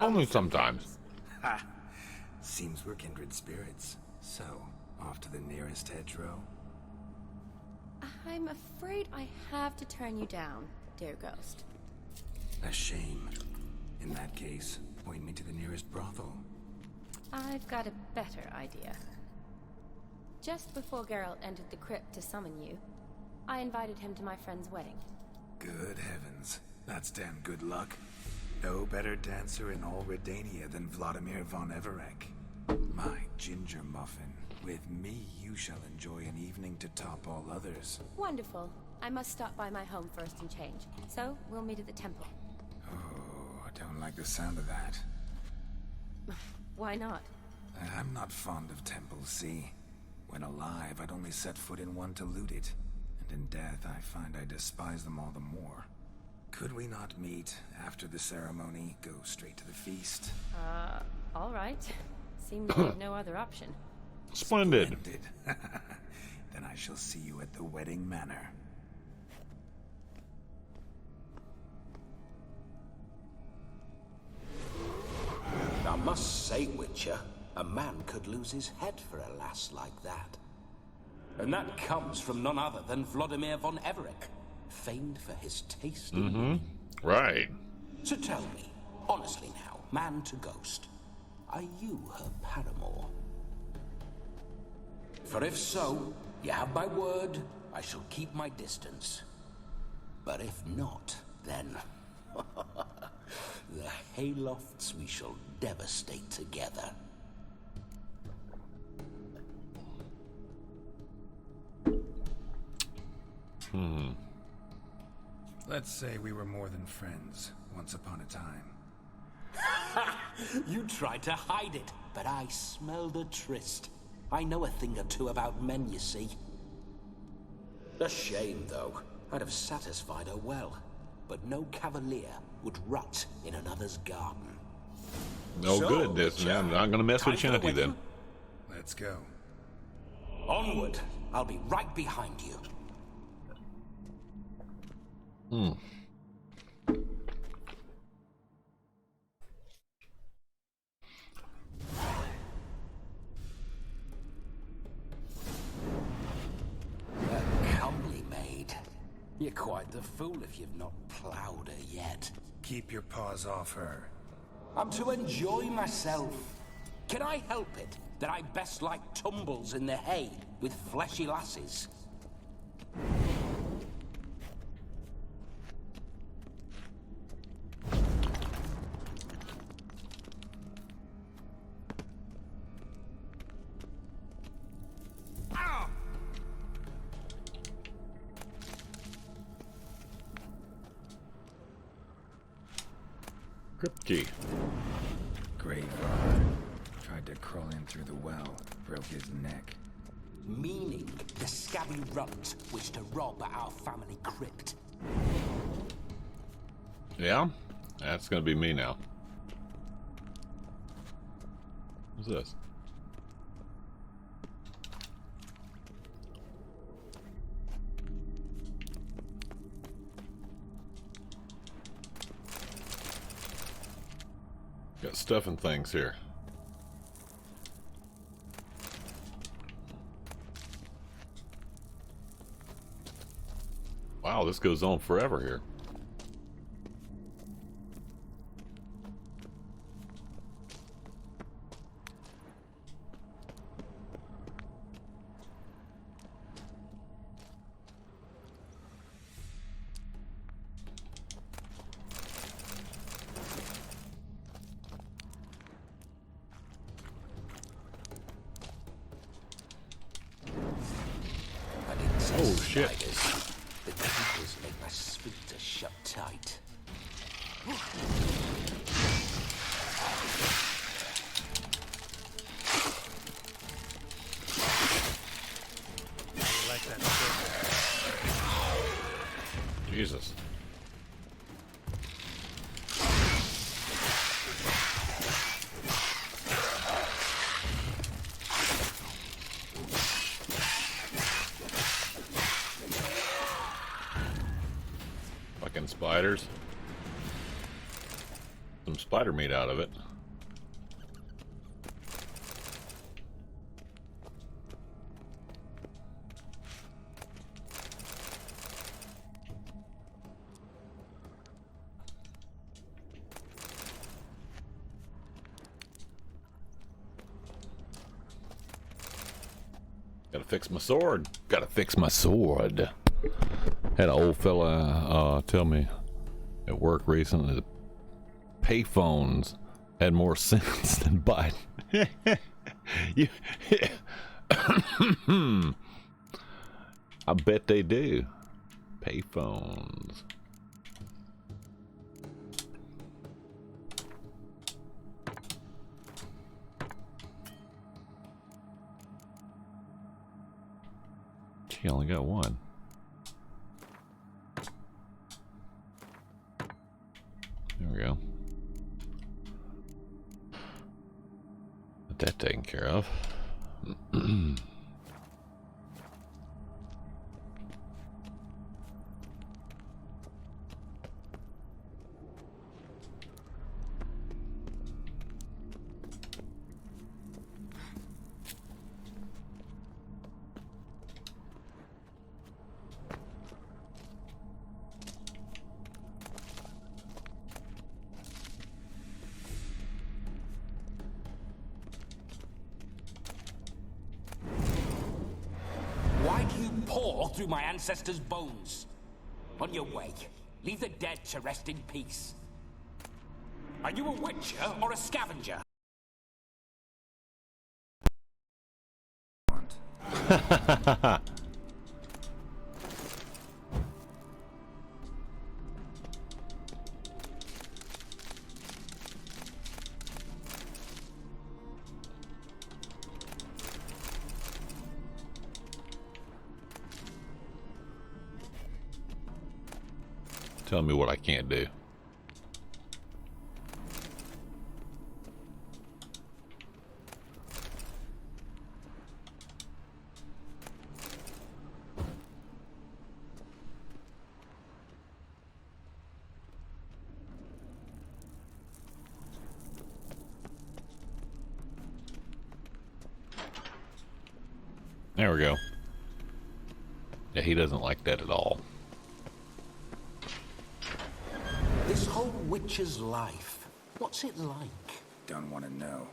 S2: Only sometimes.
S3: Ha! Seems we're kindred spirits. So, off to the nearest hedgerow?
S11: I'm afraid I have to turn you down, dear ghost.
S3: A shame. In that case, point me to the nearest brothel.
S11: I've got a better idea. Just before Geralt entered the crypt to summon you, I invited him to my friend's wedding.
S3: Good heavens. That's damn good luck. No better dancer in all Redania than Vladimir von Everec. My ginger muffin. With me, you shall enjoy an evening to top all others.
S11: Wonderful. I must stop by my home first and change. So, we'll meet at the temple.
S3: Oh, I don't like the sound of that.
S11: Why not?
S3: I'm not fond of temples, see? When alive, I'd only set foot in one to loot it. And in death, I find I despise them all the more. Could we not meet after the ceremony, go straight to the feast?
S11: All right. Seems we have no other option.
S2: Splendid.
S3: Then I shall see you at the wedding manor.
S14: I must say, Witcher, a man could lose his head for a lass like that. And that comes from none other than Vladimir von Everec, famed for his taste in women.
S2: Right.
S14: So tell me, honestly now, man to ghost, are you her paramour? For if so, you have my word, I shall keep my distance. But if not, then the haylofts we shall devastate together.
S3: Let's say we were more than friends, once upon a time.
S14: You tried to hide it, but I smelled a tryst. I know a thing or two about men, you see. A shame, though. I'd have satisfied her well. But no cavalier would rot in another's garden.
S2: No good, this. I'm not going to mess with Shanty then.
S3: Let's go.
S14: Onward. I'll be right behind you. A comely maid. You're quite the fool if you've not ploughed her yet.
S3: Keep your paws off her.
S14: I'm to enjoy myself. Can I help it that I best like tumbles in the hay with fleshy lasses?
S2: Crypt key.
S3: Grave robber. Tried to crawl in through the well. Broke his neck.
S14: Meaning the scabby runt wished to rob our family crypt.
S2: Yeah? That's gonna be me now. What's this? Got stuff and things here. Wow, this goes on forever here. Oh shit.
S14: The creepers make my sphincter shut tight.
S6: Like that.
S2: Jesus. Fucking spiders. Some spider meat out of it. Gotta fix my sword. Gotta fix my sword. Had an old fella tell me at work recently that payphones had more sense than Biden. I bet they do. Payphones. Gee, I only got one. There we go. Got that taken care of.
S14: Why do you paw through my ancestors' bones? On your way, leave the dead to rest in peace. Are you a witcher or a scavenger?
S2: Tell me what I can't do. There we go. Yeah, he doesn't like that at all.
S14: This whole witcher's life, what's it like?
S3: Don't want to know.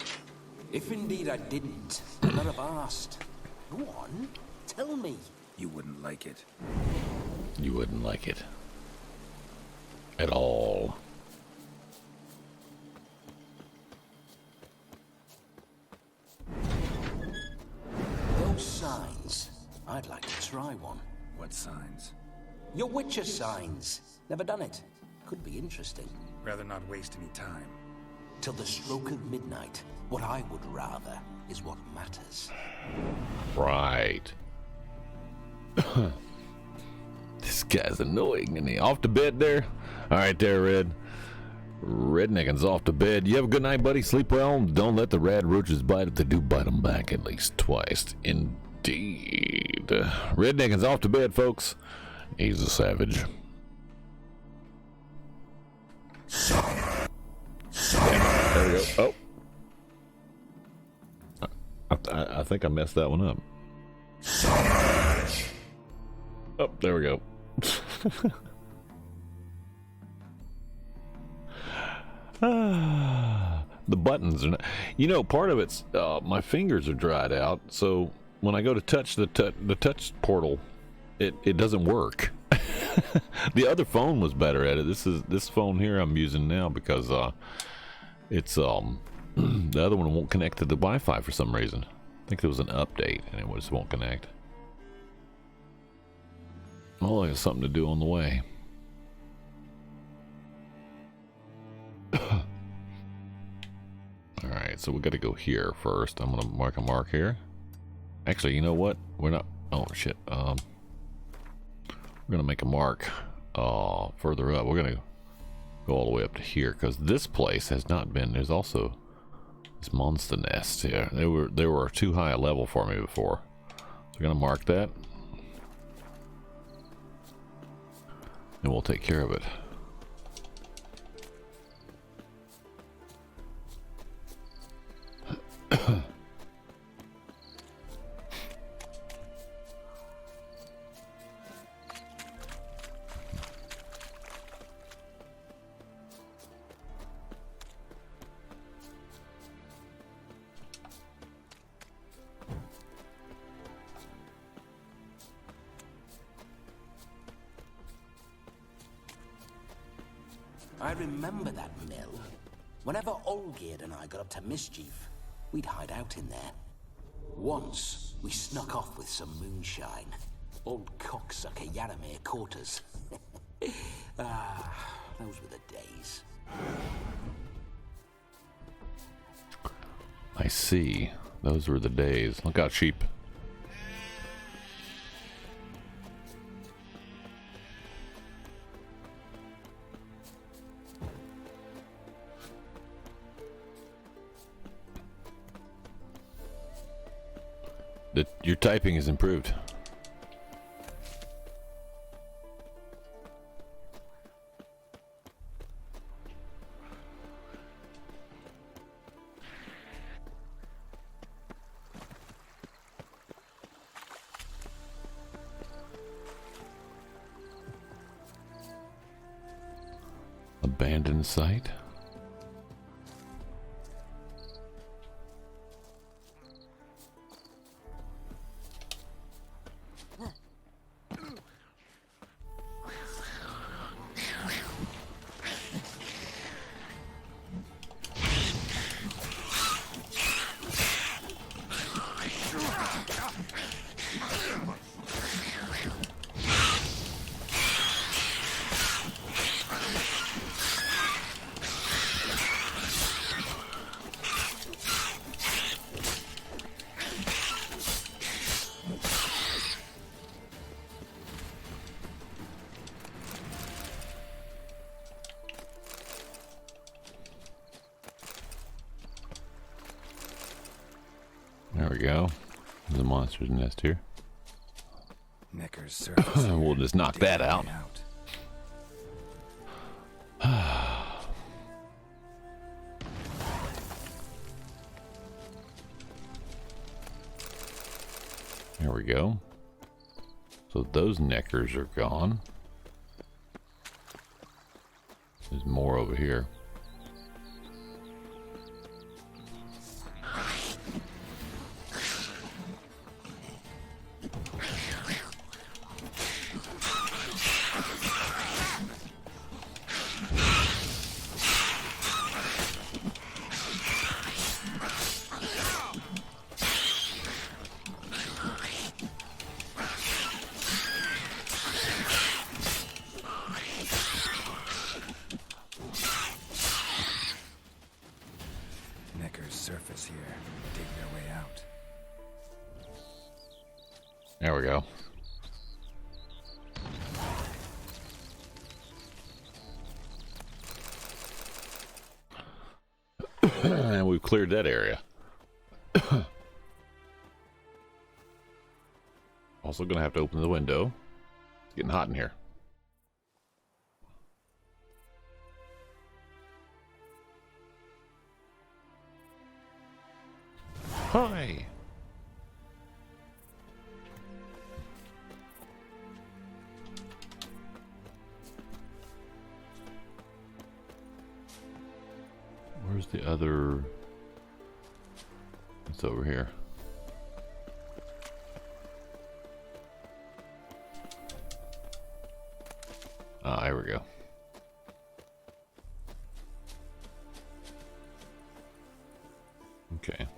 S14: If indeed I didn't, I'd not have asked. Go on, tell me.
S3: You wouldn't like it.
S2: You wouldn't like it. At all.
S14: Those signs, I'd like to try one.
S3: What signs?
S14: Your witcher signs. Never done it. Could be interesting.
S3: Rather not waste any time.
S14: Till the stroke of midnight, what I would rather is what matters.
S2: Right. This guy's annoying, isn't he? Off to bed there? Alright there, Red. Redneckin's off to bed. You have a good night, buddy. Sleep well. Don't let the rad roaches bite. If they do, bite them back at least twice. Indeed. Redneckin's off to bed, folks. He's a savage. There we go. Oh. I think I messed that one up. Oh, there we go. The buttons are not, you know, part of it's my fingers are dried out, so when I go to touch the touch portal, it doesn't work. The other phone was better at it. This phone here I'm using now because it's the other one won't connect to the Wi-Fi for some reason. I think there was an update and it just won't connect. Well, there's something to do on the way. Alright, so we got to go here first. I'm going to mark a mark here. Actually, you know what? We're not... Oh, shit. We're going to make a mark further up. We're going to go all the way up to here because this place has not been... There's also this monster nest here. They were too high a level for me before. So we're going to mark that. And we'll take care of it.
S14: I remember that mill. Whenever Olgierd and I got up to mischief, we'd hide out in there. Once, we snuck off with some moonshine. Old cocksucker Yaramir caught us. Those were the days.
S2: I see. Those were the days. Look out, sheep. Your typing has improved. Abandoned site. There we go. There's a monster's nest here.
S3: Necker's surface.
S2: We'll just knock that out. Here There we go. So those neckers are gone. There's more over here.
S3: Surface here. Dig their way out.
S2: There we go. And we've cleared that area. Also gonna have to open the window. It's getting hot in here. Hi. Where's the other? It's over here. Ah, here we go. Okay.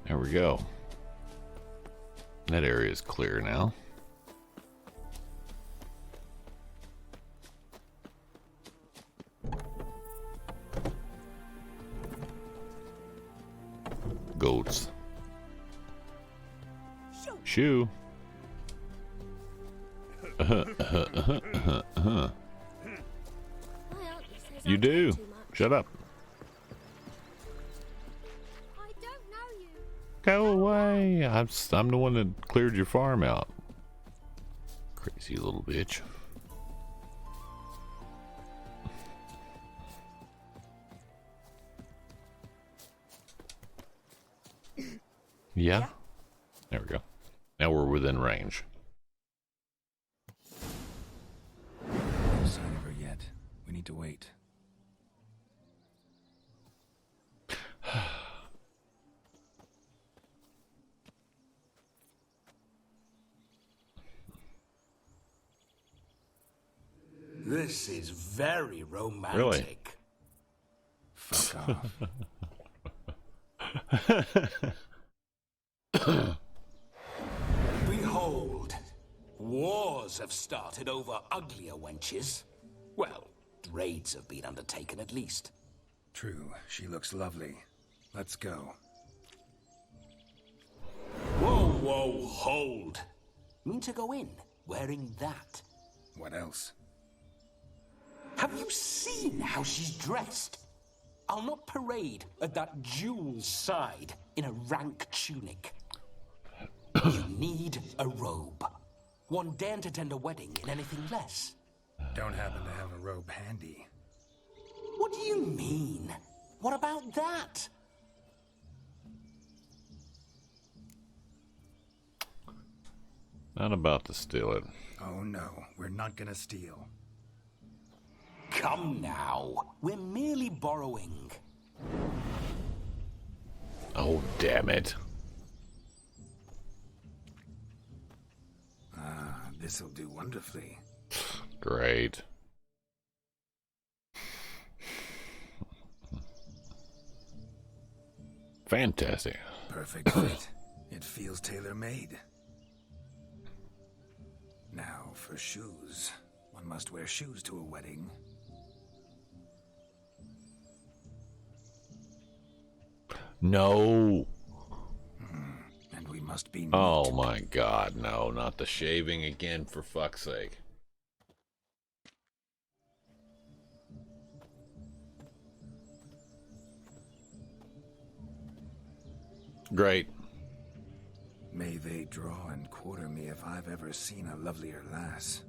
S2: There we go. That area is clear now. Goats. Shoo. You do. Shut up. Go away. I'm the one that cleared your farm out. Crazy little bitch. Yeah. There we go. Now we're within range.
S3: No sign of her yet. We need to wait.
S14: This is very romantic.
S2: Really?
S3: Fuck off.
S14: Behold, wars have started over uglier wenches. Well, raids have been undertaken at least.
S3: True, she looks lovely. Let's go.
S14: Whoa, whoa, hold. Mean to go in wearing that?
S3: What else?
S14: Have you seen how she's dressed? I'll not parade at that jewel's side in a rank tunic. You need a robe. One daren't attend a wedding in anything less.
S3: Don't happen to have a robe handy.
S14: What do you mean? What about that?
S2: Not about to steal it.
S3: Oh no, we're not gonna steal.
S14: Come now, we're merely borrowing.
S2: Oh, damn it.
S3: Ah, this'll do wonderfully.
S2: Great. Fantastic.
S3: Perfect fit. It feels tailor-made. Now for shoes. One must wear shoes to a wedding.
S2: No.
S3: And we must be neat.
S2: Oh my god, no, not the shaving again, for fuck's sake. Great.
S3: May they draw and quarter me if I've ever seen a lovelier lass.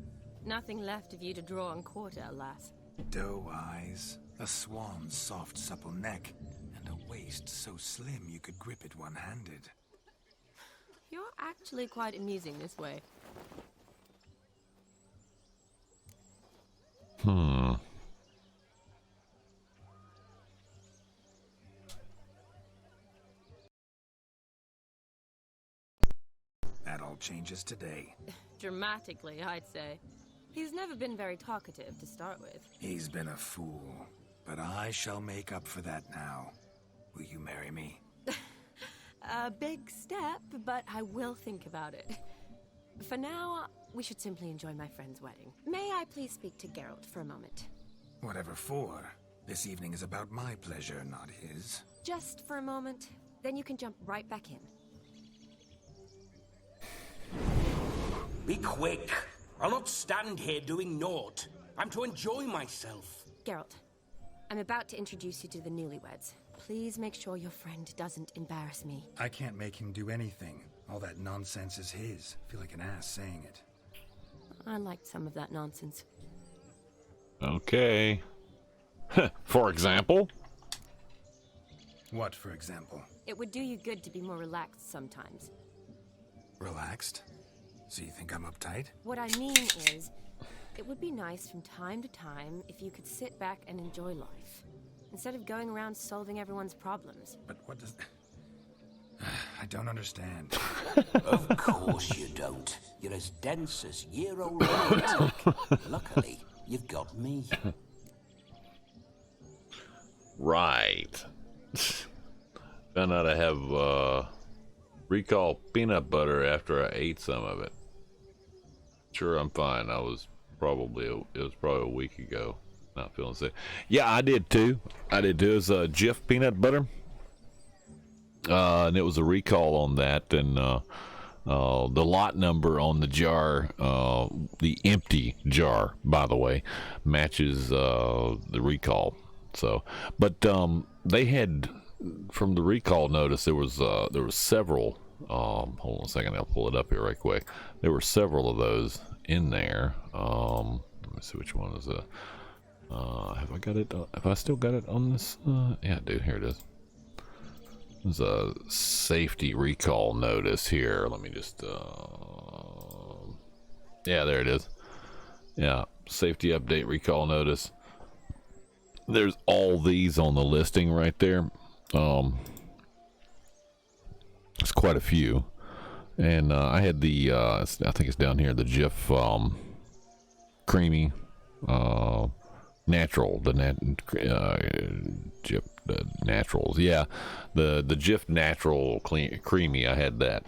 S11: Nothing left of you to draw and quarter, alas.
S3: Doe eyes, a swan's soft supple neck, and a waist so slim you could grip it one-handed.
S11: You're actually quite amusing this way.
S3: That all changes today.
S11: Dramatically, I'd say. He's never been very talkative to start with.
S3: He's been a fool, but I shall make up for that now. Will you marry me?
S11: A big step, but I will think about it. For now, we should simply enjoy my friend's wedding. May I please speak to Geralt for a moment?
S3: Whatever for. This evening is about my pleasure, not his.
S11: Just for a moment, then you can jump right back in.
S15: Be quick. I'll not stand here doing naught. I'm to enjoy myself.
S11: Geralt, I'm about to introduce you to the newlyweds. Please make sure your friend doesn't embarrass me.
S3: I can't make him do anything. All that nonsense is his. I feel like an ass saying it.
S11: I liked some of that nonsense.
S2: Okay. For example?
S3: What, for example?
S11: It would do you good to be more relaxed sometimes.
S3: Relaxed? So you think I'm uptight?
S11: What I mean is, it would be nice from time to time if you could sit back and enjoy life, instead of going around solving everyone's problems.
S3: But what does... I don't understand.
S14: Of course you don't. You're as dense as year-old lunatic. Luckily, you've got me.
S2: Right. Found out I have recall peanut butter after I ate some of it. Sure, I'm fine. It was probably a week ago. Not feeling sick. Yeah, I did too. It was Jif peanut butter. And it was a recall on that, and the lot number on the jar, the empty jar, by the way, matches the recall. So, but they had, from the recall notice, there was several. Hold on a second, I'll pull it up here right quick. There were several of those in there. Let me see which one is it. Have I got it? Have I still got it on this? Yeah, I do. Here it is. There's a safety recall notice here. Let me just, yeah, there it is. Yeah, safety update recall notice. There's all these on the listing right there. It's quite a few. And I had the, I think it's down here, the Jif creamy, natural, the Jif naturals, yeah, the Jif natural creamy. I had that.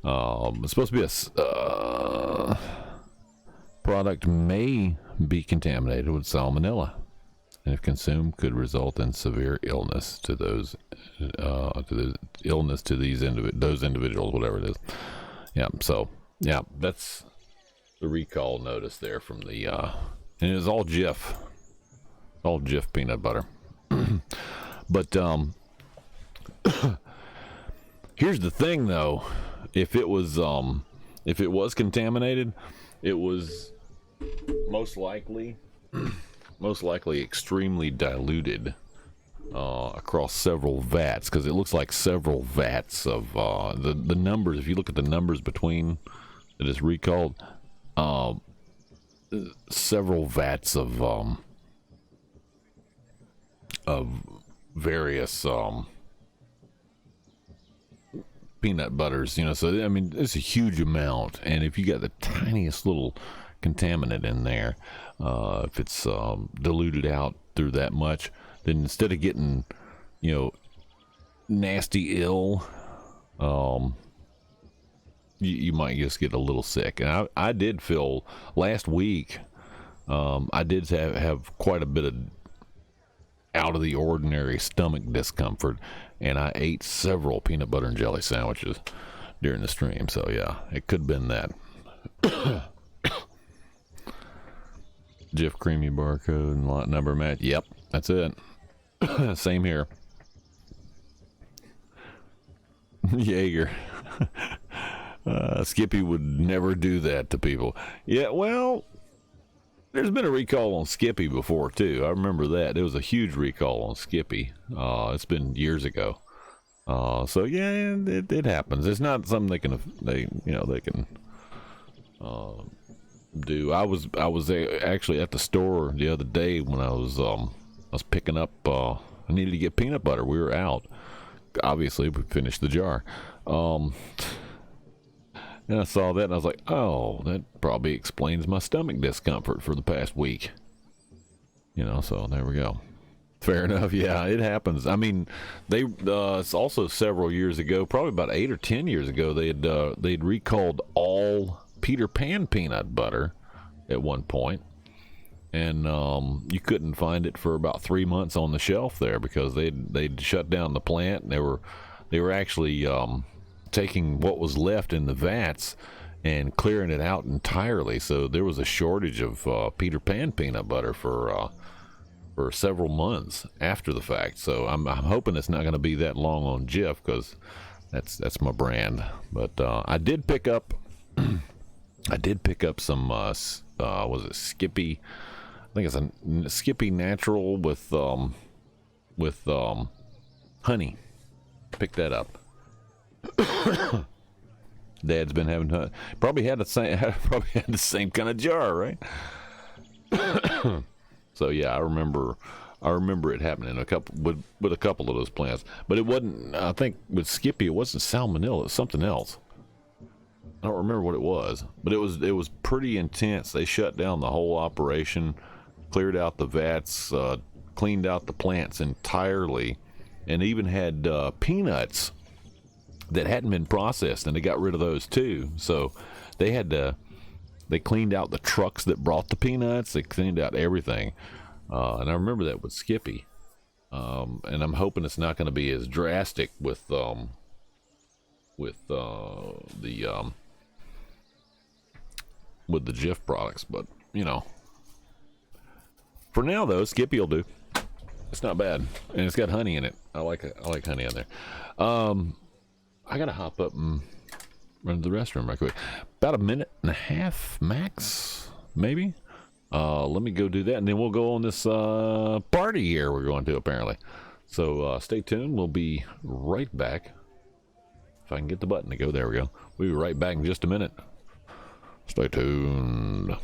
S2: It's supposed to be a product may be contaminated with salmonella, and if consumed, could result in severe illness to those those individuals, whatever it is. Yeah. So yeah, that's the recall notice there from the and it was all Jif peanut butter. But here's the thing, though. If it was contaminated, it was most likely extremely diluted across several vats, because it looks like several vats of the numbers. If you look at the numbers between that is recalled, several vats of various peanut butters, so I mean it's a huge amount, and if you got the tiniest little contaminant in there, if it's diluted out through that much, then instead of getting nasty ill, you might just get a little sick. And I did feel last week, I did have quite a bit of out of the ordinary stomach discomfort, and I ate several peanut butter and jelly sandwiches during the stream. So yeah, it could have been that. Jif creamy barcode and lot number match. Yep, that's it. Same here. Jaeger. Skippy would never do that to people. Yeah, well, there's been a recall on Skippy before, too. I remember that. There was a huge recall on Skippy. It's been years ago. So, yeah, it happens. It's not something they can do. I was actually at the store the other day when I was picking up. I needed to get peanut butter. We were out. Obviously, we finished the jar. And I saw that and I was like, oh, that probably explains my stomach discomfort for the past week. So there we go. Fair enough. Yeah, it happens. I mean, it's also several years ago, probably about 8 or 10 years ago, they'd recalled all Peter Pan peanut butter at one point. And you couldn't find it for about 3 months on the shelf there because they'd shut down the plant, and they were actually taking what was left in the vats and clearing it out entirely. So there was a shortage of Peter Pan peanut butter for several months after the fact. So I'm hoping it's not going to be that long on Jif, because that's my brand. But I did pick up some was it Skippy? I think it's a Skippy Natural with honey. Pick that up. Dad's been having probably had the same kind of jar, right? So yeah, I remember it happening with a couple of those plants, but it wasn't. I think with Skippy, it wasn't salmonella. It was something else. I don't remember what it was, but it was pretty intense. They shut down the whole operation, cleared out the vats, cleaned out the plants entirely, and even had peanuts that hadn't been processed, and they got rid of those too. So they cleaned out the trucks that brought the peanuts. They cleaned out everything, and I remember that with Skippy. And I'm hoping it's not going to be as drastic with the Jif products, but for now though, Skippy will do. It's not bad, and it's got honey in it. I like honey in there. I gotta hop up and run to the restroom right quick. About a minute and a half max, maybe. Let me go do that, and then we'll go on this party here we're going to, apparently. So stay tuned. We'll be right back. If I can get the button to go, there we go. We'll be right back in just a minute. Stay tuned.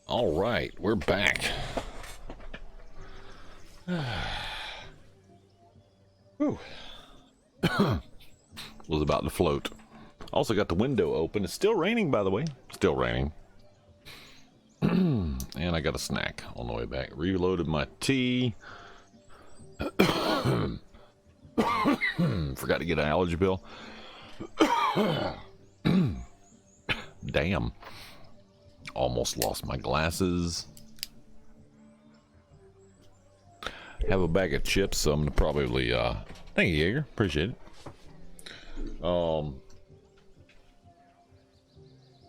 S2: All right, we're back. Whew. Was about to float. Also got the window open. It's still raining, by the way. Still raining. And I got a snack on the way back. Reloaded my tea. Forgot to get an allergy pill. Damn. Almost lost my glasses. Have a bag of chips, so I'm gonna probably thank you, Jaeger. Appreciate it.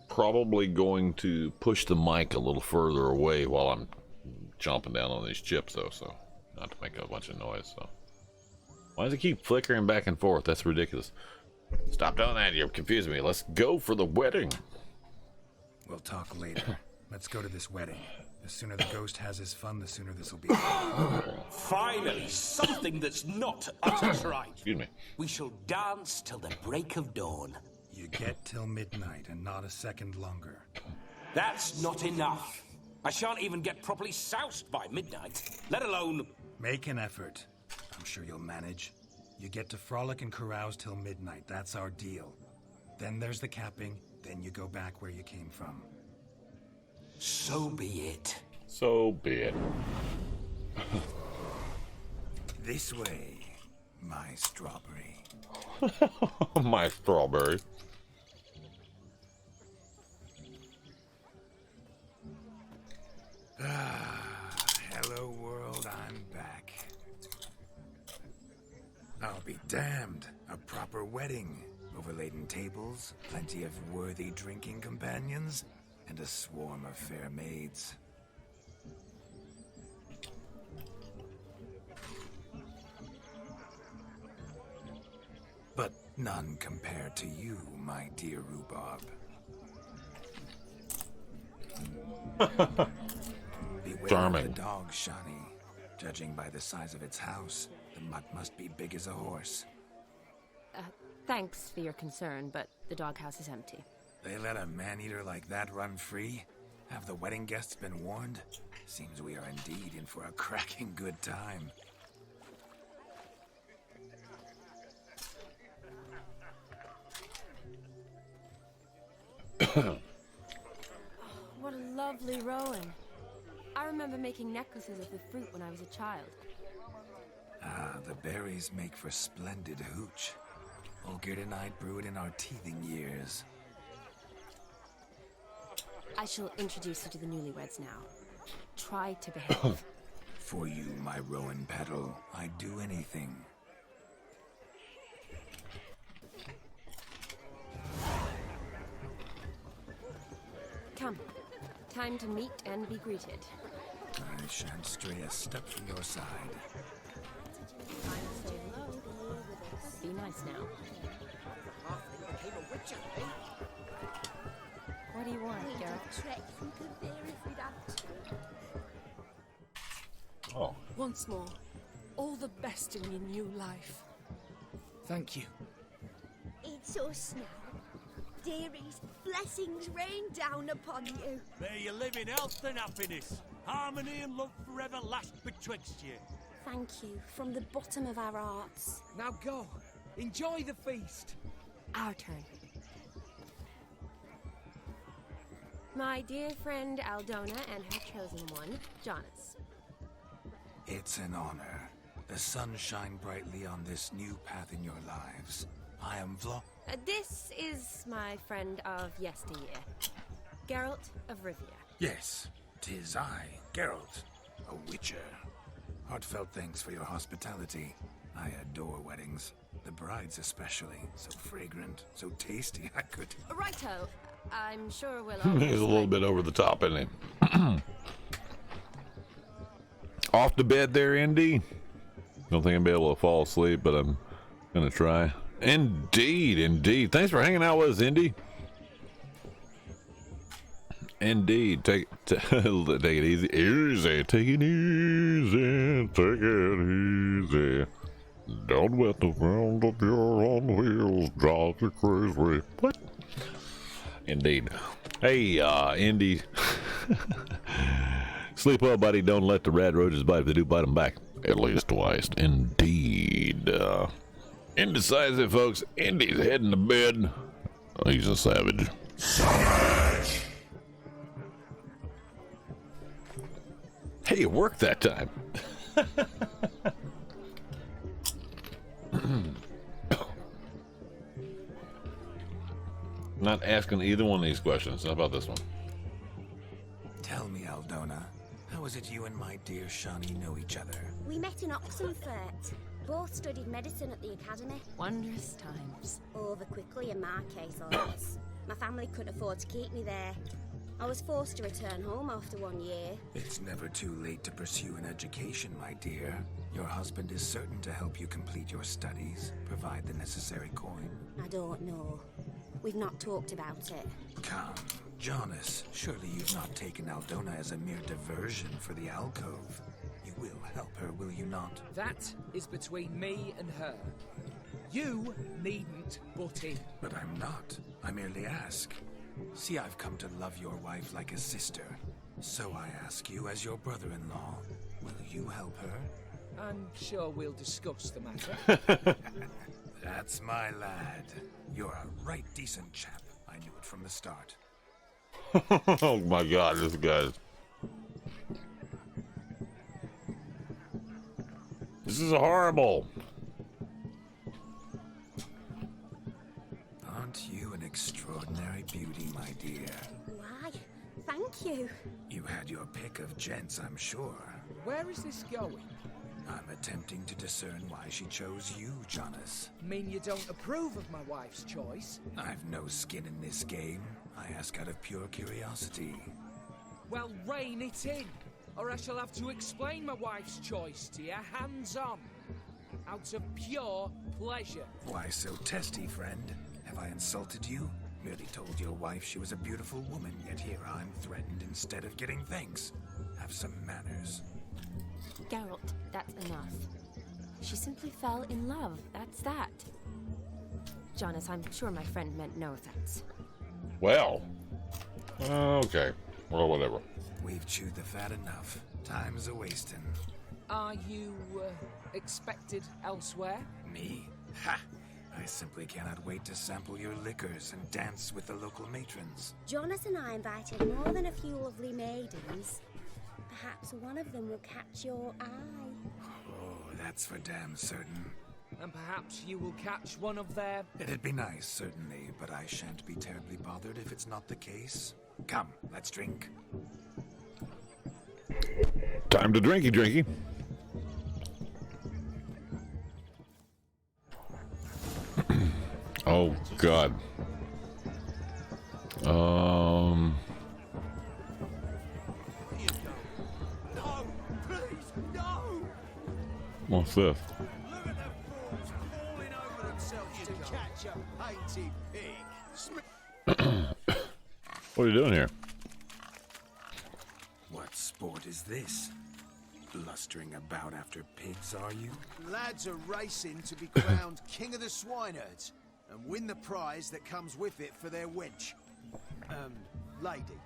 S2: Probably going to push the mic a little further away while I'm chomping down on these chips, though, so not to make a bunch of noise. So why does it keep flickering back and forth? That's ridiculous. Stop doing that. You're confusing me. Let's go for the wedding.
S3: We'll talk later. Let's go to this wedding. The sooner the ghost has his fun, the sooner this will be.
S15: Finally, something that's not utter tripe.
S2: Excuse me.
S14: We shall dance till the break of dawn.
S3: You get till midnight and not a second longer.
S15: That's not enough. I shan't even get properly soused by midnight, let alone...
S3: Make an effort. I'm sure you'll manage. You get to frolic and carouse till midnight. That's our deal. Then there's the capping. Then you go back where you came from.
S14: So be it.
S2: So be it.
S3: This way, my strawberry.
S2: My strawberry.
S3: Hello world, I'm back. I'll be damned. A proper wedding. Overladen tables, plenty of worthy drinking companions, and a swarm of fair maids. But none compared to you, my dear rhubarb. Beware
S2: Charming.
S3: of the dog, Shani. Judging by the size of its house, the mutt must be big as a horse.
S11: Thanks for your concern, but the doghouse is empty.
S3: They let a man-eater like that run free? Have the wedding guests been warned? Seems we are indeed in for a cracking good time.
S11: What a lovely Rowan. I remember making necklaces of the fruit when I was a child.
S3: Ah, the berries make for splendid hooch. Olgerd and I brewed in our teething years.
S11: I shall introduce you to the newlyweds now. Try to behave.
S3: For you, my Rowan petal, I'd do anything.
S11: Come. Time to meet and be greeted.
S3: I shan't stray a step from your side.
S11: Say hello. Be nice now. What do you want, Gareth?
S2: Oh.
S16: Once more, all the best in your new life.
S12: Thank you.
S17: It's us now. Dearies, blessings rain down upon you.
S6: May you live in health and happiness. Harmony and love forever last betwixt you.
S17: Thank you from the bottom of our hearts.
S12: Now go. Enjoy the feast.
S11: Our turn. My dear friend Aldona and her chosen one, Jonas.
S3: It's an honor. The sun shine brightly on this new path in your lives. I am
S11: This is my friend of yesteryear, Geralt of Rivia.
S3: Yes, 'tis I, Geralt, a witcher. Heartfelt thanks for your hospitality. I adore weddings. The brides especially. So fragrant, so tasty, I could...
S11: Righto. I'm sure we'll...
S2: He's a little bit over the top, isn't he? Off to bed there, Indy. Don't think I'll be able to fall asleep, but I'm gonna try. Indeed, indeed. Thanks for hanging out with us, Indy. Indeed. Take it easy. Easy. Take it easy. Take it easy. Don't let the round of your on wheels drive you crazy. What? Indeed. Hey, Indy. Sleep well, buddy. Don't let the red roaches bite. If they do, bite them back. At least twice. Indeed. Indecisive, folks. Indy's heading to bed. Oh, he's a savage.
S1: Savage!
S2: Hey, it worked that time. Not asking either one of these questions. How about this one?
S3: Tell me, Aldona, how is it you and my dear Shani know each other?
S17: We met in Oxenfurt. Both studied medicine at the academy.
S11: Wondrous times.
S17: Over quickly in my case, always. My family couldn't afford to keep me there. I was forced to return home after 1 year.
S3: It's never too late to pursue an education, my dear. Your husband is certain to help you complete your studies, provide the necessary coin.
S17: I don't know. We've not talked about it.
S3: Come, Jonas, surely you've not taken Aldona as a mere diversion for the alcove. You will help her, will you not?
S18: That is between me and her. You needn't butt in.
S3: But I'm not. I merely ask. See, I've come to love your wife like a sister. So I ask you, as your brother-in-law, will you help her?
S18: I'm sure we'll discuss the matter.
S3: That's my lad. You're a right decent chap. I knew it from the start.
S2: Oh my God, this guy's... This is horrible.
S3: Aren't you an extraordinary beauty, my dear?
S17: Why? Thank you.
S3: You had your pick of gents, I'm sure.
S18: Where is this going?
S3: I'm attempting to discern why she chose you, Jonas.
S18: Mean you don't approve of my wife's choice?
S3: I've no skin in this game. I ask out of pure curiosity.
S18: Well, rein it in, or I shall have to explain my wife's choice to you hands-on. Out of pure pleasure.
S3: Why so testy, friend? Have I insulted you? Merely told your wife she was a beautiful woman, yet here I'm threatened instead of getting thanks. Have some manners.
S11: Geralt, that's enough. She simply fell in love, that's that. Jonas, I'm sure my friend meant no offense.
S2: Well, okay. Well, whatever.
S3: We've chewed the fat enough. Time's a-wasting.
S18: Are you, expected elsewhere?
S3: Me? Ha! I simply cannot wait to sample your liquors and dance with the local matrons.
S17: Jonas and I invited more than a few lovely maidens. Perhaps one of them will catch your eye.
S3: Oh, that's for damn certain.
S18: And perhaps you will catch one of their...
S3: It'd be nice, certainly, but I shan't be terribly bothered if it's not the case. Come, let's drink.
S2: Time to drinky. Oh, God.
S6: No, please, no!
S2: What's this?
S6: Look at the fools falling over themselves to catch a painted pig.
S2: What are you doing here?
S3: What sport is this? Blustering about after pigs, are you?
S12: Lads are racing to be crowned King of the Swineherds and win the prize that comes with it for their wench. Lady.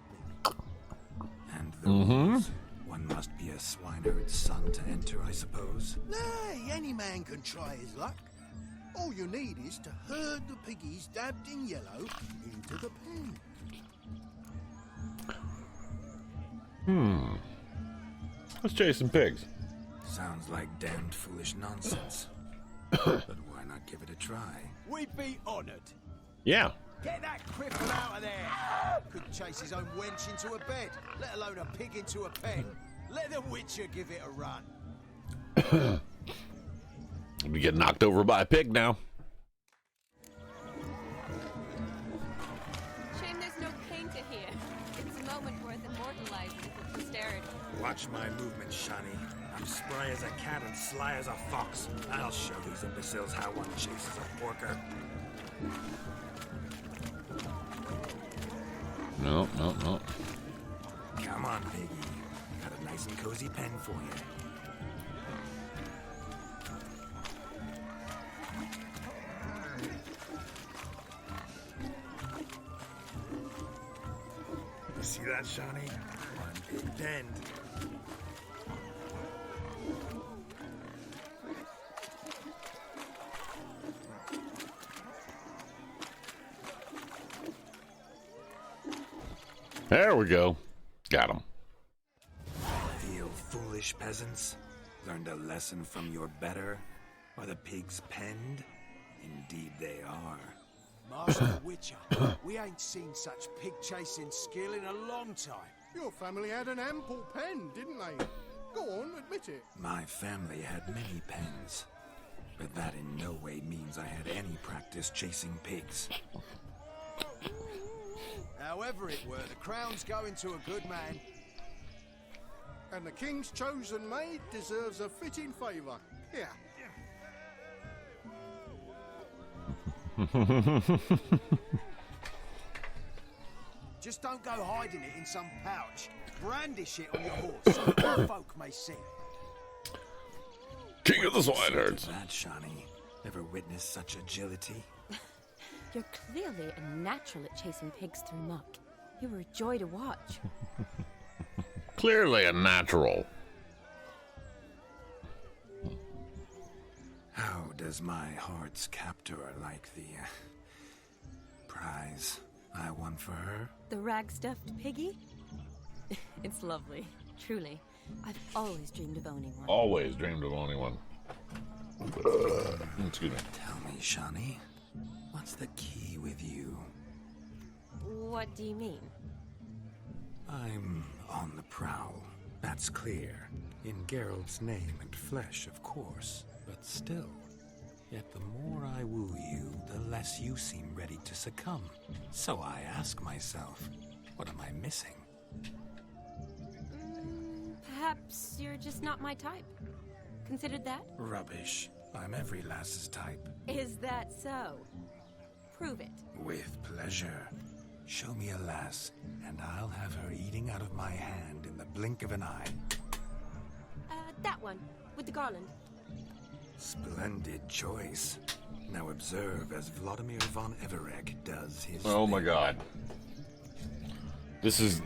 S3: And the rules? One must be a swineherd's son to enter, I suppose.
S12: Nay, any man can try his luck. All you need is to herd the piggies dabbed in yellow into the pen.
S2: Let's chase some pigs.
S3: Sounds like damned foolish nonsense. But why not give it a try?
S12: We'd be honoured.
S2: Yeah.
S12: Get that cripple out of there! Couldn't chase his own wench into a bed, let alone a pig into a pen. Let the Witcher give it a run.
S2: We get knocked over by a pig now.
S11: Shame there's no painter here. It's a moment worth immortalizing for posterity.
S3: Watch my movement, Shani. I'm spry as a cat and sly as a fox. I'll show these imbeciles how one chases a porker.
S2: No.
S3: Come on, piggy. Got a nice and cozy pen for you. that, Shawnee? One big bend.
S2: There we go. Got him.
S3: Feel foolish, peasants? Learned a lesson from your better? Are the pigs penned? Indeed they are.
S12: Master Witcher, we ain't seen such pig-chasing skill in a long time.
S19: Your family had an ample pen, didn't they? Go on, admit it.
S3: My family had many pens, but that in no way means I had any practice chasing pigs.
S12: However it were, the crown's going to a good man.
S19: And the king's chosen maid deserves a fitting favour. Here.
S12: Just don't go hiding it in some pouch. Brandish it on your horse, so the folk may see.
S2: King of the Swineherds.
S3: That, Shawnee. Ever witnessed such agility?
S11: You're clearly a natural at chasing pigs through muck. You were a joy to watch.
S2: Clearly a natural.
S3: How does my heart's captor like the prize I won for her?
S11: The rag-stuffed piggy? It's lovely, truly. I've always dreamed of owning one.
S2: Always dreamed of owning one. Excuse me.
S3: Tell me, Shawnee, what's the key with you?
S11: What do you mean?
S3: I'm on the prowl. That's clear. In Geralt's name and flesh, of course. But still, yet the more I woo you, the less you seem ready to succumb. So I ask myself, what am I missing?
S11: Perhaps you're just not my type. Considered that?
S3: Rubbish. I'm every lass's type.
S11: Is that so? Prove it.
S3: With pleasure. Show me a lass, and I'll have her eating out of my hand in the blink of an eye.
S11: That one, with the garland.
S3: Splendid choice. Now observe as Vladimir von Everek does his
S2: Oh my
S3: thing.
S2: god. This is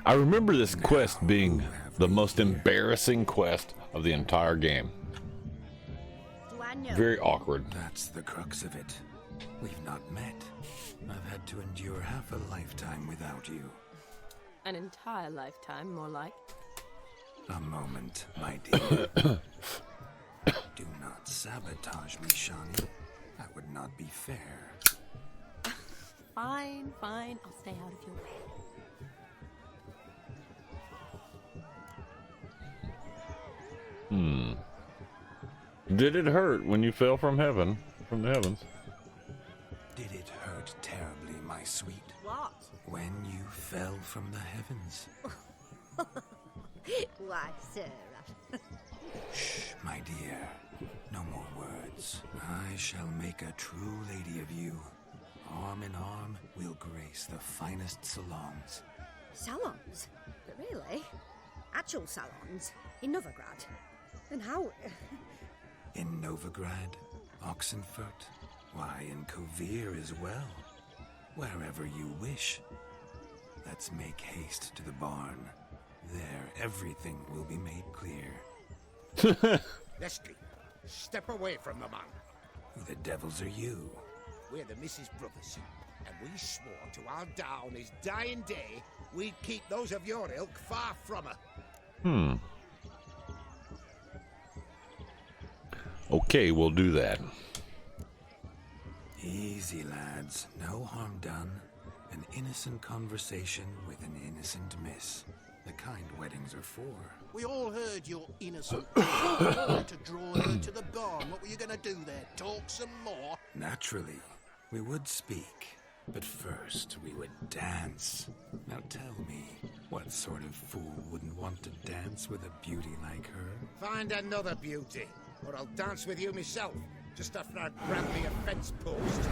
S2: I remember this quest being the most embarrassing quest of the entire game.
S17: Do I know?
S2: Very awkward.
S3: That's the crux of it. We've not met. I've had to endure half a lifetime without you.
S11: An entire lifetime, more like.
S3: A moment, my dear. Do not sabotage me, Shawnee. That would not be fair.
S11: Fine, fine. I'll stay out of your way.
S2: Did it hurt when you fell from heaven, from the heavens?
S3: Did it hurt terribly, my sweet?
S17: What?
S3: When you fell from the heavens?
S17: Why, Sarah.
S3: Shh, my dear. No more words. I shall make a true lady of you. Arm in arm, we'll grace the finest salons.
S17: Salons? But really? Actual salons? In Novigrad? And how?
S3: In Novigrad, Oxenfurt, why, in Kovir as well. Wherever you wish. Let's make haste to the barn. There, everything will be made clear.
S6: Leslie, step away from the man.
S3: Who the devils are you?
S6: We're the Mrs. Brothers, and we swore to our Dow on his dying day we'd keep those of your ilk far from her.
S2: Okay, we'll do that.
S3: Easy, lads. No harm done. An innocent conversation with an innocent miss. The kind weddings are for.
S12: We all heard your innocent to draw her to the barn. What were you going to do there? Talk some more?
S3: Naturally, we would speak. But first, we would dance. Now tell me, what sort of fool wouldn't want to dance with a beauty like her?
S6: Find another beauty, or I'll dance with you myself, just after I've grabbed me a fence post.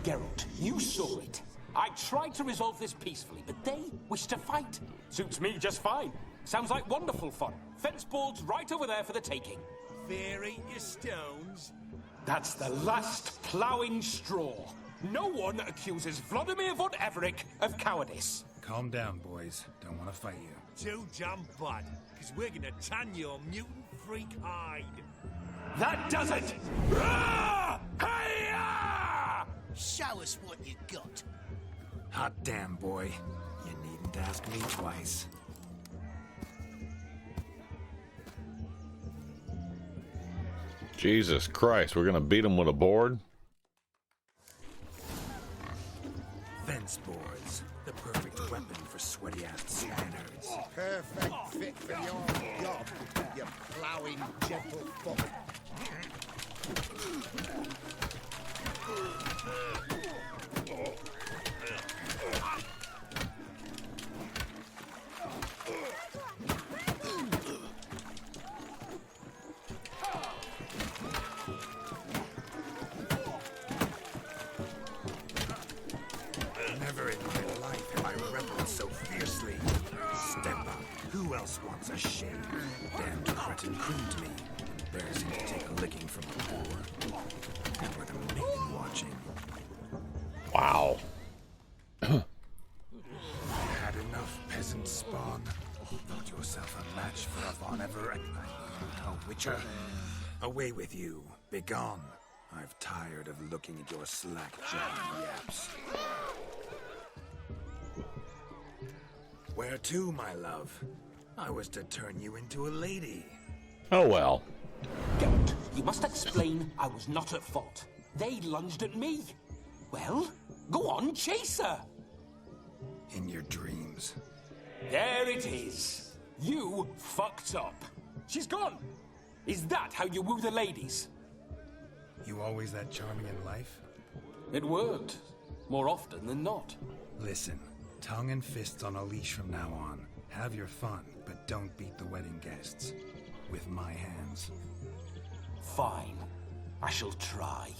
S15: Geralt, you saw it. I tried to resolve this peacefully, but they wish to fight. Suits me just fine. Sounds like wonderful fun. Fence boards right over there for the taking.
S6: Fear eat your stones.
S15: That's the last ploughing straw. No one accuses Vladimir von Everek of cowardice.
S3: Calm down, boys. Don't want to fight you.
S6: Too damn bad, because we're gonna tan your mutant freak hide.
S15: That does it! Ah! Hi-ya!
S12: Show us what you got.
S3: Hot damn, boy. You needn't ask me twice.
S2: Jesus Christ, we're gonna beat him with a board?
S3: Fence boards. The perfect weapon for sweaty-ass standards.
S19: Perfect fit for your job, you ploughing gentlefolk.
S3: Never in my life have I rebelled so fiercely. Step up. Who else wants a shave? Damned cretin creamed me. Embarrassing to take a licking from a whore. And with a maiden watching.
S2: Wow.
S3: Had enough peasant spawn. Thought yourself a match for a Von Everett. A witcher. Away with you. Begone. I've tired of looking at your slack-jawed yaps. Where to, my love? I was to turn you into a lady.
S2: Oh well.
S15: Geralt, you must explain I was not at fault. They lunged at me. Well, go on, chase her.
S3: In your dreams.
S15: There it is. You fucked up. She's gone. Is that how you woo the ladies?
S3: You always that charming in life?
S15: It worked. More often than not.
S3: Listen, tongue and fists on a leash from now on. Have your fun, but don't beat the wedding guests. With my hands.
S15: Fine. I shall try.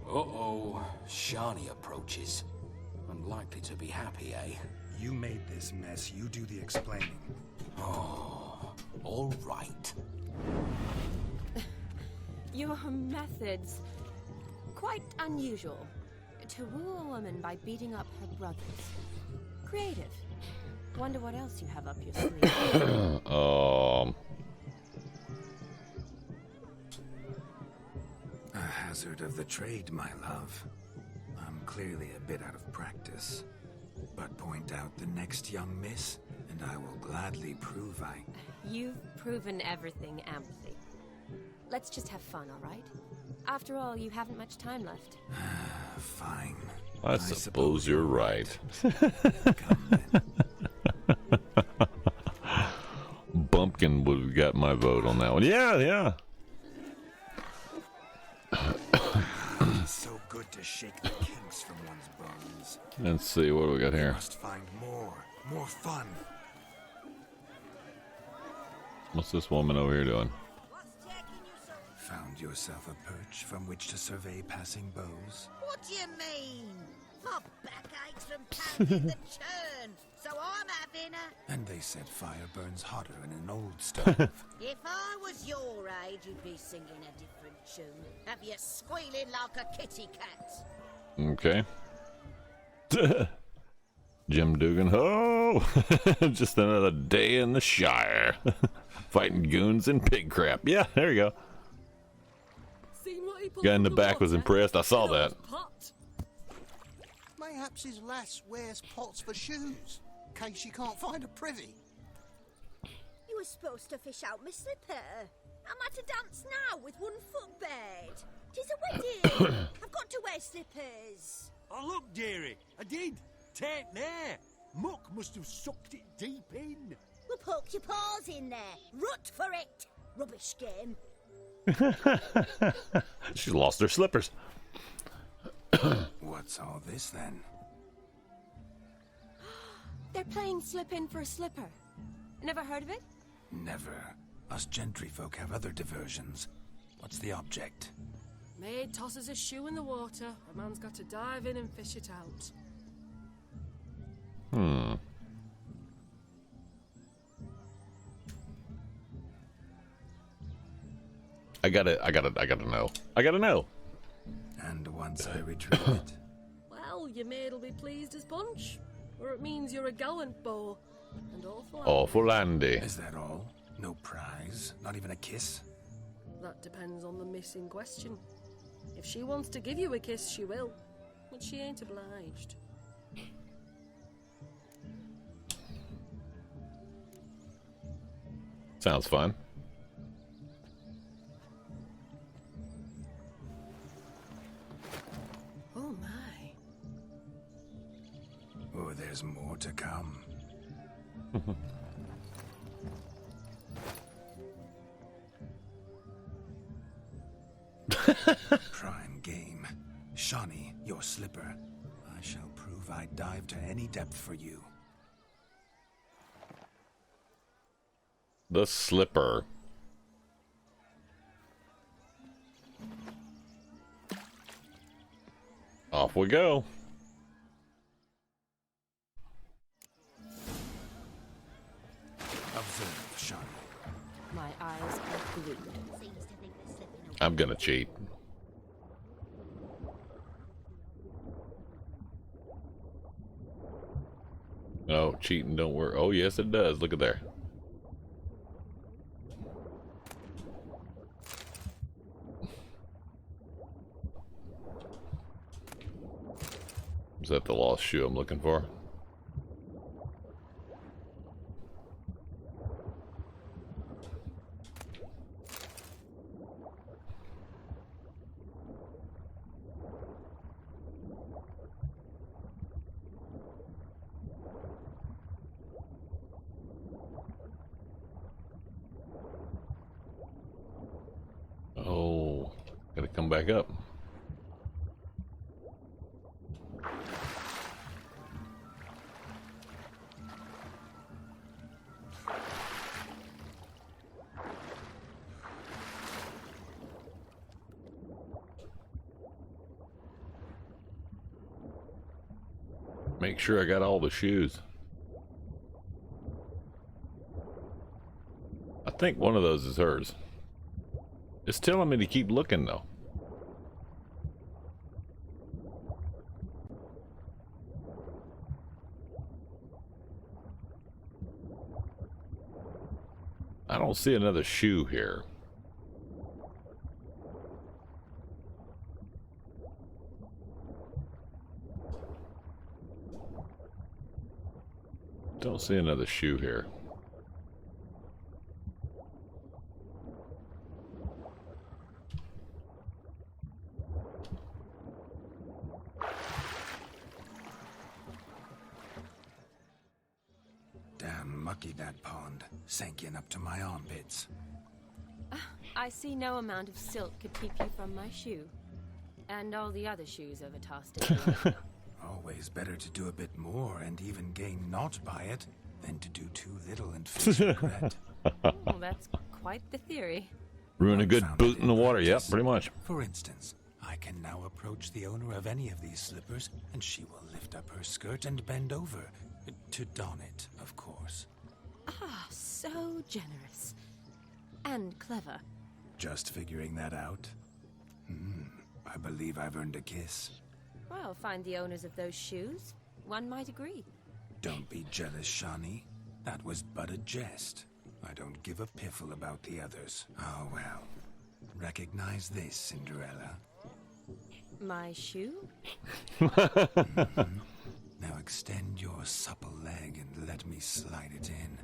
S15: Uh-oh. Shani approaches. Unlikely to be happy, eh?
S3: You made this mess. You do the explaining.
S15: Oh, all right.
S11: Your methods, quite unusual. To woo a woman by beating up her brothers. Creative. Wonder what else you have up your sleeve.
S3: A hazard of the trade, my love. I'm clearly a bit out of practice. But point out the next young miss, and I will gladly prove I...
S11: You've proven everything amply. Let's just have fun, all right? After all, you haven't much time left.
S3: Fine.
S2: I suppose you're right. Bumpkin would have got my vote on that one. Yeah, yeah.
S3: So good to shake the kinks from one's bones.
S2: Let's see, what do we got here?
S3: Must find more fun.
S2: What's this woman over here doing?
S3: Found yourself a perch from which to survey passing beaux?
S13: What do you mean? My back aches from pounding the churn, so I'm having a...
S3: And they said fire burns hotter in an old stove.
S13: If I was your age, you'd be singing a different tune. Have you squealing like a kitty cat?
S2: Okay. Jim Dugan. Oh! Just another day in the Shire. Fighting goons and pig crap. Yeah, there you go. Guy in the back was impressed. I saw that.
S12: Mayhaps his lass wears pots for shoes, in case she can't find a privy.
S17: You were supposed to fish out my slipper. I'm at a dance now with one foot bared. 'Tis a wedding. I've got to wear slippers.
S6: Oh, look, dearie, I did. Take there. Muck must have sucked it deep in.
S17: Well, poke your paws in there. Rut for it. Rubbish game.
S2: She lost her slippers.
S3: What's all this then?
S11: They're playing slip in for a slipper. Never heard of it?
S3: Never. Us gentry folk have other diversions. What's the object?
S16: Maid tosses a shoe in the water. A man's got to dive in and fish it out.
S2: I gotta know.
S3: And once I retrieve it.
S16: Well, your maid'll be pleased as punch. or it means you're a gallant beau. And awful.
S2: Awful Andy.
S3: Is that all? No prize? Not even a kiss?
S16: That depends on the miss in question. If she wants to give you a kiss, she will. But she ain't obliged.
S2: Sounds fun.
S16: Oh my.
S3: Oh, there's more to come. Prime game. Shawnee, your slipper. I shall prove I'd dive to any depth for you.
S2: The slipper. Off we go.
S3: Observe, Shawnee.
S11: My eyes are glued.
S2: I'm gonna cheat. No, cheating don't work. Oh, yes, it does. Look at there. Is that the lost shoe I'm looking for? Oh, gotta come back up. Make sure I got all the shoes. I think one of those is hers. It's telling me to keep looking though. I don't see another shoe here. Don't see another shoe here.
S3: Damn mucky that pond. Sank in up to my armpits.
S11: I see no amount of silk could keep you from my shoe. And all the other shoes overtossed it.
S3: Always better to do a bit more and even gain naught by it than to do too little and face regret.
S11: Well, that's quite the theory.
S2: Ruin a good boot in the water. Yep, pretty much.
S3: For instance, I can now approach the owner of any of these slippers, and she will lift up her skirt and bend over. To don it, of course.
S11: Ah, so generous. And clever.
S3: Just figuring that out? I believe I've earned a kiss.
S11: Well, find the owners of those shoes. One might agree.
S3: Don't be jealous, Shawnee. That was but a jest. I don't give a piffle about the others. Oh, well. Recognize this, Cinderella.
S11: My shoe?
S3: Now extend your supple leg and let me slide it in.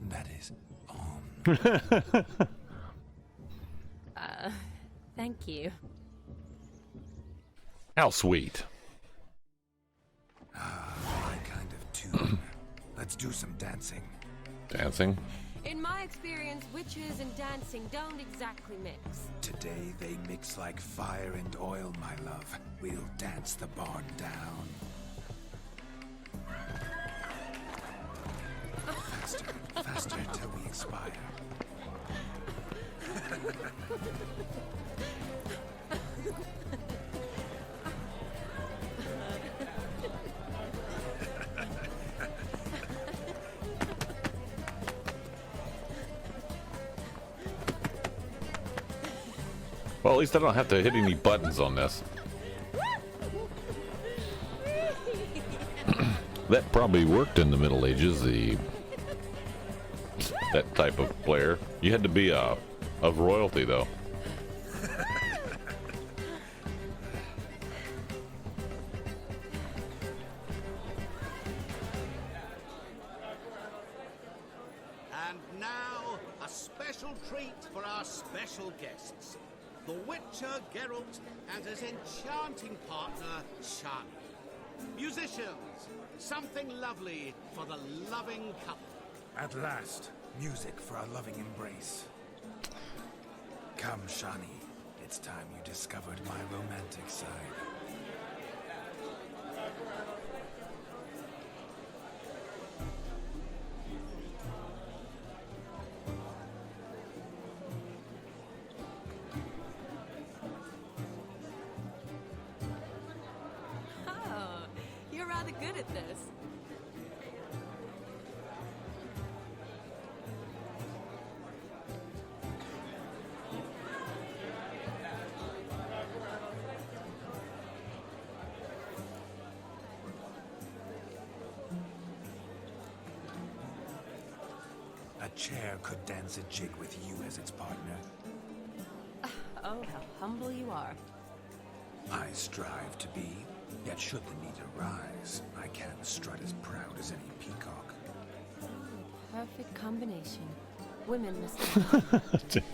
S3: That is on.
S11: Thank you.
S2: How sweet.
S3: My kind of tune. Let's do some dancing.
S2: Dancing?
S11: In my experience, witches and dancing don't exactly mix.
S3: Today they mix like fire and oil, my love. We'll dance the barn down. Faster, faster till we expire.
S2: Well, at least I don't have to hit any buttons on this. That probably worked in the Middle Ages, that type of player. You had to be of royalty, though.
S4: And now, a special treat for our special guests. The Witcher Geralt and his enchanting partner, Shani. Musicians, something lovely for the loving couple.
S3: At last, music for our loving embrace. Come, Shani. It's time you discovered my romantic side.
S11: Oh, you're rather good at this.
S3: A chair could dance a jig with you as its partner.
S11: Oh, how humble you are.
S3: I strive to be, yet should the need arise, I can strut as proud as any peacock.
S11: Perfect combination. Women must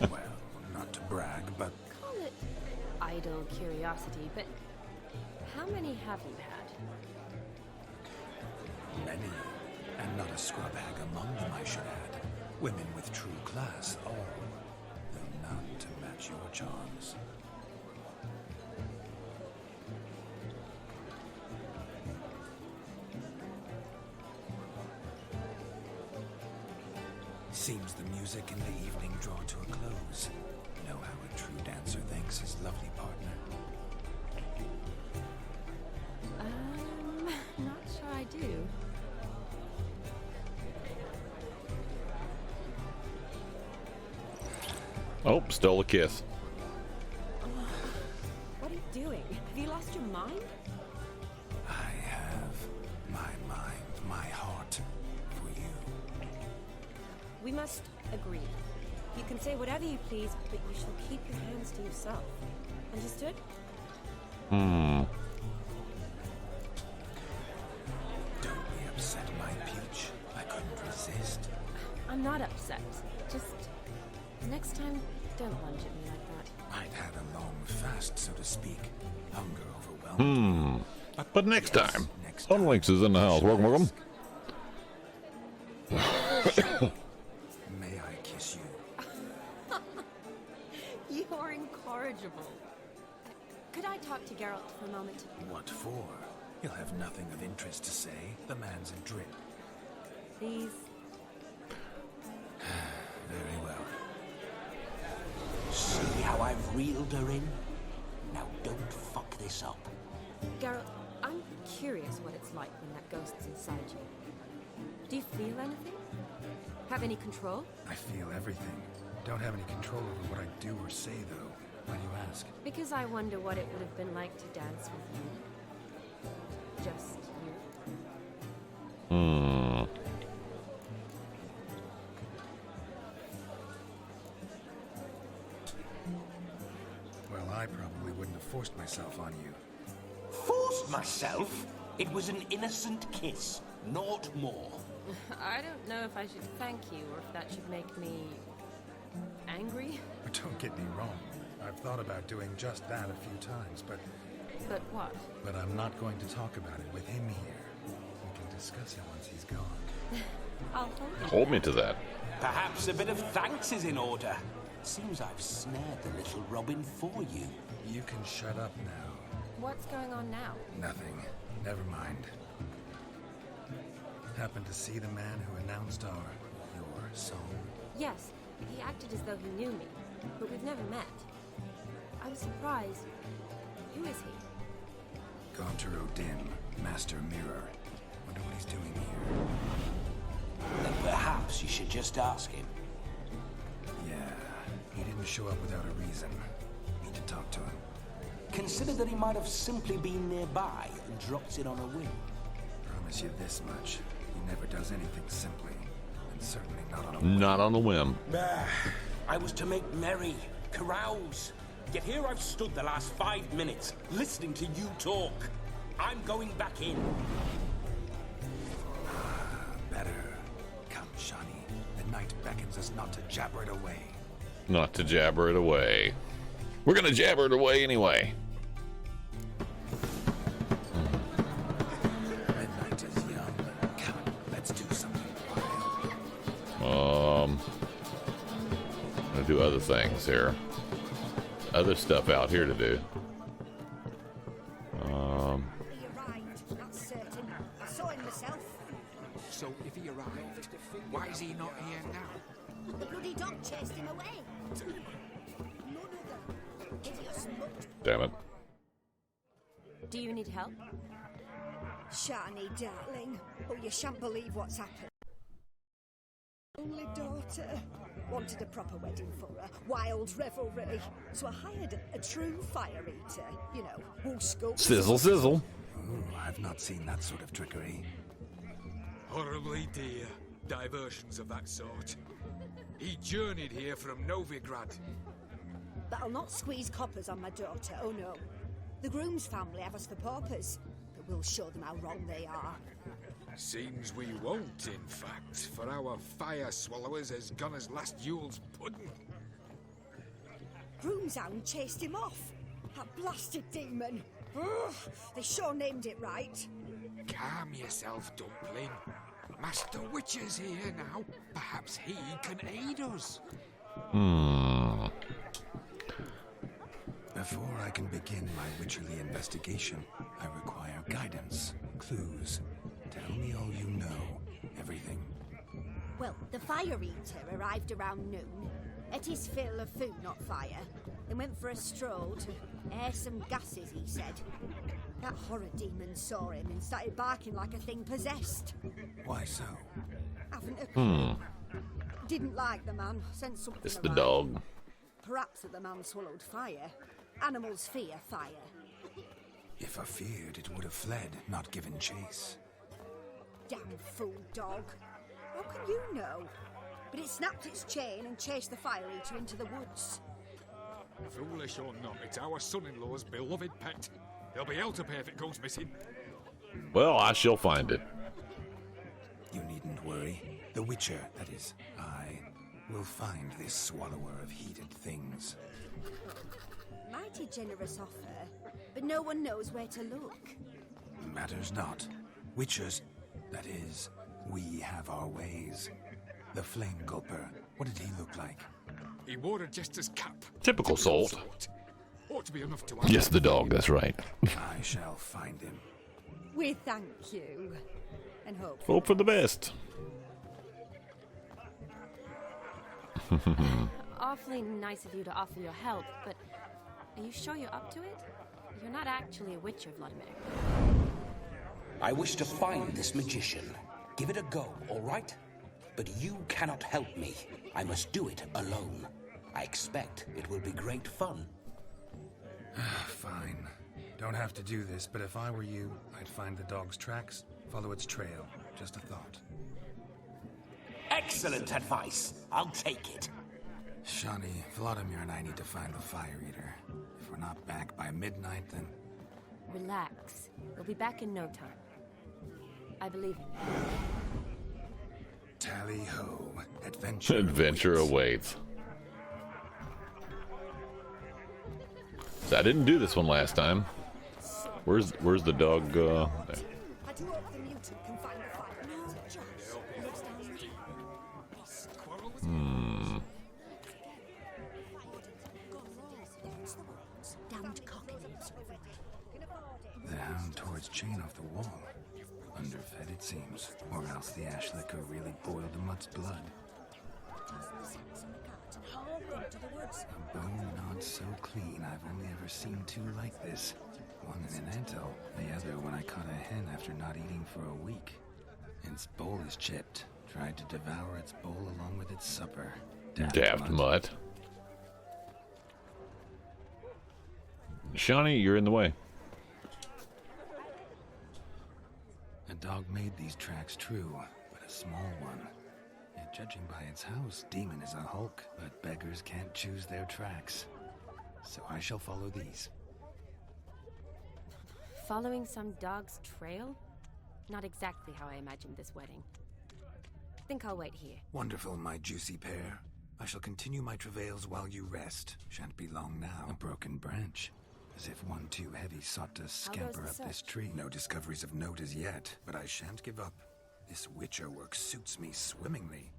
S3: Well, not to brag, but
S11: call it idle curiosity, but how many have you had?
S3: many, and not a scrub hag among them, I should add. Women with true class, all, though none to match your charms. Seems the music in the evening draw to a close. Know how a true dancer thanks his lovely partner.
S11: Not sure I do.
S2: Oh, stole a kiss.
S11: What are you doing? Have you lost your mind?
S3: I have my mind, my heart for you.
S11: We must agree. You can say whatever you please, but you shall keep your hands to yourself. Understood?
S3: Don't be upset, my peach. I couldn't resist.
S11: I'm not upset. Just next time, don't lunge at me like that.
S3: I'd had a long fast, so to speak. Hunger overwhelmed.
S2: But next time. Unlinks is in the house. Welcome, welcome.
S3: May I kiss you?
S11: You're incorrigible. Could I talk to Geralt for a moment?
S3: What for? He'll have nothing of interest to say. The man's a drip.
S11: Please.
S3: Very well.
S14: See how I've reeled her in? Now don't fuck this up.
S11: Geralt, I'm curious what it's like when that ghost's inside you. Do you feel anything? Have any control?
S3: I feel everything. Don't have any control over what I do or say, though. Why do you ask?
S11: Because I wonder what it would have been like to dance with you. Just you.
S3: Well, I probably wouldn't have forced myself on you.
S14: Forced myself? It was an innocent kiss, naught more.
S11: I don't know if I should thank you or if that should make me angry.
S3: But don't get me wrong. I've thought about doing just that a few times, but...
S11: But what?
S3: But I'm not going to talk about it with him here. We can discuss it once he's gone.
S11: I'll
S2: Hold me to that.
S14: Perhaps a bit of thanks is in order. Seems I've snared the little robin for you.
S3: You can shut up now.
S11: What's going on now?
S3: Nothing. Never mind. Happened to see the man who announced your song?
S11: Yes, he acted as though he knew me, but we've never met. I was surprised. Who is he?
S3: Gaunter O'Dim, Master Mirror. Wonder what he's doing here.
S14: Then perhaps you should just ask him.
S3: Yeah, he didn't show up without a reason. Need to talk to him.
S14: Consider that he might have simply been nearby and dropped in on a whim.
S3: promise you this much. He never does anything simply, and certainly not on a
S2: Not on a whim.
S14: I was to make merry, carouse. Yet here I've stood the last 5 minutes, listening to you talk. I'm going back in.
S3: Better. Come, Shani. The night beckons us not to jabber it away.
S2: Not to jabber it away. We're gonna jabber it away anyway.
S3: Midnight is young. Come, let's do something
S2: I'm gonna do other things here. Other stuff out here to do.
S17: That's certain. I saw him myself.
S18: So if he arrived, why is he not here now?
S17: The bloody dog chased him away. None other. Hideous mutt.
S2: Damn it.
S11: Do you need help?
S17: Shani, darling. Oh, you shan't believe what's happened. Only daughter. Wanted a proper wedding for her. Wild revelry. So I hired a true fire eater. You know, who scopes.
S2: Sizzle, sizzle.
S3: Ooh, I've not seen that sort of trickery.
S9: Horribly dear diversions of that sort. He journeyed here from Novigrad.
S17: But I'll not squeeze coppers on my daughter, oh no. The groom's family have us for paupers, but we'll show them how wrong they are.
S9: Seems we won't, in fact, for our fire swallowers has gone as last Yule's pudding.
S17: Groom's hound chased him off. That blasted demon. Ugh, they sure named it right.
S18: Calm yourself, Dumpling. Master Witcher's here now. Perhaps he can aid us.
S3: Before I can begin my witcherly investigation, I require guidance, clues. Tell me all you know. Everything.
S17: Well, the fire eater arrived around noon. Ate his fill of food, not fire. Then went for a stroll to air some gases, he said. That horror demon saw him and started barking like a thing possessed.
S3: Why so?
S17: Haven't a clue. Didn't like the man, sent something
S2: It's the
S17: around.
S2: dog.
S17: Perhaps that the man swallowed fire. Animals fear fire.
S3: If I feared, it would have fled, not given chase.
S17: Damn fool dog. How can you know? But it snapped its chain and chased the fire eater into the woods.
S18: Foolish or not, it's our son-in-law's beloved pet. He'll be hell to pay if it goes missing.
S2: Well, I shall find it.
S3: You needn't worry. The Witcher, that is, I, will find this swallower of heated things.
S17: Mighty generous offer, but no one knows where to look.
S3: Matters not. Witchers, that is, we have our ways. The Flame Gulper, what did he look like?
S18: He wore a jester's cap.
S2: Typical Salt.
S18: Ought to be enough to
S2: Yes, the dog, that's right.
S3: I shall find him.
S17: We thank you, and hope.
S2: Hope for the best.
S11: Awfully nice of you to offer your help, but are you sure you're up to it? You're not actually a witcher, Vladimir.
S14: I wish to find this magician. Give it a go, all right? But you cannot help me. I must do it alone. I expect it will be great fun.
S3: Fine. Don't have to do this, but if I were you, I'd find the dog's tracks, follow its trail. Just a thought.
S14: Excellent advice. I'll take it.
S3: Shani, Vladimir and I need to find the fire eater. If we're not back by midnight, then...
S11: Relax. We'll be back in no time. I believe in you.
S3: Tally-ho. Adventure
S2: Adventure awaits. So I didn't do this one last time. Where's the dog? There.
S17: I do hope the mutant can find the fire. No, just lives down there. Damned cock lives
S3: The hound tore its chain off the wall. Underfed, it seems. Or else the ash liquor really boiled the mutt's blood. A bone gnawed so clean, I've only ever seen two like this. One in an antle, the other when I caught a hen after not eating for a week. Its bowl is chipped. Tried to devour its bowl along with its supper.
S2: Daft mutt. Shawnee, you're in the way.
S3: A dog made these tracks true, but a small one. Yet judging by its house, Demon is a hulk, but beggars can't choose their tracks. So I shall follow these.
S11: Following some dog's trail? Not exactly how I imagined this wedding. Think I'll wait here.
S3: Wonderful, my juicy pair. I shall continue my travails while you rest. Shan't be long now. A broken branch. As if one too heavy sought to scamper up this tree. No discoveries of note as yet, but I shan't give up. This witcher work suits me swimmingly.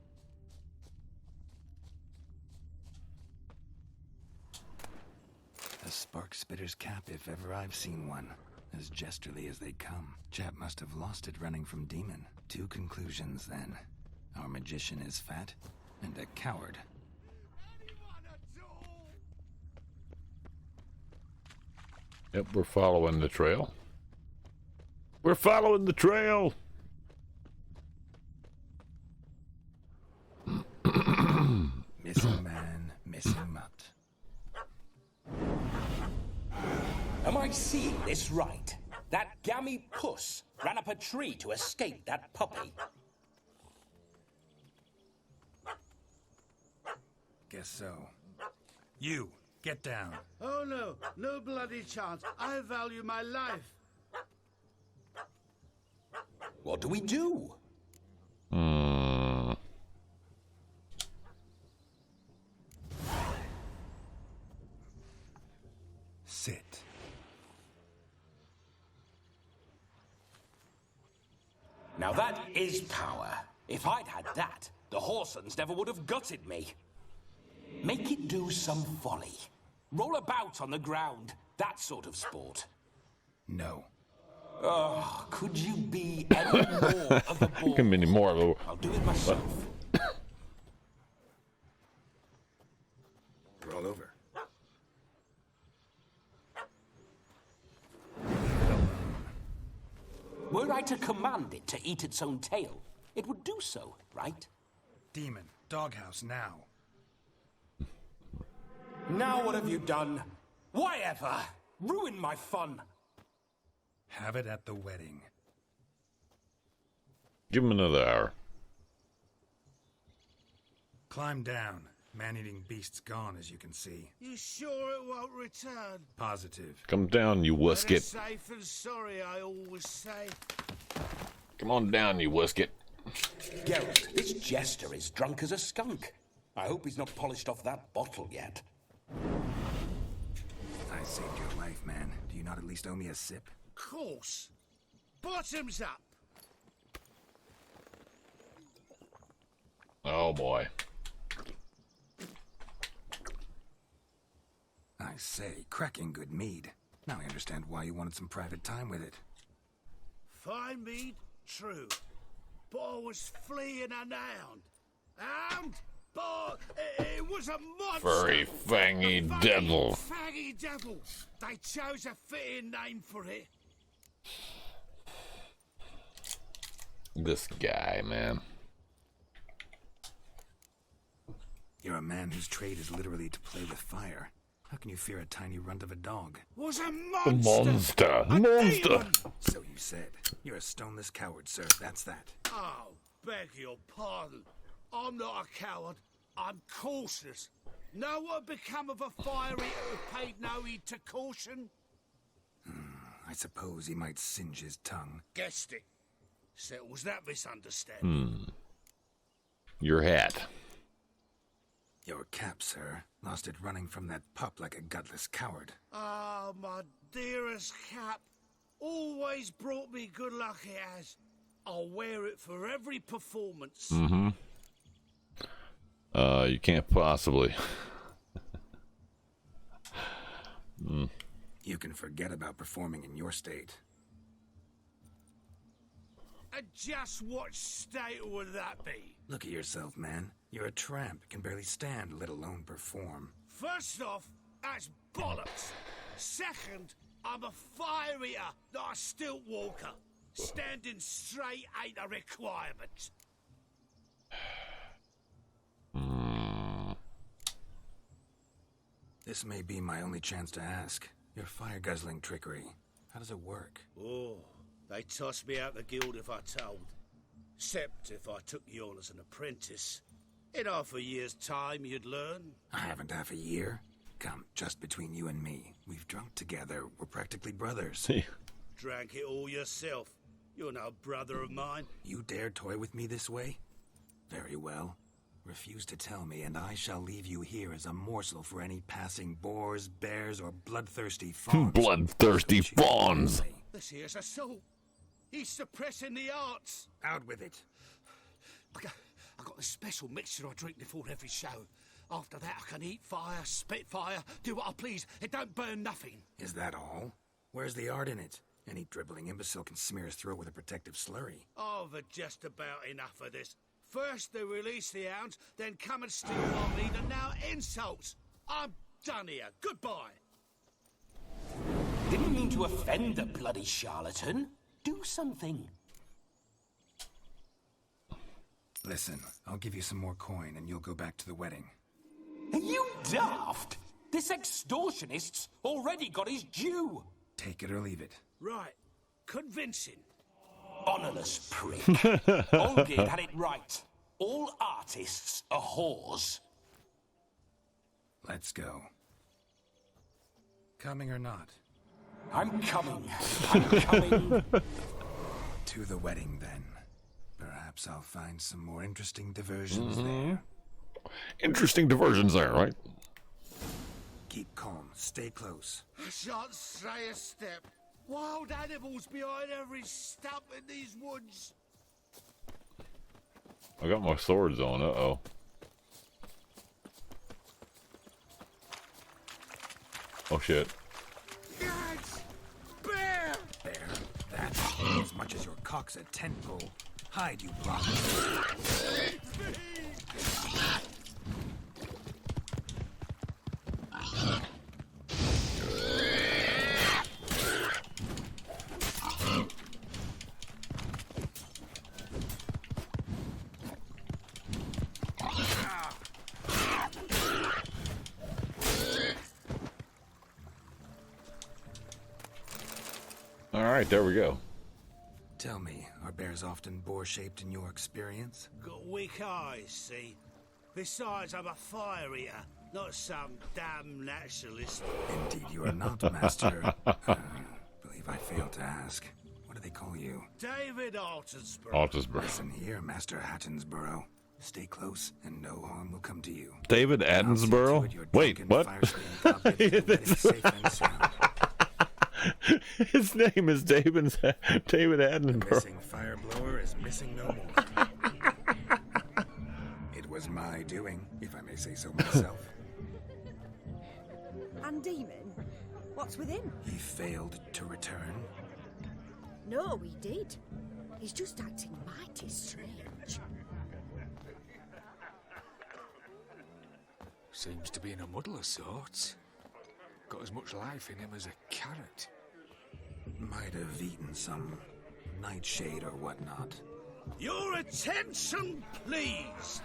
S3: A spark spitter's cap if ever I've seen one. As jesterly as they come. Chap must have lost it running from Demon. Two conclusions then. Our magician is fat, and a coward.
S2: Yep, we're following the trail. We're following the trail!
S3: Missing man, missing mutt.
S14: Am I seeing this right? That gammy puss ran up a tree to escape that puppy.
S3: Guess so. You, get down.
S6: Oh no, no bloody chance. I value my life.
S14: What do we do?
S3: Sit.
S14: Now that is power. If I'd had that, the Horsons never would have gutted me. Make it do some folly. Roll about on the ground. That sort of sport.
S3: No.
S14: Oh, could you be any more of the ball?
S2: Can be any more of a...
S14: I'll do it myself.
S3: Roll over.
S14: Were I to command it to eat its own tail, it would do so, right?
S3: Demon, doghouse now.
S14: Now what have you done? Why ever? Ruin my fun.
S3: Have it at the wedding.
S2: Give him another hour.
S3: Climb down. Man-eating beast's gone, as you can see.
S6: You sure it won't return?
S3: Positive.
S2: Come down, you
S6: Better
S2: wusket.
S6: safe than sorry, I always say.
S2: Come on down, you wusket.
S14: Geralt, this jester is drunk as a skunk. I hope he's not polished off that bottle yet.
S3: I saved your life, man. Do you not at least owe me a sip?
S6: Course. Bottoms up.
S2: Oh boy.
S3: I say, cracking good mead. Now I understand why you wanted some private time with it.
S6: Fine mead, true. But I was fleeing a hound. Hound? But it was a monster.
S2: Furry, fangy devil.
S6: Faggy devil. They chose a fitting name for it.
S2: This guy, man.
S3: You're a man whose trade is literally to play with fire. How can you fear a tiny runt of a dog?
S6: Was a
S2: A monster. Monster.
S3: So you said. You're a stoneless coward, sir. That's that.
S6: Oh, beg your pardon. I'm not a coward. I'm cautious. Know what become of a fire eater who paid no heed to caution?
S3: I suppose he might singe his tongue.
S6: Guessed it. Settles that misunderstanding.
S2: Your hat.
S3: Your cap, sir. Lost it running from that pup like a gutless coward.
S6: Ah, my dearest cap. Always brought me good luck it has. I'll wear it for every performance.
S2: Mm-hmm. You can't possibly.
S3: You can forget about performing in your state.
S6: And just what state would that be?
S3: Look at yourself, man. You're a tramp, can barely stand, let alone perform.
S6: First off, that's bollocks. Second, I'm a fire eater, not a stilt walker. Standing straight ain't a requirement.
S3: This may be my only chance to ask. Your fire-guzzling trickery. How does it work?
S6: Oh,
S4: They'd toss me out the guild if I told. Except if I took you on as an apprentice. In half a year's time, you'd learn.
S3: I haven't half a year. Come, just between you and me. We've drunk together. We're practically brothers.
S4: Drank it all yourself. You're no brother of mine.
S3: You dare toy with me this way? Very well. Refuse to tell me, and I shall leave you here as a morsel for any passing boars, bears, or bloodthirsty fawns.
S2: Bloodthirsty fawns!
S4: This here's assault. He's suppressing the arts.
S3: Out with it.
S4: I got this special mixture I drink before every show. After that, I can eat fire, spit fire, do what I please. It don't burn nothing.
S3: Is that all? Where's the art in it? Any dribbling imbecile can smear his throat with a protective slurry.
S4: I've had just about enough of this. First they release the hounds, then come and steal my meat, and now insults. I'm done here. Goodbye.
S14: Didn't mean to offend the bloody charlatan. Do something.
S3: Listen, I'll give you some more coin and you'll go back to the wedding.
S15: Are you daft? This extortionist's already got his due.
S3: Take it or leave it.
S4: Right. Convincing.
S14: Honourless prick.
S15: Olgate had it right. All artists are whores.
S3: Let's go. Coming or not?
S15: I'm coming. I'm coming.
S3: To the wedding, then. Perhaps I'll find some more interesting diversions there.
S2: Interesting diversions there, right?
S3: Keep calm. Stay close.
S4: I shan't stray a step. Wild animals behind every stump in these woods.
S2: I got my swords on. Uh-oh. Oh, shit.
S4: Yes! Bear!
S3: Bear. That's as much as your cock's a tent pole. Hide, you block.
S2: All right, there we go.
S3: Tell me, are bears often boar-shaped in your experience?
S4: Got weak eyes, see? Besides, I'm a fire eater, not some damn naturalist.
S3: Indeed you are not, Master. Believe I failed to ask. What do they call you?
S4: David Altonsborough.
S2: Altonsborough.
S3: Listen here, Master Hattonsborough. Stay close, and no harm will come to you.
S2: David Attenborough? Wait, what? His name is David Attenborough.
S3: Missing fire blower is missing no more. It was my doing, if I may say so myself.
S17: And Demon? What's with him?
S3: He failed to return.
S17: No, he did. He's just acting mighty strange.
S20: Seems to be in a muddle of sorts. Got as much life in him as a carrot.
S3: Might have eaten some nightshade or whatnot.
S4: Your attention, please.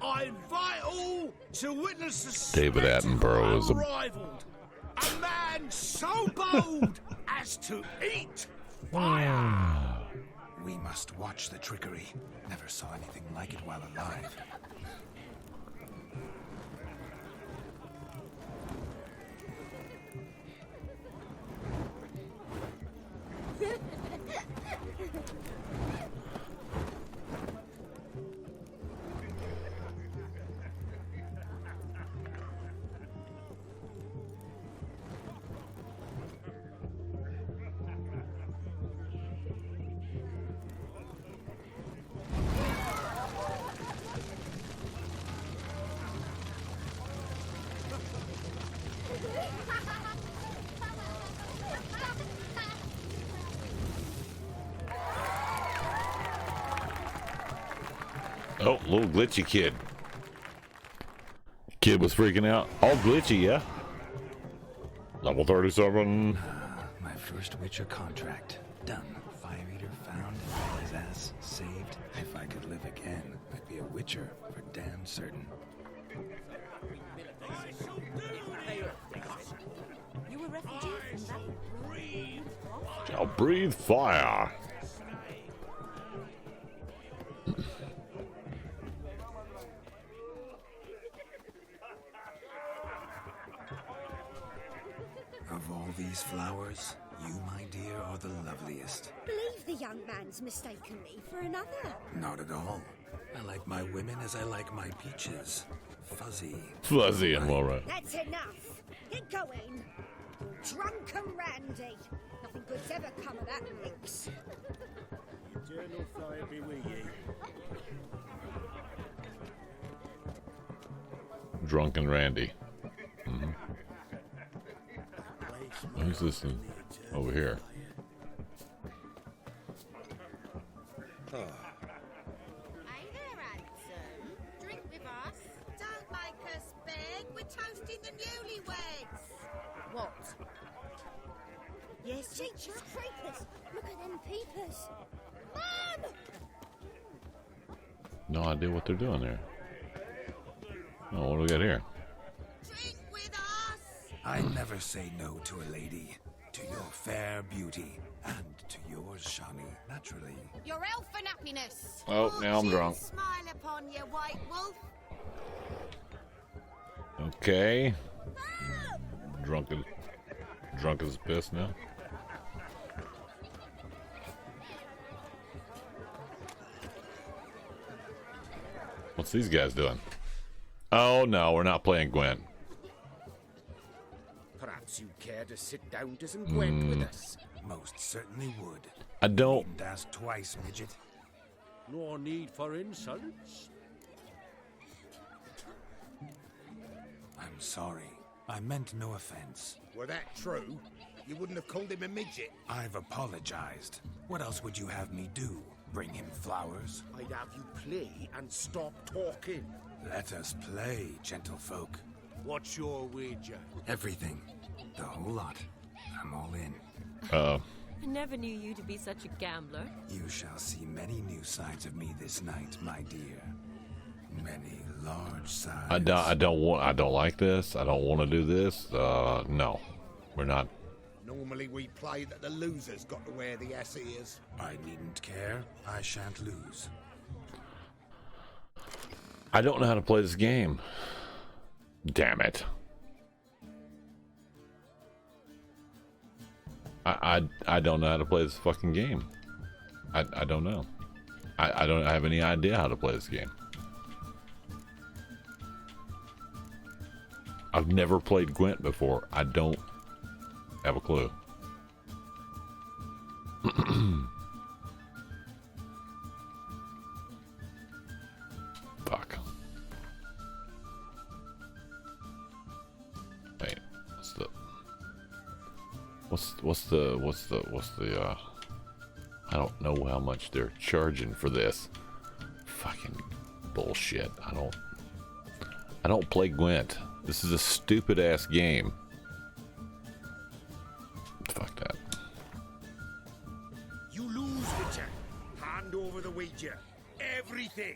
S4: I invite all to witness the
S2: David Attenborough is
S4: unrivaled. A man so bold as to eat fire.
S3: We must watch the trickery. Never saw anything like it while alive.
S2: Oh, little glitchy kid. Kid was freaking out. All glitchy, yeah? Level 37.
S3: My first Witcher contract. Done. Fire Eater found. His ass saved. If I could live again, I'd be a Witcher for damn certain.
S11: You were refugee from that?
S2: I'll Breathe fire.
S3: Of all these flowers, you, my dear, are the loveliest.
S17: Believe the young man's mistaken me for another.
S3: Not at all. I like my women as I like my peaches. Fuzzy.
S2: Fuzzy and well right.
S17: That's enough. Get going. Drunken Randy. Nothing good's ever come of that mix.
S6: Eternal fire be with ye.
S2: Drunken Randy. Mm-hmm. Who's this thing? Over here?
S13: Hey there, handsome. Drink with us. Don't make us beg. We're toasting the newlyweds. What?
S17: Yes, teachers, creepers. Look at them peepers. Mom!
S2: No idea what they're doing there. Oh, what do we got here?
S13: Drink with us.
S3: I never say no to a lady. To your fair beauty. And to yours, Shani, naturally.
S13: Your elfin happiness.
S2: Oh, now I'm drunk.
S13: Smile upon you, white wolf.
S2: Okay. Drunk as piss now. What's these guys doing? Oh no, we're not playing Gwent.
S6: Perhaps you'd care to sit down to some Gwent with us.
S3: Most certainly would.
S2: I don't.
S3: Needn't ask twice, midget.
S6: No need for insults.
S3: I'm sorry. I meant no offense.
S6: Were that true, you wouldn't have called him a midget.
S3: I've apologized. What else would you have me do? Bring him flowers?
S6: I'd have you play and stop talking.
S3: Let us play, gentlefolk.
S6: What's your wager?
S3: Everything. The whole lot. I'm all in.
S11: I never knew you to be such a gambler.
S3: You shall see many new sides of me this night, my dear. Many large sides.
S2: I don't like this. I don't want to do this. No. We're not.
S6: Normally we play that the loser's got to wear the ass ears.
S3: I needn't care. I shan't lose.
S2: I don't know how to play this game. Damn it. I don't know how to play this fucking game. I don't know. I don't have any idea how to play this game. I've never played Gwent before. I don't have a clue. Fuck. Wait, what's the I don't know how much they're charging for this. Fucking bullshit. I don't play Gwent. This is a stupid ass game. Fuck that.
S6: You lose, Witcher. Hand over the wager. Everything.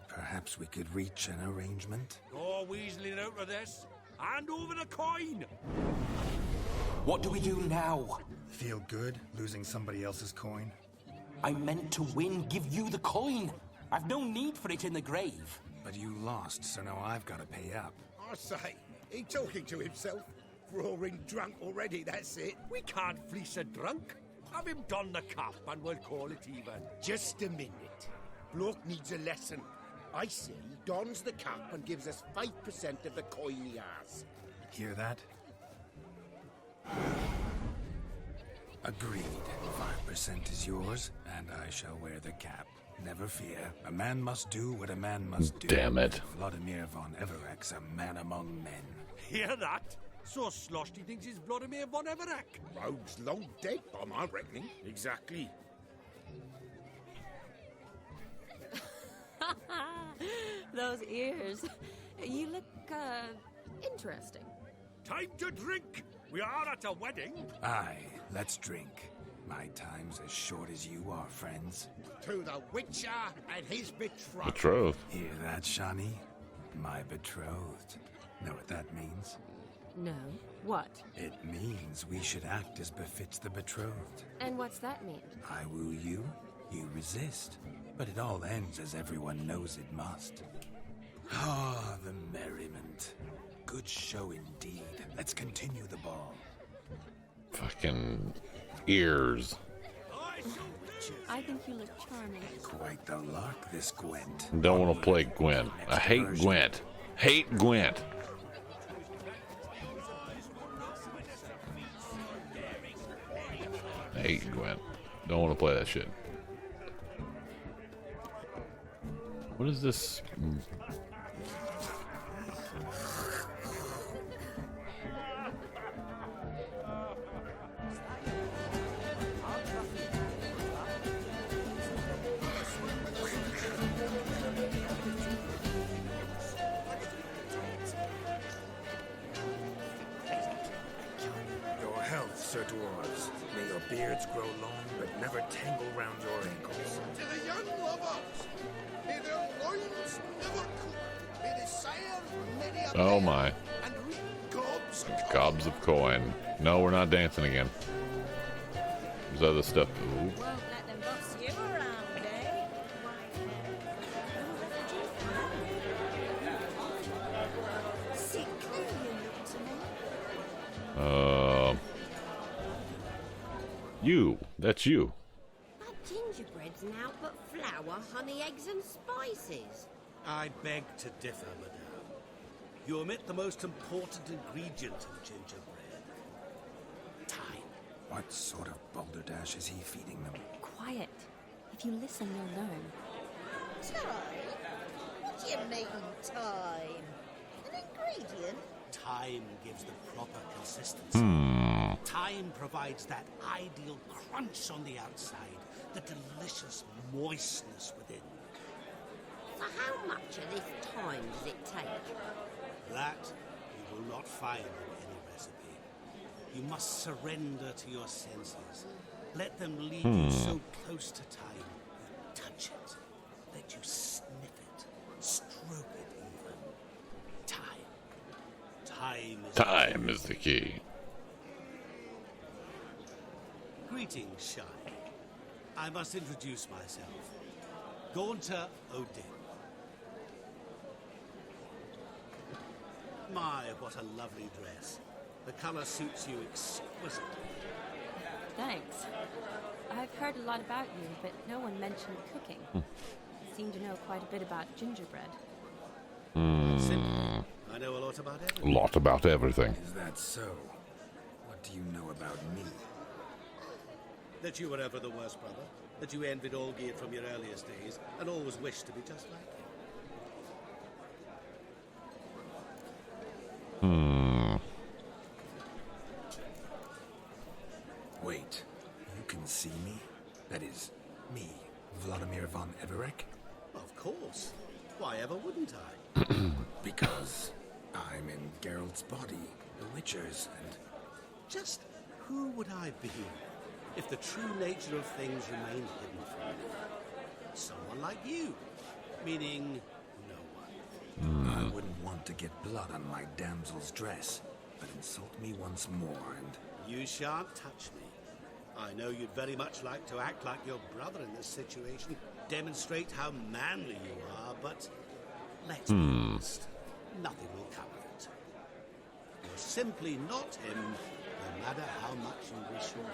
S3: Perhaps we could reach an arrangement.
S6: No weaseling out of this. Hand over the coin.
S14: What do we do now?
S3: Feel good losing somebody else's coin?
S14: I meant to win, give you the coin. I've no need for it in the grave.
S3: But you lost, so now I've got to pay up.
S6: I say, he talking to himself. Roaring drunk already, that's it. We can't fleece a drunk. Have him don the cup and we'll call it even. Just a minute. Bloke needs a lesson. I say he dons the cup and gives us 5% of the coin he has.
S3: Hear that? Agreed. 5% is yours, and I shall wear the cap. Never fear. A man must do what a man must do.
S2: Damn it.
S3: Vladimir von Everek's a man among men.
S6: Hear that? So sloshed he thinks he's Vladimir von Everek. Rogue's long dead, by my reckoning. Exactly.
S11: Those ears. You look, interesting.
S6: Time to drink. We are at a wedding.
S3: Aye, let's drink. My time's as short as you are, friends.
S6: To the Witcher and his betrothed.
S2: Betrothed.
S3: Hear that, Shani? My betrothed. Know what that means?
S11: No. What?
S3: It means we should act as befits the betrothed.
S11: And what's that mean?
S3: I woo you, you resist. But it all ends as everyone knows it must. Ah, the merriment. Good show indeed. Let's continue the ball.
S2: Fucking ears.
S11: I think you look charming.
S3: Quite the lark, this Gwent.
S2: Don't want to play Gwent. I hate Gwent. Hate Gwent. Hate Gwent. Don't want to play that shit. What is this?
S3: Your health, Sir Dwarves. May your beards grow long, but never tangle round your ankles.
S19: To the young lovers, may their loins never cook, may they sire many a
S2: Oh
S19: pair,
S2: my.
S19: and reap gobs of coin.
S2: Gobs of coin. No, we're not dancing again. There's other stuff. Ooh.
S7: Won't let them boss you around, eh? Sick you look to me.
S2: You. That's you.
S13: But gingerbread's now but flour, honey, eggs, and spices.
S4: I beg to differ, madame. You omit the most important ingredient in gingerbread. Time.
S3: What sort of balderdash is he feeding them?
S11: Quiet. If you listen, you'll learn.
S13: Time? What do you mean, time? An ingredient?
S4: Time gives the proper consistency. Time provides that ideal crunch on the outside, the delicious moistness within.
S13: For how much of this time does it take?
S4: That you will not find in any recipe. You must surrender to your senses. Let them lead you so close to time. You touch it. Let you sniff it. Stroke it even. Time.
S2: Time is the key.
S4: Greetings, Shai. I must introduce myself. Gaunter Odin. My, what a lovely dress. The color suits you exquisitely.
S11: Thanks. I've heard a lot about you, but no one mentioned cooking. You seem to know quite a bit about gingerbread.
S4: Simple. I know a lot about
S2: A
S4: everything.
S2: lot about everything.
S3: Is that so? What do you know about me?
S4: That you were ever the worst brother. That you envied Olgierd from your earliest days and always wished to be just like him.
S3: Wait, you can see me? That is, me, Vladimir von Everek?
S4: Of course. Why ever wouldn't I?
S3: Because I'm in Geralt's body, the Witcher's, and...
S4: Just who would I be if the true nature of things remained hidden from me? Someone like you. Meaning, no one.
S3: I wouldn't want to get blood on my damsel's dress, but insult me once more and...
S4: You shan't touch me. I know you'd very much like to act like your brother in this situation, demonstrate how manly you are, but let's be honest, nothing will come of it. You're simply not him, no matter how much you wish you were.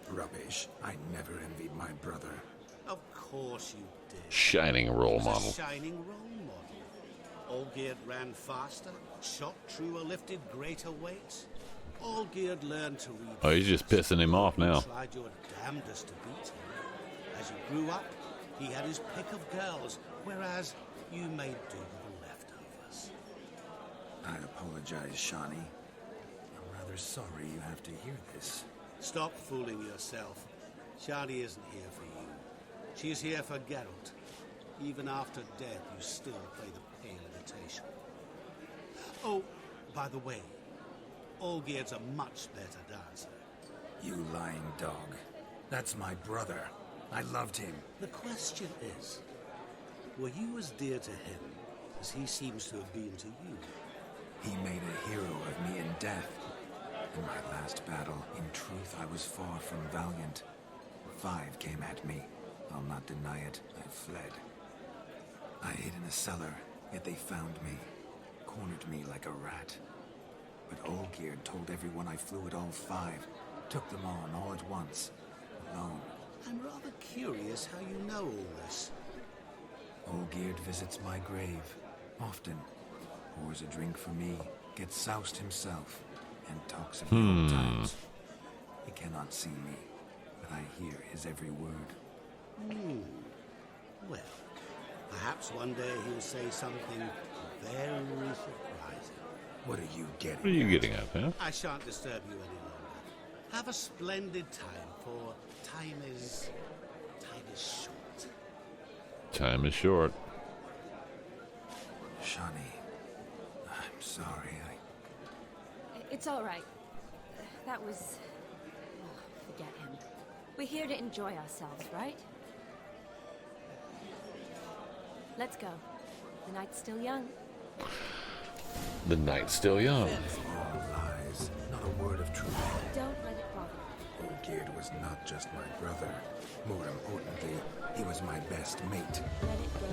S3: Rubbish. I never envied my brother.
S4: Of course you did.
S2: Shining role
S4: He was
S2: model.
S4: a shining role model. Olgierd ran faster, shot truer, lifted greater weights. Olgierd learned to read.
S2: Oh, he's just pissing him off now.
S4: You tried your damnedest to beat him. As you grew up, he had his pick of girls, whereas you made do with the leftovers.
S3: I apologize, Shani. I'm rather sorry you have to hear this.
S4: Stop fooling yourself. Shani isn't here for you. She is here for Geralt. Even after death, you still play the pale imitation. Oh, by the way, Olgierd's a much better dancer.
S3: You lying dog. That's my brother. I loved him.
S4: The question is, were you as dear to him as he seems to have been to you?
S3: He made a hero of me in death. In my last battle, in truth, I was far from valiant. 5 came at me. I'll not deny it. I fled. I hid in a cellar, yet they found me. Cornered me like a rat. But Olgierd told everyone I flew at all 5. Took them on all at once. Alone.
S4: I'm rather curious how you know all this.
S3: Olgierd visits my grave. Often. Pours a drink for me. Gets soused himself. And talks of the old times. He cannot see me. But I hear his every word.
S4: Well, perhaps one day he'll say something very surprising.
S3: What are you getting?
S2: What are you getting at, huh?
S4: I shan't disturb you any longer. Have a splendid time, for time is short.
S2: Time is short.
S3: Shani, I'm sorry.
S11: It's all right. That was... Oh, forget him. We're here to enjoy ourselves, right? Let's go. The night's still young.
S2: The night's still young.
S3: All lies, not a word of truth.
S11: Don't let it bother
S3: Olgierd was not just my brother. More importantly, he was my best mate.
S11: you. Let it go.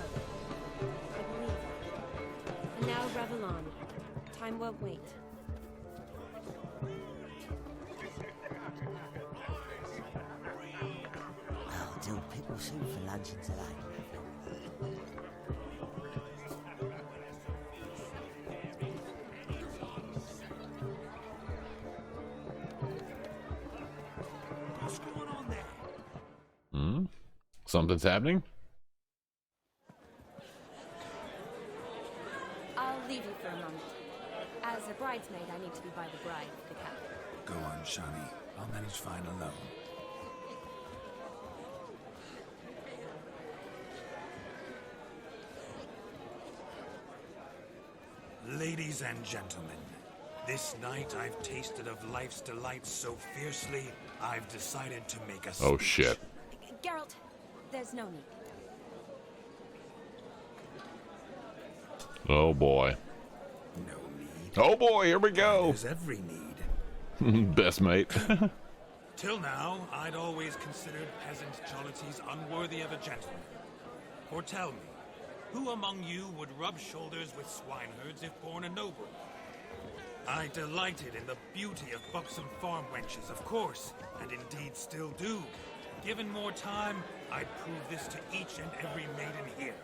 S11: I believe. And now revel on. Time won't wait.
S21: I'll do pickle soup for luncheon today.
S6: What's going on there?
S2: Something's happening?
S11: I'll leave you for a moment. As a bridesmaid, I need to be by the bride of the captain.
S3: Go on, Shani. I'll manage fine alone. Ladies and gentlemen, this night I've tasted of life's delights so fiercely, I've decided to make a speech.
S2: Oh, shit.
S11: Geralt, there's no need.
S2: Oh, boy.
S3: No need.
S2: Oh, boy, here we go.
S3: There's every need.
S2: Best mate.
S3: Till now, I'd always considered peasant jollities unworthy of a gentleman. For tell me, who among you would rub shoulders with swineherds if born a noble? I delighted in the beauty of buxom farm wenches, of course, and indeed still do. Given more time, I'd prove this to each and every maiden here.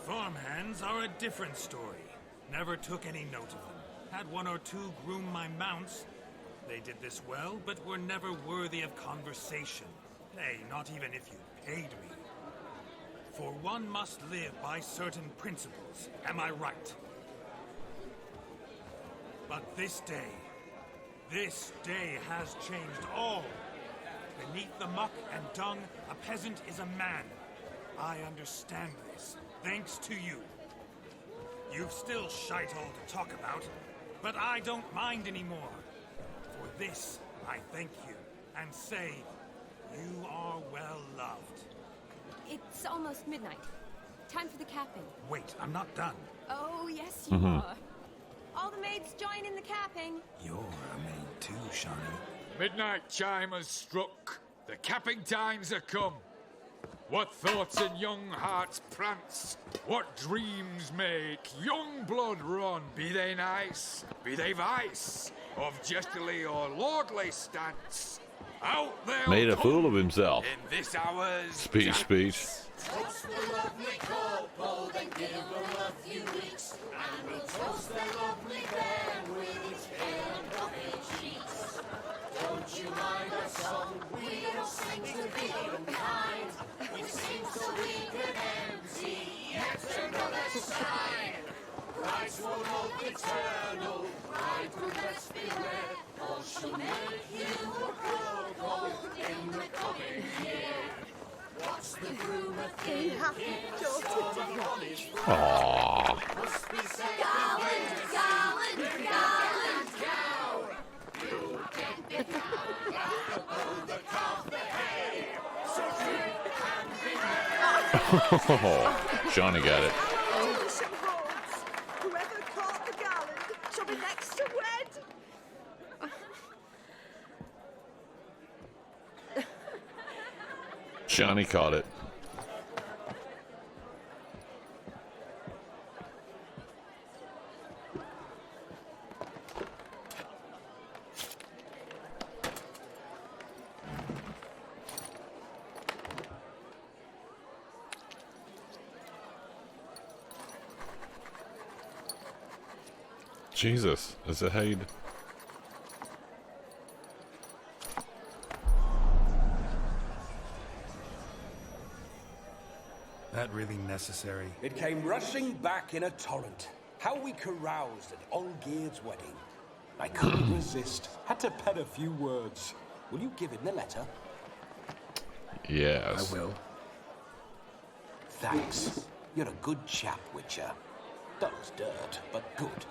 S3: Farmhands are a different story. Never took any note of them. Had 1 or 2 groom my mounts. They did this well, but were never worthy of conversation. Nay, not even if you paid me. For one must live by certain principles, am I right? But this day has changed all. Beneath the muck and dung, a peasant is a man. I understand this, thanks to you. You've still shite all to talk about, but I don't mind anymore. For this, I thank you, and say, you are well loved.
S11: It's almost midnight. Time for the capping.
S3: Wait, I'm not done.
S11: Oh, yes, you are. All the maids join in the capping.
S3: You're a maid too, Shani.
S20: Midnight chime has struck. The capping times are come. What thoughts in young hearts prance? What dreams make young blood run? Be they nice, be they vice, of jestily or lordly stance. Out there
S2: Made a fool of himself.
S20: in this hour's
S2: Speech,
S20: dance.
S2: speech.
S22: Toast the lovely couple, then give them a few weeks, and we'll toast the lovely band with its hair and puffy cheeks. Don't you mind our song? We don't sing to be unkind. We sing so we can empty yet another side. Brides will hope eternal, bride will rest beware, or she'll make you a purple in the coming year. What's the groom a thinking?
S2: Aww.
S22: Must be said, gallant cow. You can pick out the calf the hay. So drink and
S2: Oh, Shawnee got it.
S17: Some holds. Whoever caught the garland shall be next to wed.
S2: Shawnee caught it. Jesus, is it how you...
S3: That really necessary?
S14: It came rushing back in a torrent. How we caroused at Olgierd's wedding. I couldn't resist. Had to pen a few words. Will you give him the letter?
S2: Yes.
S3: I will.
S14: Thanks. You're a good chap, Witcher. Dull as dirt, but good.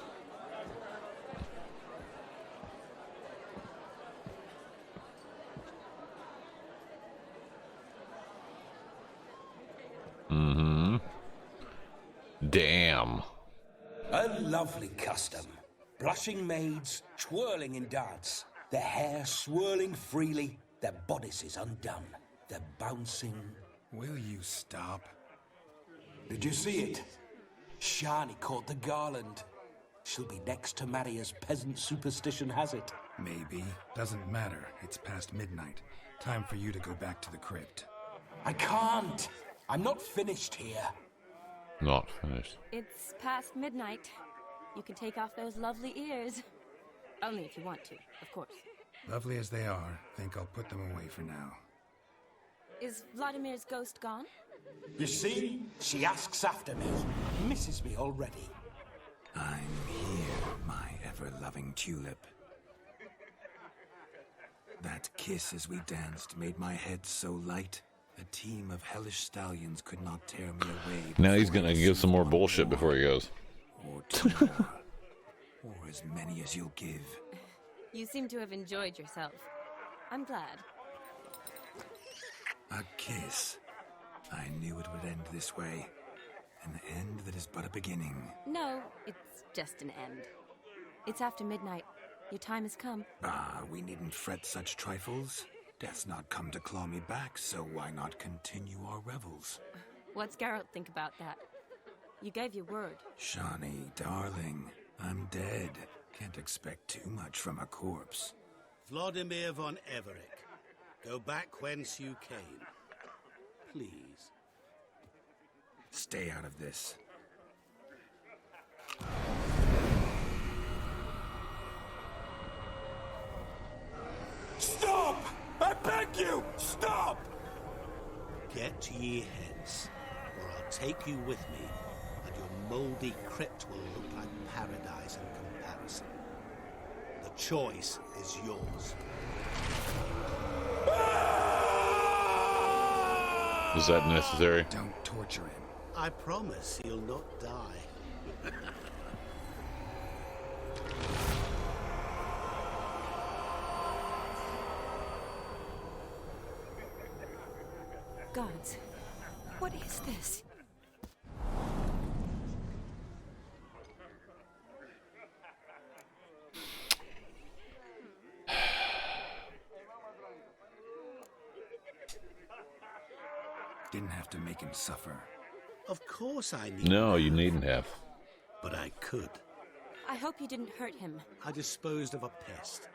S2: Mm-hmm. Damn.
S14: A lovely custom. Blushing maids, twirling in dance. Their hair swirling freely, their bodices undone. They're bouncing.
S3: Will you stop?
S14: Did you see it? Shani caught the garland. She'll be next to marry as peasant superstition has it.
S3: Maybe. Doesn't matter. It's past midnight. Time for you to go back to the crypt.
S14: I can't. I'm not finished here.
S2: Not finished.
S11: It's past midnight. You can take off those lovely ears. Only if you want to, of course.
S3: Lovely as they are, think I'll put them away for now.
S11: Is Vladimir's ghost gone?
S14: You see? She asks after me. Misses me already.
S3: I'm here, my ever-loving tulip. That kiss as we danced made my head so light. A team of hellish stallions could not tear me away.
S2: Now he's gonna give some more bullshit before he goes.
S3: Or two more. Or as many as you'll give.
S11: You seem to have enjoyed yourself. I'm glad.
S3: A kiss. I knew it would end this way. An end that is but a beginning.
S11: No, it's just an end. It's after midnight. Your time has come.
S3: Ah, we needn't fret such trifles. Death's not come to claw me back, so why not continue our revels?
S11: What's Geralt think about that? You gave your word.
S3: Shawnee, darling, I'm dead. Can't expect too much from a corpse.
S4: Vladimir von Everick, go back whence you came. Please.
S3: Stay out of this.
S14: Stop! I beg you! Stop!
S4: Get ye hence, or I'll take you with me, and your mouldy crypt will look like paradise in comparison. The choice is yours.
S2: Was that necessary?
S3: Don't torture him.
S4: I promise he'll not die.
S11: Gods, what is this?
S3: Didn't have to make him suffer.
S4: Of course I need.
S2: No, you needn't have.
S4: But I could.
S11: I hope you didn't hurt him.
S4: I disposed of a pest.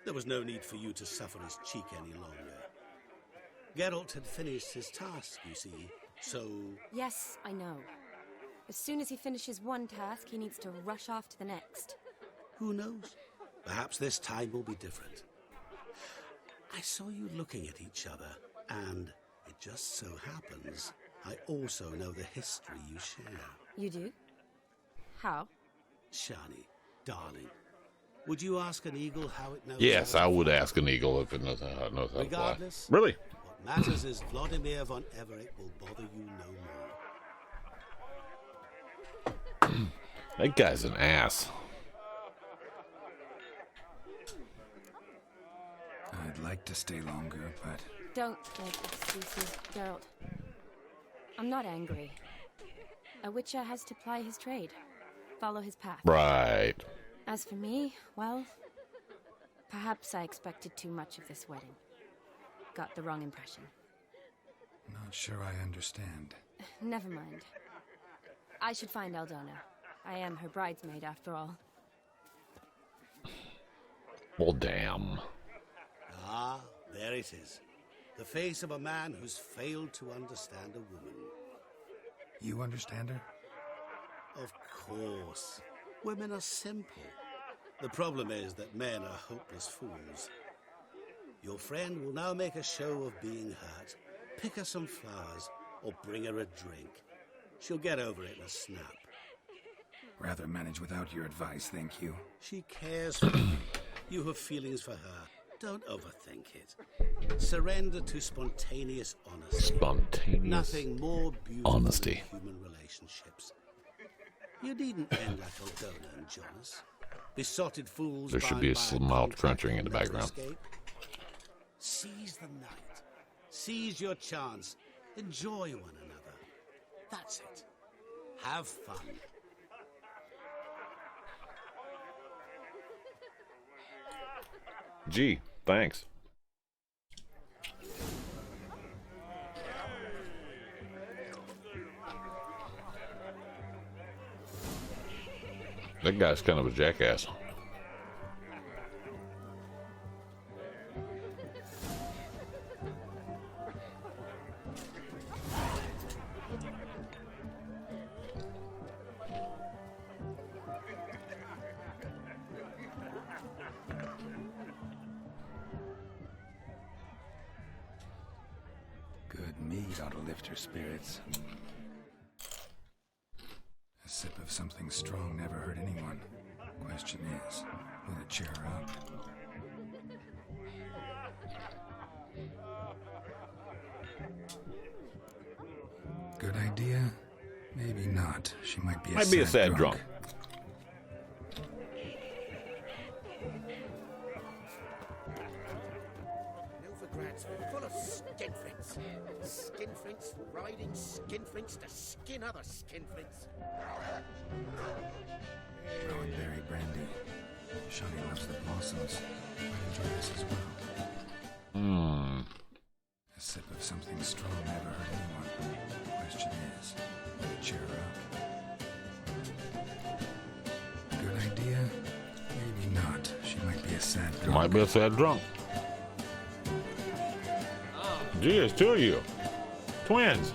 S4: There was no need for you to suffer his cheek any longer. Geralt had finished his task, you see, so...
S11: Yes, I know. As soon as he finishes one task, he needs to rush off to the next.
S4: Who knows? Perhaps this time will be different. I saw you looking at each other, and it just so happens I also know the history you share.
S11: You do? How?
S4: Shani, darling, would you ask an eagle how it knows?
S2: Yes, I would ask an eagle if it knows how to fly.
S4: Regardless,
S2: Really?
S4: what matters is Vladimir von Everick will bother you no more.
S2: That guy's an ass.
S3: I'd like to stay longer, but...
S11: Don't make excuses, Geralt. I'm not angry. A witcher has to ply his trade, follow his path.
S2: Right.
S11: As for me, well, perhaps I expected too much of this wedding. Got the wrong impression.
S3: Not sure I understand.
S11: Never mind. I should find Aldona. I am her bridesmaid, after all.
S2: Well, damn.
S4: Ah, there it is. The face of a man who's failed to understand a woman.
S3: You understand her?
S4: Of course. Women are simple. The problem is that men are hopeless fools. Your friend will now make a show of being hurt, pick her some flowers, or bring her a drink. She'll get over it in a snap.
S3: Rather manage without your advice, thank you.
S4: She cares for you. You have feelings for her. Don't overthink it. Surrender to spontaneous honesty.
S2: Spontaneous
S4: Nothing more beautiful
S2: honesty.
S4: than human relationships. You needn't end like Aldona and Jonas. Besotted fools.
S2: There should be a
S4: bound by
S2: mild
S4: contract
S2: crunching in the
S4: that never
S2: background.
S4: escape. Seize the night. Seize your chance. Enjoy one another. That's it. Have fun.
S2: Gee, thanks. That guy's kind of a jackass.
S3: Good mead ought to lift her spirits. A sip of something strong never hurt anyone. Question is, will it cheer her up? Good idea? Maybe not. She might be a sad drunk.
S5: Novigrad's full of skinflints. Skinflints riding skinflints to skin other skinflints.
S3: Rowan berry brandy. Shawty loves the blossoms. Might enjoy this as well. A sip of something strong never hurt anyone. Question is, will it cheer her up? Good idea? Maybe not. She might be a sad drunk.
S2: Might be a sad drunk. Gee, it's two of you. Twins.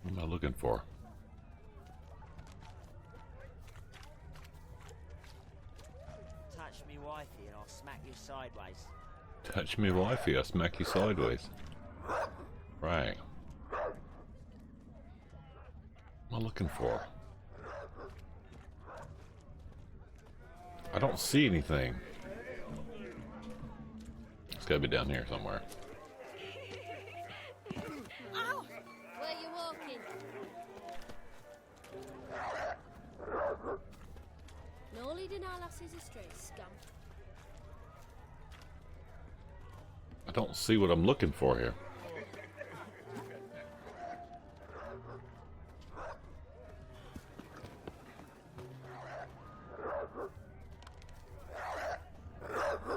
S2: What am I looking for?
S21: Touch me wifey and I'll smack you sideways.
S2: Touch me wifey, I'll smack you sideways. Right. What am I looking for? I don't see anything. It's gotta be down here somewhere.
S8: Ow! Where you walking? No leading our lasses astray, scum.
S2: I don't see what I'm looking for here.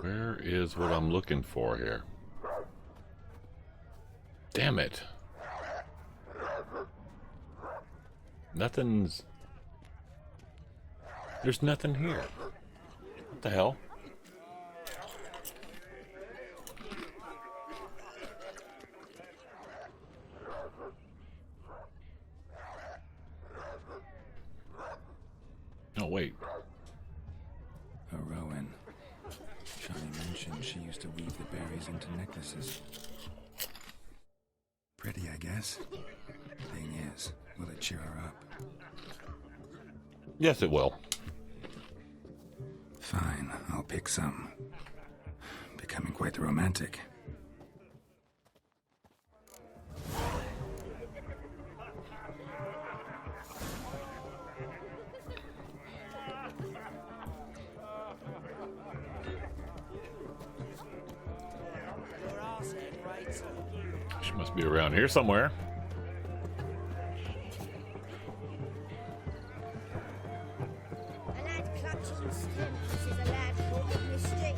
S2: Where is what I'm looking for here? Damn it. Nothing's... There's nothing here. What the hell? Oh, wait.
S3: A Rowan. Shawty mentioned she used to weave the berries into necklaces. Pretty, I guess. Thing is, will it cheer her up?
S2: Yes, it will.
S3: Fine, I'll pick some. Becoming quite the romantic.
S2: She must be around here somewhere.
S17: A lad clutching stimps is a lad caught in mischief.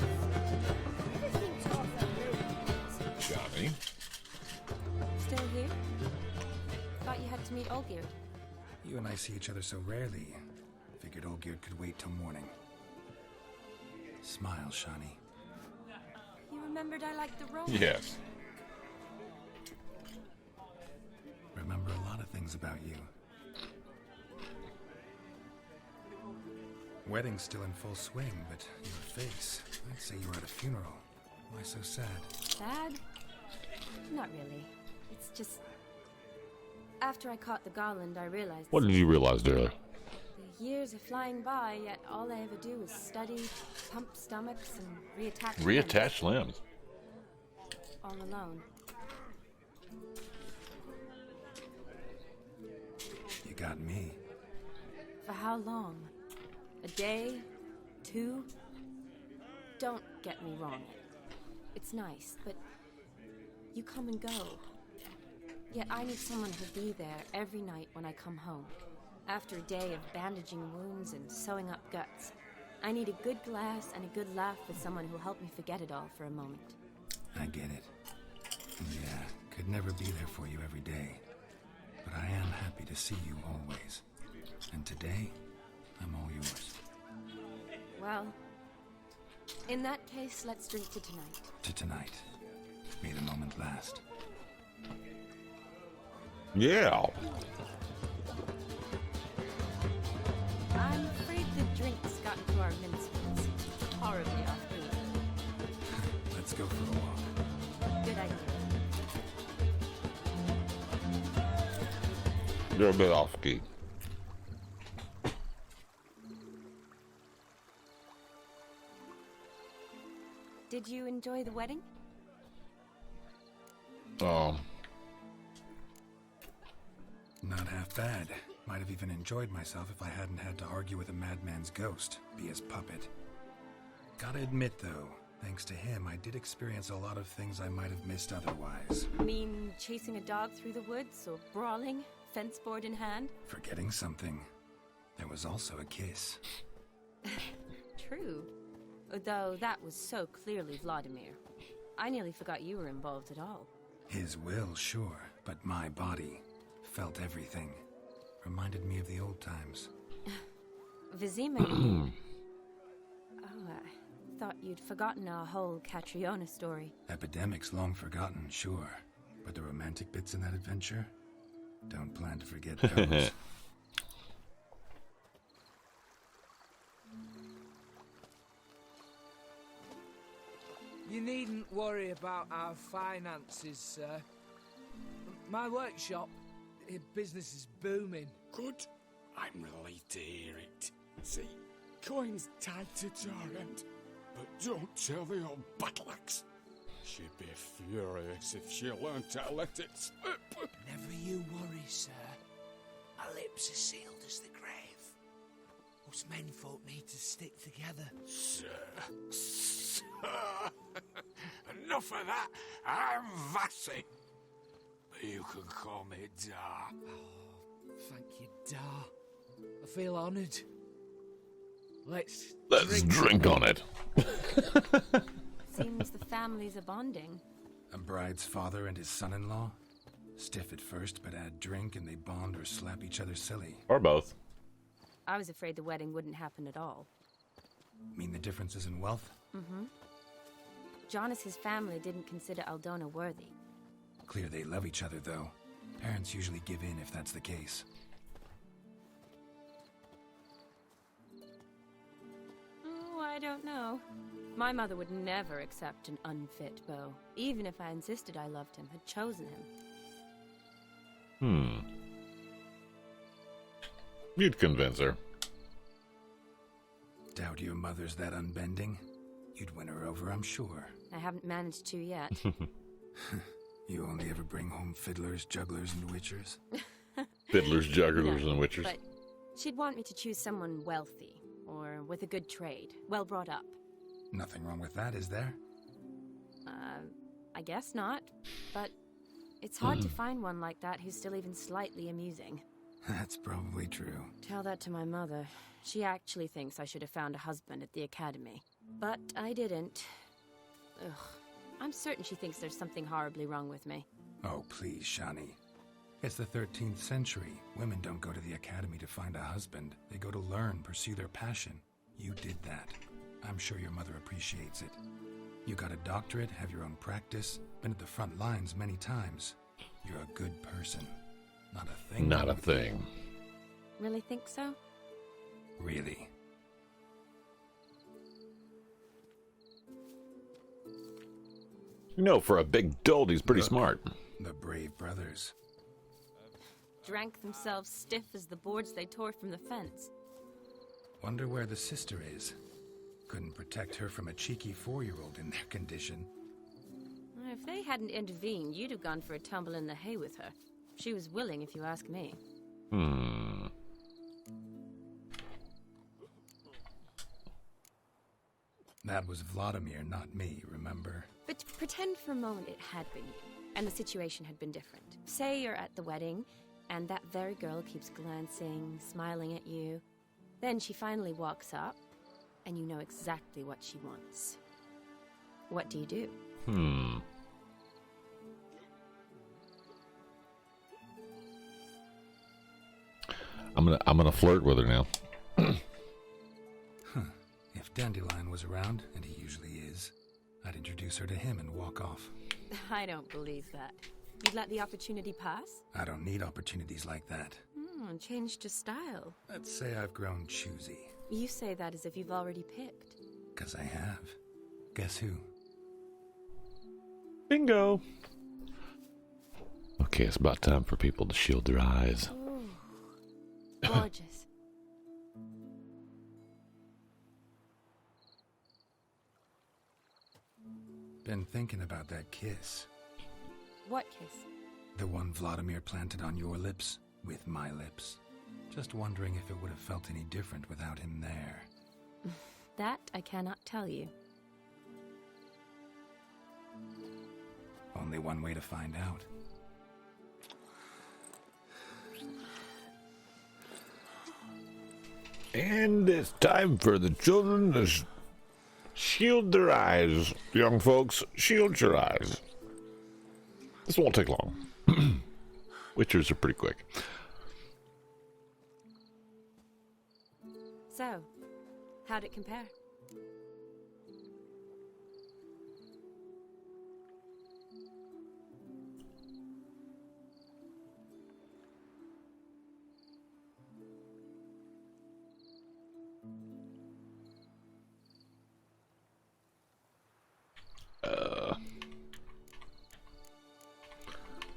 S17: Everything tough and
S2: Johnny.
S11: Still here? Thought you had to meet Olgierd.
S3: You and I see each other so rarely. Figured Olgierd could wait till morning. Smile, Shani.
S11: You remembered I liked the rose?
S2: Yes.
S3: Remember a lot of things about you. Wedding's still in full swing, but your face, I'd say you were at a funeral. Why so sad?
S11: Sad? Not really. It's just... After I caught the garland, I realized...
S2: What did you realize, dearly?
S11: The years are flying by, yet all I ever do is study, pump stomachs, and reattach
S2: Reattach limbs.
S11: all alone.
S3: You got me.
S11: For how long? A day? 2? Don't get me wrong. It's nice, but you come and go. Yet I need someone who'll be there every night when I come home. After a day of bandaging wounds and sewing up guts, I need a good glass and a good laugh with someone who'll help me forget it all for a moment.
S3: I get it. Yeah, could never be there for you every day. But I am happy to see you always. And today, I'm all yours.
S11: Well, in that case, let's drink to tonight.
S3: To tonight. May the moment last.
S2: Yeah.
S11: I'm afraid the drink's got into our minstrels. Horribly off-putting.
S3: Let's go for a walk.
S11: Good idea.
S2: You're a bit off key.
S11: Did you enjoy the wedding?
S3: Not half bad. Might have even enjoyed myself if I hadn't had to argue with a madman's ghost, be his puppet. Gotta admit, though, thanks to him, I did experience a lot of things I might have missed otherwise.
S11: Mean chasing a dog through the woods or brawling, fence board in hand?
S3: Forgetting something. There was also a kiss.
S11: True. Though that was so clearly Vladimir. I nearly forgot you were involved at all.
S3: His will, sure, but my body felt everything. Reminded me of the old times.
S11: Vizima. Oh, I thought you'd forgotten our whole Catriona story.
S3: Epidemics long forgotten, sure. But the romantic bits in that adventure? Don't plan to forget those.
S18: You needn't worry about our finances, sir. My workshop, business is booming.
S1: Good. I'm relieved to hear it. See, coin's tied to Torrent, but don't tell the old battle-axe. She'd be furious if she learned to let it slip.
S18: Never you worry, sir. My lips are sealed as the grave. Us menfolk need to stick together.
S1: Sir. Enough of that. I'm Vassy. But you can call me Dar.
S18: Oh, thank you, Dar. I feel honoured. Let's
S2: drink on it.
S11: Seems the families are bonding.
S3: A bride's father and his son-in-law? Stiff at first, but add drink and they bond or slap each other silly.
S2: Or both.
S11: I was afraid the wedding wouldn't happen at all.
S3: Mean the differences in wealth?
S11: Mm-hmm. Jonas's family didn't consider Aldona worthy.
S3: Clear they love each other, though. Parents usually give in if that's the case.
S11: Oh, I don't know. My mother would never accept an unfit beau, even if I insisted I loved him, had chosen him.
S2: You'd convince her.
S3: Doubt your mother's that unbending? You'd win her over, I'm sure.
S11: I haven't managed to yet.
S3: You only ever bring home fiddlers, jugglers, and witchers?
S2: Fiddlers, jugglers,
S11: No,
S2: and witchers.
S11: But she'd want me to choose someone wealthy, or with a good trade, well brought up.
S3: Nothing wrong with that, is there?
S11: I guess not. But it's hard to find one like that who's still even slightly amusing.
S3: That's probably true.
S11: Tell that to my mother. She actually thinks I should have found a husband at the academy. But I didn't. Ugh. I'm certain she thinks there's something horribly wrong with me.
S3: Oh, please, Shani. It's the 13th century. Women don't go to the academy to find a husband. They go to learn, pursue their passion. You did that. I'm sure your mother appreciates it. You got a doctorate, have your own practice, been at the front lines many times. You're a good person. Not a thing.
S2: Not a thing.
S11: Really think so?
S3: Really.
S2: You know, for a big dolt, he's pretty smart.
S3: The brave brothers.
S11: Drank themselves stiff as the boards they tore from the fence.
S3: Wonder where the sister is. Couldn't protect her from a cheeky 4-year-old in their condition.
S11: If they hadn't intervened, you'd have gone for a tumble in the hay with her. She was willing, if you ask me.
S3: That was Vladimir, not me, remember?
S11: But pretend for a moment it had been you, and the situation had been different. Say you're at the wedding, and that very girl keeps glancing, smiling at you. Then she finally walks up, and you know exactly what she wants. What do you do?
S2: I'm gonna flirt with her now.
S3: If Dandelion was around, and he usually is, I'd introduce her to him and walk off.
S11: I don't believe that. You'd let the opportunity pass?
S3: I don't need opportunities like that.
S11: Changed your style.
S3: Let's say I've grown choosy.
S11: You say that as if you've already picked.
S3: 'Cause I have. Guess who?
S2: Bingo. Okay, it's about time for people to shield their eyes.
S11: Ooh. Gorgeous.
S3: Been thinking about that kiss.
S11: What kiss?
S3: The one Vladimir planted on your lips, with my lips. Just wondering if it would have felt any different without him there.
S11: That I cannot tell you.
S3: Only one way to find out.
S2: And it's time for the children to shield their eyes. Young folks, shield your eyes. This won't take long. Witchers are pretty quick.
S11: So, how'd it compare?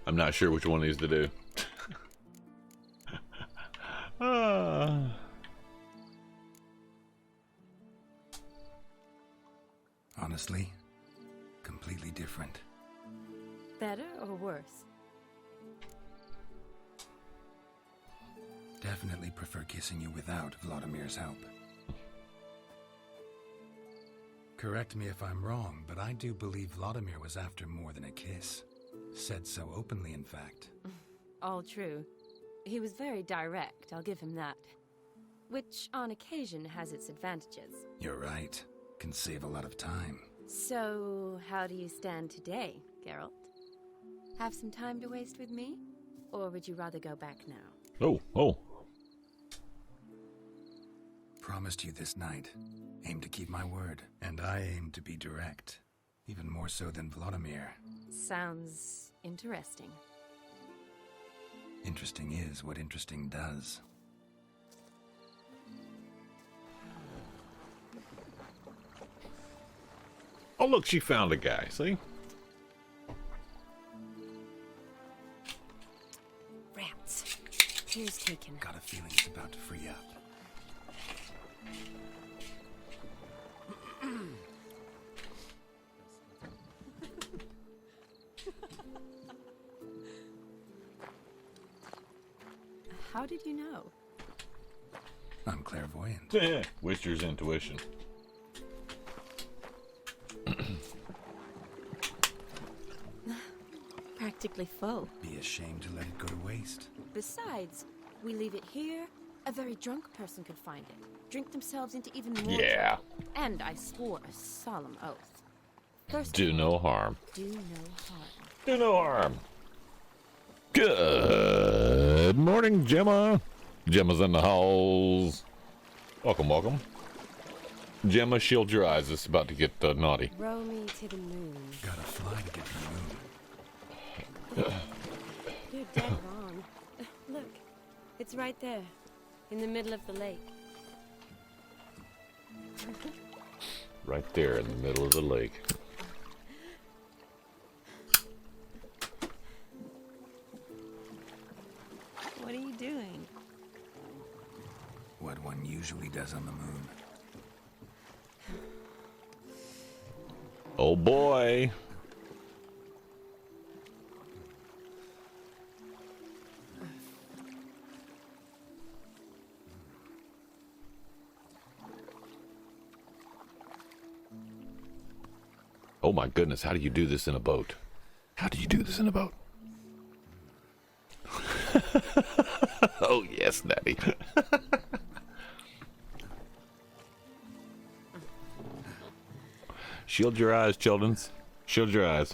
S2: I'm not sure which one of these to do.
S3: Honestly, completely different.
S11: Better or worse?
S3: Definitely prefer kissing you without Vladimir's help. Correct me if I'm wrong, but I do believe Vladimir was after more than a kiss. Said so openly, in fact.
S11: All true. He was very direct, I'll give him that. Which, on occasion, has its advantages.
S3: You're right. Can save a lot of time.
S11: So, how do you stand today, Geralt? Have some time to waste with me? Or would you rather go back now?
S2: Oh.
S3: Promised you this night. Aim to keep my word. And I aim to be direct. Even more so than Vladimir.
S11: Sounds interesting.
S3: Interesting is what interesting does.
S2: Oh, look, she found a guy, see?
S11: Rats. Cheers taken.
S3: Got a feeling it's about to free up.
S11: How did you know?
S3: I'm clairvoyant.
S2: Yeah, Witcher's intuition.
S11: Practically full.
S3: Be ashamed to let it go to waste.
S11: Besides, we leave it here, a very drunk person could find it, drink themselves into even more
S2: Yeah.
S11: trouble. And I swore a solemn oath. First
S2: Do no harm.
S11: do no harm.
S2: Do no harm. Good morning, Gemma. Gemma's in the halls. Welcome, welcome. Gemma, shield your eyes. It's about to get naughty.
S11: Row me to the moon.
S3: Gotta fly to get to the moon.
S11: You're dead wrong. Look, it's right there, in the middle of the lake.
S2: Right there in the middle of the lake.
S11: What are you doing?
S3: What one usually does on the moon.
S2: Oh boy. Oh my goodness, how do you do this in a boat? How do you do this in a boat? Oh yes, Daddy. Shield your eyes, children. Shield your eyes.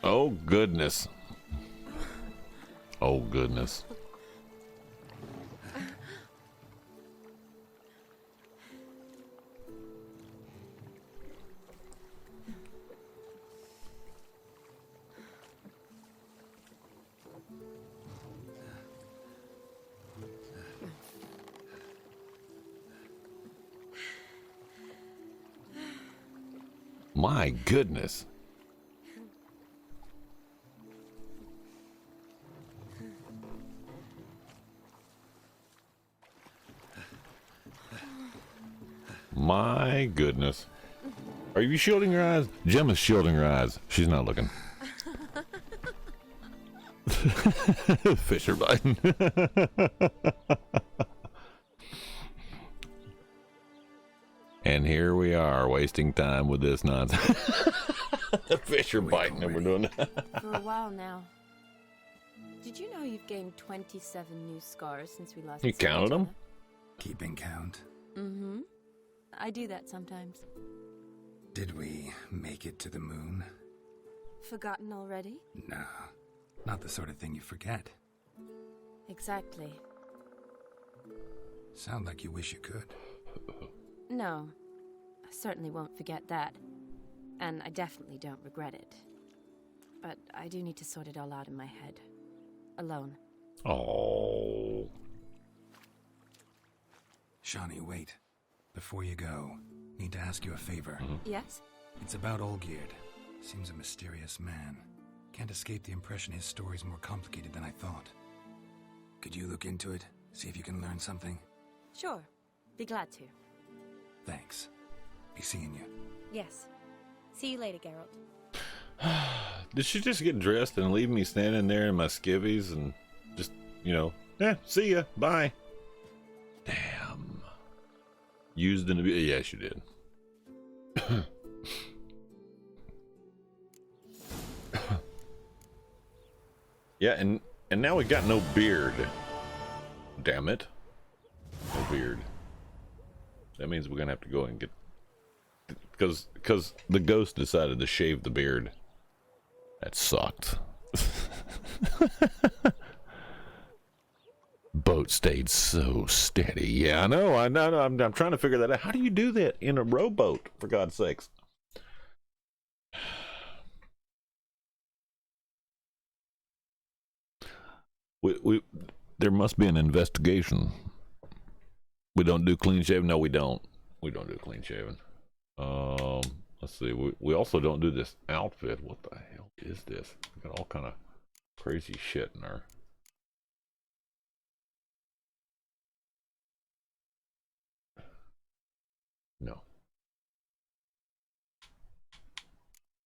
S2: Oh goodness. Oh goodness. My goodness. My goodness. Are you shielding your eyes? Gemma's shielding her eyes. She's not looking. Fisher biting. And here we are wasting time with this nonsense. The fish are biting and we're doing that.
S11: For a while now. Did you know you've gained 27 new scars since we last
S2: You
S11: saw
S2: counted
S11: each
S2: them?
S11: other?
S3: Keeping count.
S11: Mm-hmm. I do that sometimes.
S3: Did we make it to the moon?
S11: Forgotten already?
S3: Nah, not the sort of thing you forget.
S11: Exactly.
S3: Sound like you wish you could.
S11: No, I certainly won't forget that. And I definitely don't regret it. But I do need to sort it all out in my head. Alone.
S2: Oh.
S3: Shawnee, wait. Before you go, need to ask you a favor.
S11: Yes?
S3: It's about Olgierd. Seems a mysterious man. Can't escape the impression his story's more complicated than I thought. Could you look into it? See if you can learn something?
S11: Sure. Be glad to.
S3: Thanks. Be seeing you.
S11: Yes. See you later, Geralt.
S2: Did she just get dressed and leave me standing there in my skivvies and just, see ya, bye. Damn. Used in the... Yeah, she did. Yeah, and now we got no beard. Damn it. No beard. That means we're gonna have to go and get... Because the ghost decided to shave the beard. That sucked. Boat stayed so steady. Yeah, I know. I'm trying to figure that out. How do you do that in a rowboat, for God's sakes? There must be an investigation. We don't do clean shaving? No, we don't. We don't do clean shaving. Let's see. We also don't do this outfit. What the hell is this? We got all kind of crazy shit in there. No.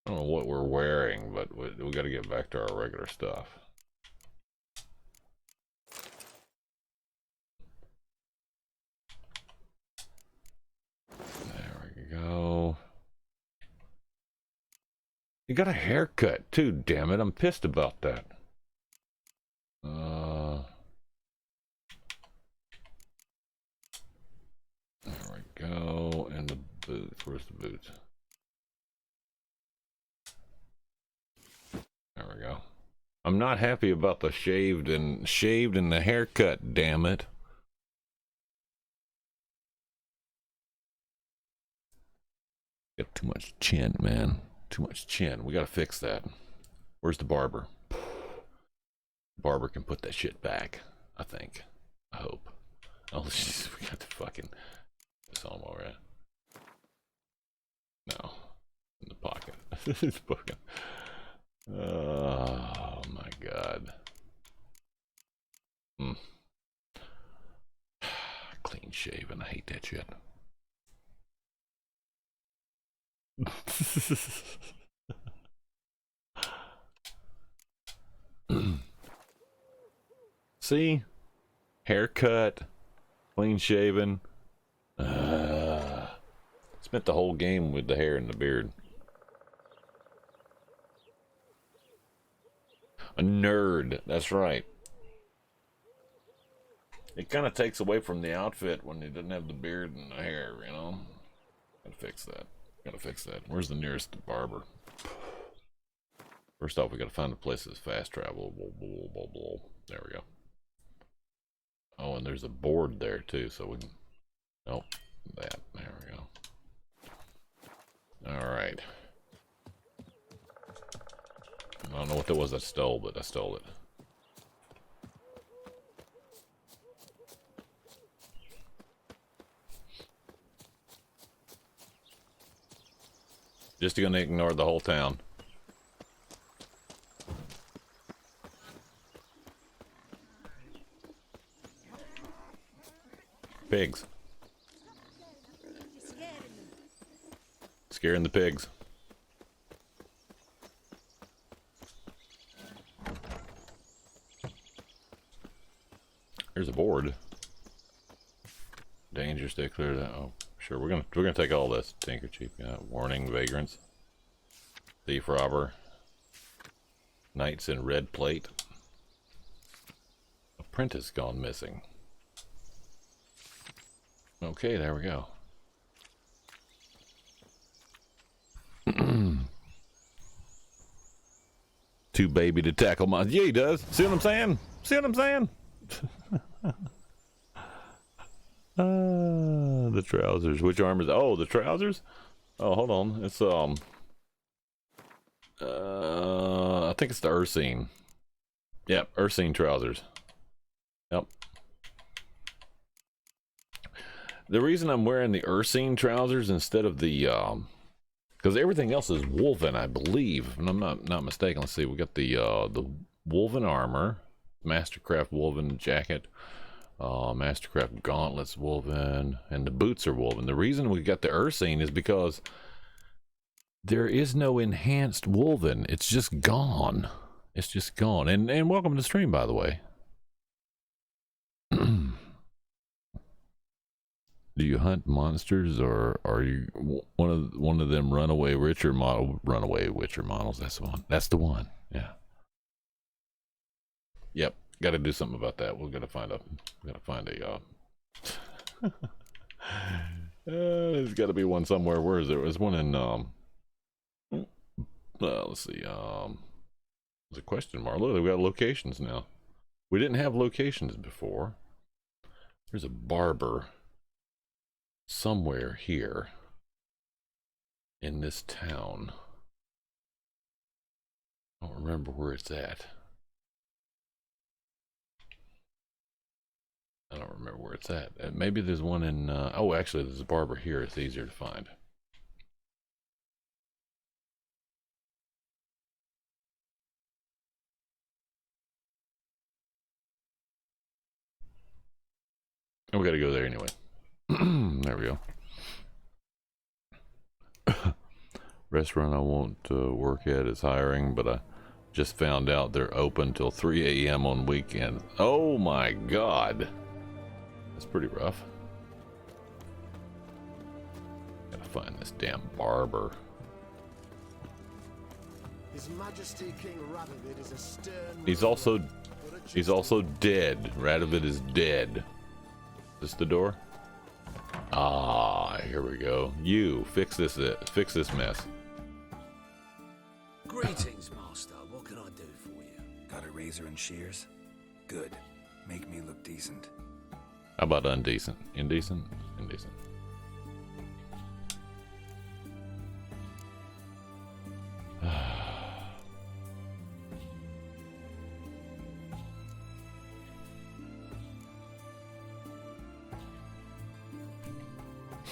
S2: I don't know what we're wearing, but we got to get back to our regular stuff. There we go. You got a haircut too, damn it. I'm pissed about that. There we go. And the boots. Where's the boots? There we go. I'm not happy about the shaved and the haircut, damn it. Got too much chin, man. Too much chin. We gotta fix that. Where's the barber? Barber can put that shit back, I think. I hope. Oh, jeez, we got the fucking this on while we're at. No. In the pocket. It's fucking. Oh my god. Clean shaven. I hate that shit. See? Haircut. Clean shaven. Spent the whole game with the hair and the beard. A nerd. That's right. It kind of takes away from the outfit when he doesn't have the beard and the hair, you know? Gotta fix that. Gotta fix that. Where's the nearest barber? First off, we gotta find a place that's fast travel. There we go. Oh, and there's a board there too, so we can. Nope, that. There we go. All right. I don't know what that was I stole, but I stole it. Just gonna ignore the whole town. Pigs. Scaring the pigs. Here's a board. Danger, stay clear of that. Oh, sure. We're gonna take all this. Tinker cheap. Yeah. Warning, vagrants. Thief, robber. Knights in red plate. Apprentice gone missing. Okay, there we go. Too baby to tackle my. Yeah, he does. See what I'm saying? See what I'm saying? The trousers. Which armors? Oh, the trousers? Oh, hold on. It's I think it's the Ursine. Yep, Ursine trousers. Yep. The reason I'm wearing the Ursine trousers instead of the because everything else is woven, I believe, and I'm not mistaken. Let's see. We got the woven armor, Mastercraft woven jacket. Mastercraft gauntlets woven, and the boots are woven. The reason we got the Ursine is because there is no enhanced woven. It's just gone. It's just gone. And welcome to the stream, by the way. Do you hunt monsters, or are you one of them runaway Witcher models? That's the one. That's the one. Yeah. Yep. Got to do something about that. We're gonna find a. There's got to be one somewhere. Where is there? There's one in. Let's see. There's a question mark. Look, we got locations now. We didn't have locations before. There's a barber somewhere here in this town. I don't remember where it's at. I don't remember where it's at. Maybe there's one in, oh, actually, there's a barber here. It's easier to find. And we gotta go there anyway. There we go. Restaurant I won't work at is hiring, but I just found out they're open till 3 a.m. on weekends. Oh my god. That's pretty rough. Gotta find this damn barber.
S19: His Majesty King Radovid is a stern...
S2: He's also dead. Radovid is dead. Is this the door? Ah, here we go. You fix this mess.
S3: Greetings, Master. What can I do for you? Got a razor and shears? Good. Make me look decent.
S2: How about undecent? Indecent? Indecent.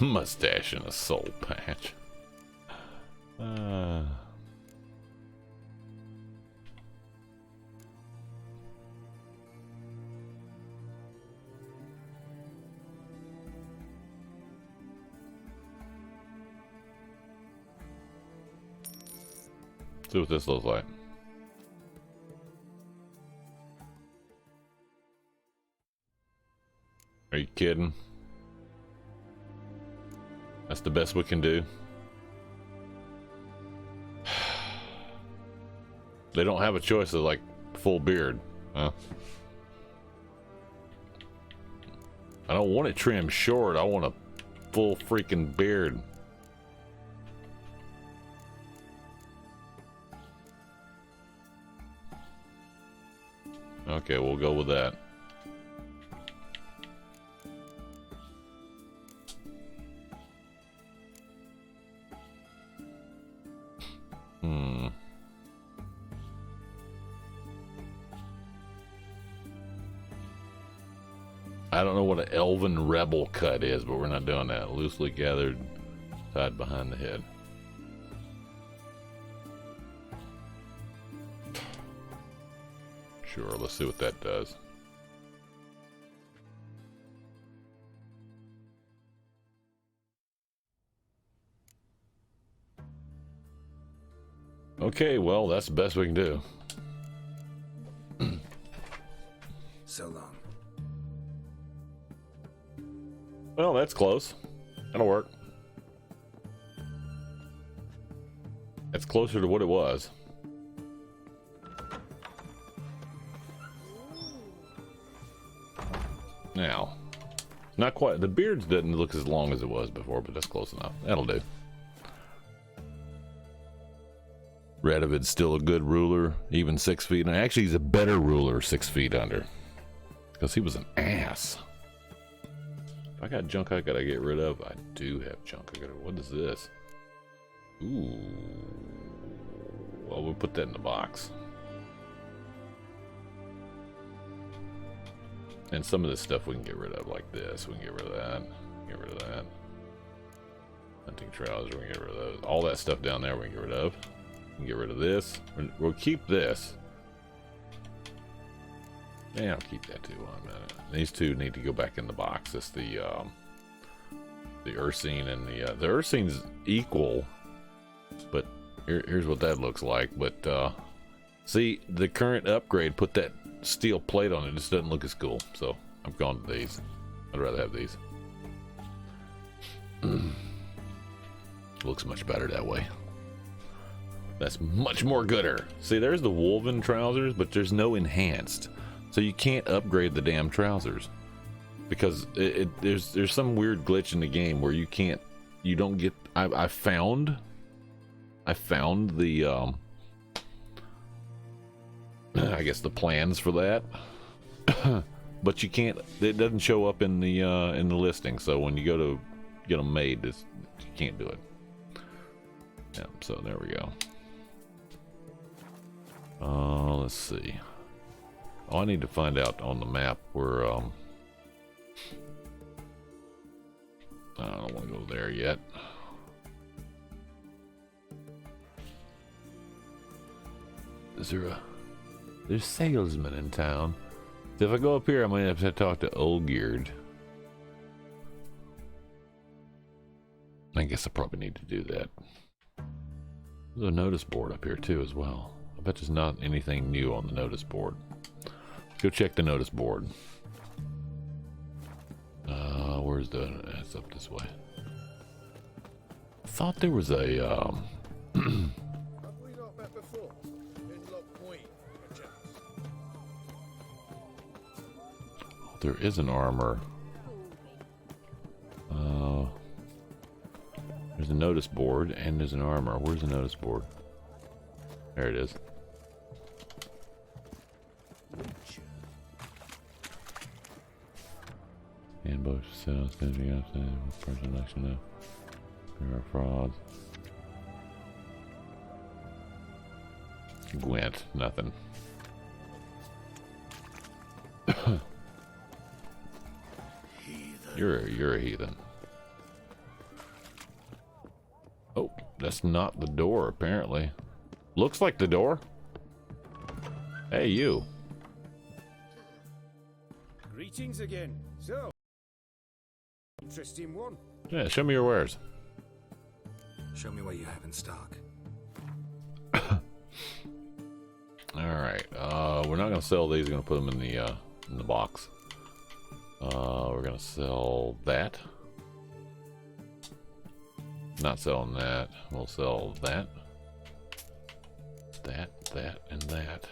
S2: Mustache and a soul patch. See what this looks like. Are you kidding? That's the best we can do. They don't have a choice of like full beard, huh? I don't want it trimmed short. I want a full freaking beard. Okay, we'll go with that. I don't know what an elven rebel cut is, but we're not doing that. Loosely gathered, tied behind the head. Sure, let's see what that does. Okay, well, that's the best we can do.
S3: So long.
S2: Well, that's close. That'll work. It's closer to what it was. Now, not quite. The beard doesn't look as long as it was before, but that's close enough. That'll do. Radovid's still a good ruler, even 6 feet. Actually, he's a better ruler 6 feet under. Because he was an ass. If I got junk I gotta get rid of, I do have junk I gotta... What is this? Ooh. Well, we'll put that in the box. And some of this stuff we can get rid of, like this. We can get rid of that. Get rid of that. Hunting trousers, we can get rid of those. All that stuff down there we can get rid of. We can get rid of this. We'll keep this. Yeah, I'll keep that too on a minute. These two need to go back in the box. It's the Ursine and the Ursine's equal, but here's what that looks like. But see, the current upgrade put that steel plate on it. It just doesn't look as cool. So I've gone to these. I'd rather have these. Looks much better that way. That's much more gooder. See, there's the woven trousers, but there's no enhanced. So you can't upgrade the damn trousers because there's some weird glitch in the game where you don't get. I found the I guess the plans for that, but you can't. It doesn't show up in the listing. So when you go to get them made, you can't do it. Yeah. So there we go. Let's see. Oh, I need to find out on the map where, I don't want to go there yet. There's salesmen in town. So if I go up here, I might have to talk to Olgierd. I guess I probably need to do that. There's a notice board up here too as well. I bet there's not anything new on the notice board. Let's go check the notice board. Where's the... It's up this way. I thought there was a...
S19: Have we not met before? In Lock Point, perchance?
S2: There is an armor. There's a notice board and there's an armor. Where's the notice board? There it is. Ambush, sales, staging up, person election now. There are frauds. Gwent, nothing. You're a heathen. Oh, that's not the door, apparently. Looks like the door. Hey, you.
S10: Greetings again. So, interesting one.
S2: Yeah, show me your wares.
S3: Show me what you have in stock.
S2: Alright, we're not gonna sell these, we're gonna put them in the box. We're gonna sell that. Not selling that. We'll sell that. That, and that.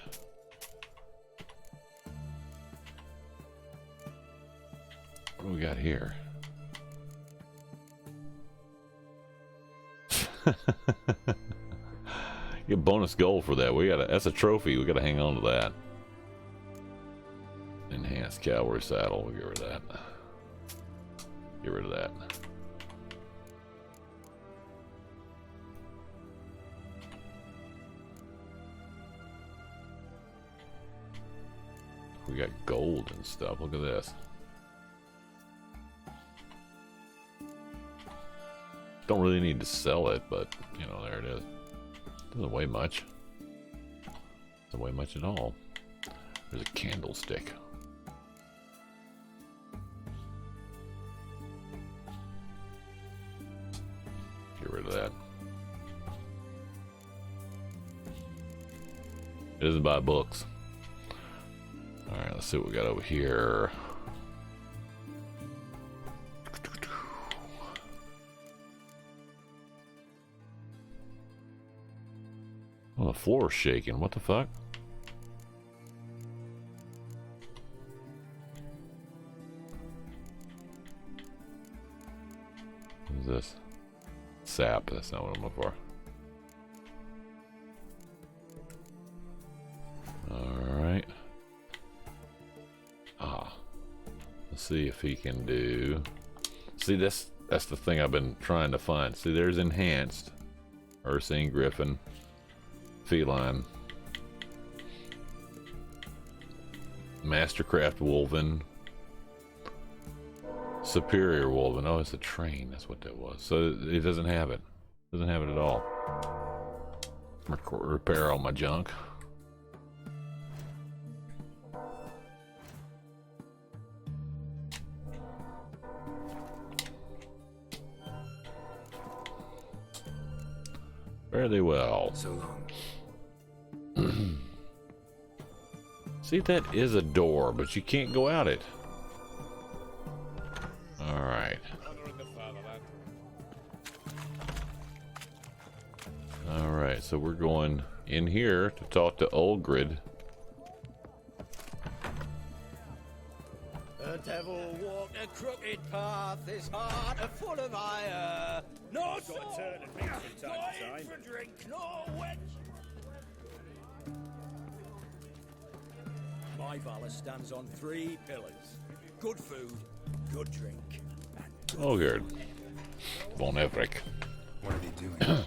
S2: What do we got here? Get bonus gold for that. That's a trophy. We gotta hang on to that. Enhanced cavalry saddle. We'll get rid of that. Get rid of that. We got gold and stuff. Look at this. Don't really need to sell it, but you know, there it is. Doesn't weigh much. Doesn't weigh much at all. There's a candlestick. Get rid of that. It doesn't buy books. Alright, let's see what we got over here. Oh, the floor's shaking. What the fuck? What is this? Sap. That's not what I'm looking for. Alright. Let's see if he can do... See, that's the thing I've been trying to find. See, there's enhanced. Ursine Griffin. Feline. Mastercraft Wolven. Superior Wolven. Oh, it's a train. That's what that was. So it doesn't have it. Doesn't have it at all. Repair all my junk. Fairly well.
S3: So long.
S2: See, that is a door, but you can't go out it. Alright. Alright, so we're going in here to talk to Olgrid.
S5: The devil walked a crooked path, his heart a full of ire. No sword, no aid for drink, no wench. My valor stands on 3 pillars. Good food, good drink, and
S2: Olgrid. Von Everick.
S3: What are they doing?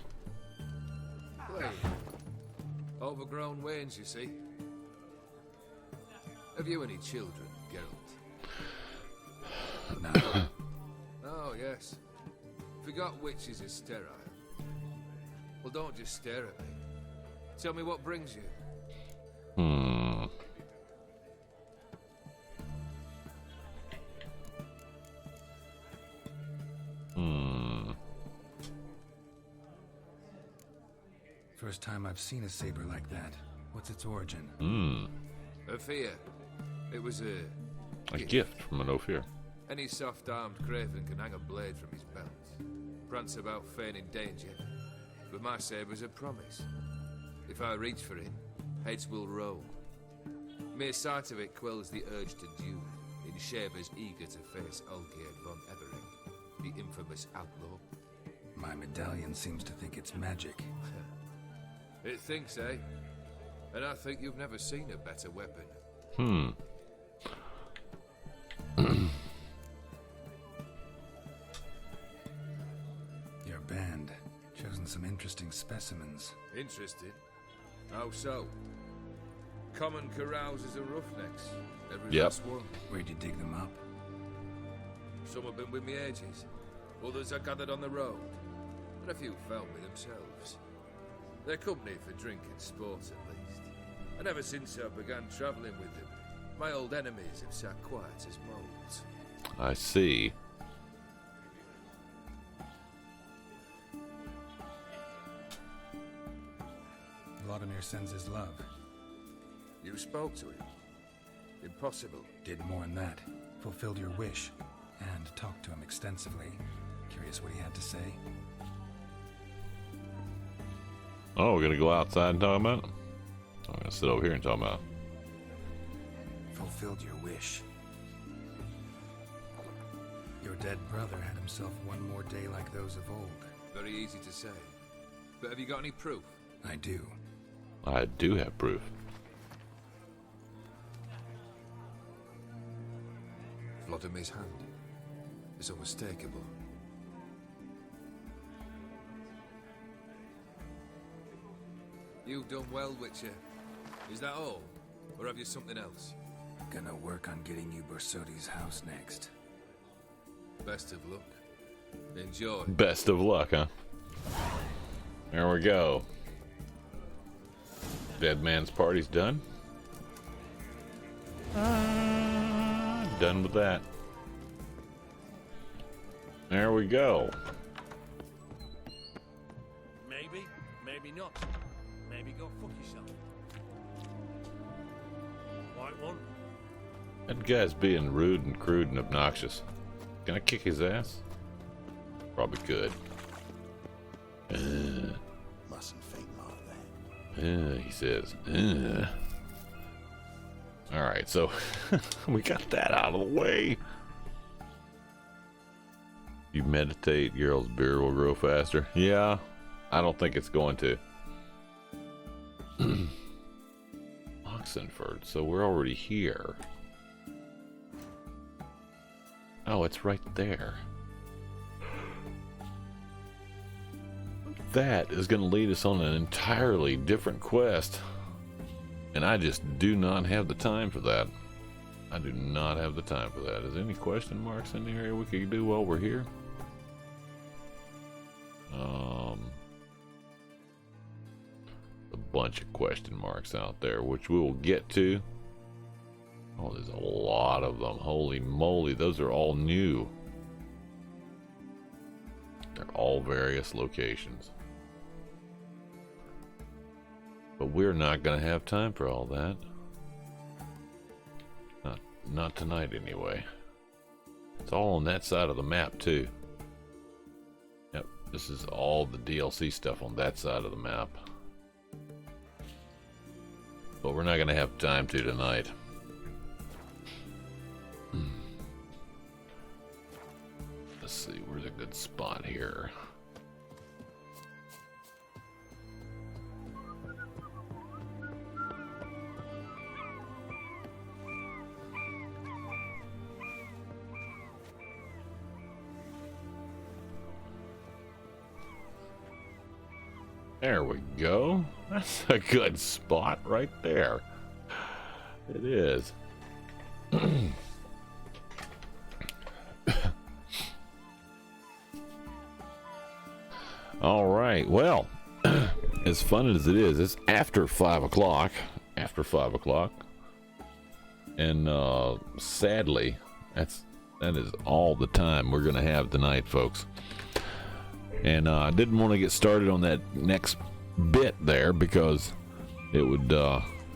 S9: Well, overgrown wains, you see. Have you any children, Geralt?
S3: No.
S9: Oh, yes. Forgot witches is sterile. Well, don't just stare at me. Tell me what brings you.
S3: First time I've seen a saber like that. What's its origin?
S9: A fear. It was
S2: a gift from an Ophir.
S9: Any soft-armed craven can hang a blade from his belt, prance about feigning danger, but my saber's a promise. If I reach for it, heads will roll. Mere sight of it quells the urge to duel, in shavers eager to face Olgierd von Everett, the infamous outlaw.
S3: My medallion seems to think it's magic.
S9: It thinks, eh? And I think you've never seen a better weapon.
S3: Your band. Chosen some interesting specimens.
S9: Interested? How so? Common carousers and roughnecks. Every
S2: Yep.
S9: last one.
S3: Where'd you dig them up?
S9: Some have been with me ages. Others I gathered on the road. And a few found me themselves. They're company for drink and sport, at least. And ever since I began travelling with them, my old enemies have sat quiet as moles.
S2: I see.
S3: Vladimir sends his love.
S9: You spoke to him? Impossible.
S3: Did more than that. Fulfilled your wish. And talked to him extensively. Curious what he had to say.
S2: Oh, we're gonna go outside and talk about it? I'm gonna sit over here and talk about it.
S3: Fulfilled your wish. Your dead brother had himself one more day like those of old.
S9: Very easy to say. But have you got any proof?
S3: I do.
S2: I do have proof.
S9: Vladimir's hand is unmistakable. You've done well, Witcher. Is that all? Or have you something else?
S3: Gonna work on getting you Borsodi's house next.
S9: Best of luck. Enjoy.
S2: Best of luck, huh? There we go. Dead man's party's done. Done with that. There we go.
S6: Maybe, maybe not. Maybe go fuck yourself. White one?
S2: That guy's being rude and crude and obnoxious. Can I kick his ass? Probably could.
S4: Mustn't think like that.
S2: He says. Alright, so we got that out of the way. You meditate, Geralt's beard will grow faster. Yeah, I don't think it's going to. Oxenford, so we're already here. Oh, it's right there. That is going to lead us on an entirely different quest. And I just do not have the time for that. I do not have the time for that. Is there any question marks in the area we could do while we're here? A bunch of question marks out there, which we will get to. Oh, there's a lot of them. Holy moly, those are all new. They're all various locations. But we're not going to have time for all that. Not tonight, anyway. It's all on that side of the map, too. Yep, this is all the DLC stuff on that side of the map. But we're not going to have time to tonight. Let's see, where's a good spot here? There we go. That's a good spot right there. It is. All right. Well, as fun as it is, it's after 5 o'clock. And sadly, that is all the time we're gonna have tonight, folks. And I didn't want to get started on that next bit there because it would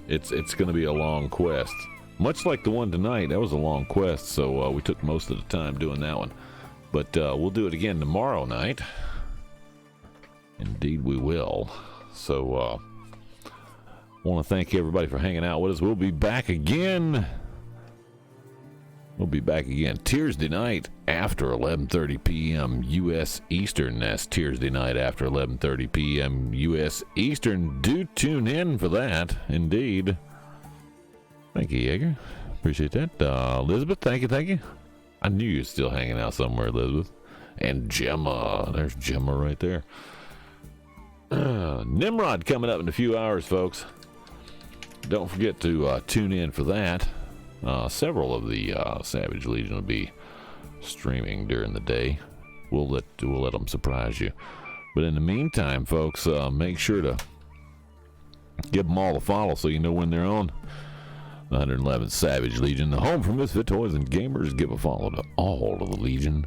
S2: it's going to be a long quest, much like the one tonight. That was a long quest, so we took most of the time doing that one, but we'll do it again tomorrow night. Indeed we will. So want to thank everybody for hanging out with us. We'll be back again Tuesday night after 11:30 p.m. U.S. Eastern. That's Tuesday night after 11:30 p.m. U.S. Eastern. Do tune in for that. Indeed. Thank you, Jaeger. Appreciate that. Elizabeth, thank you. I knew you were still hanging out somewhere, Elizabeth. And Gemma. There's Gemma right there. Nimrod coming up in a few hours, folks. Don't forget to tune in for that. Several of the Savage Legion will be streaming during the day. We'll let them surprise you. But in the meantime, folks, make sure to give them all a follow so you know when they're on. The 111th Savage Legion, the home for misfit toys and gamers. Give a follow to all of the Legion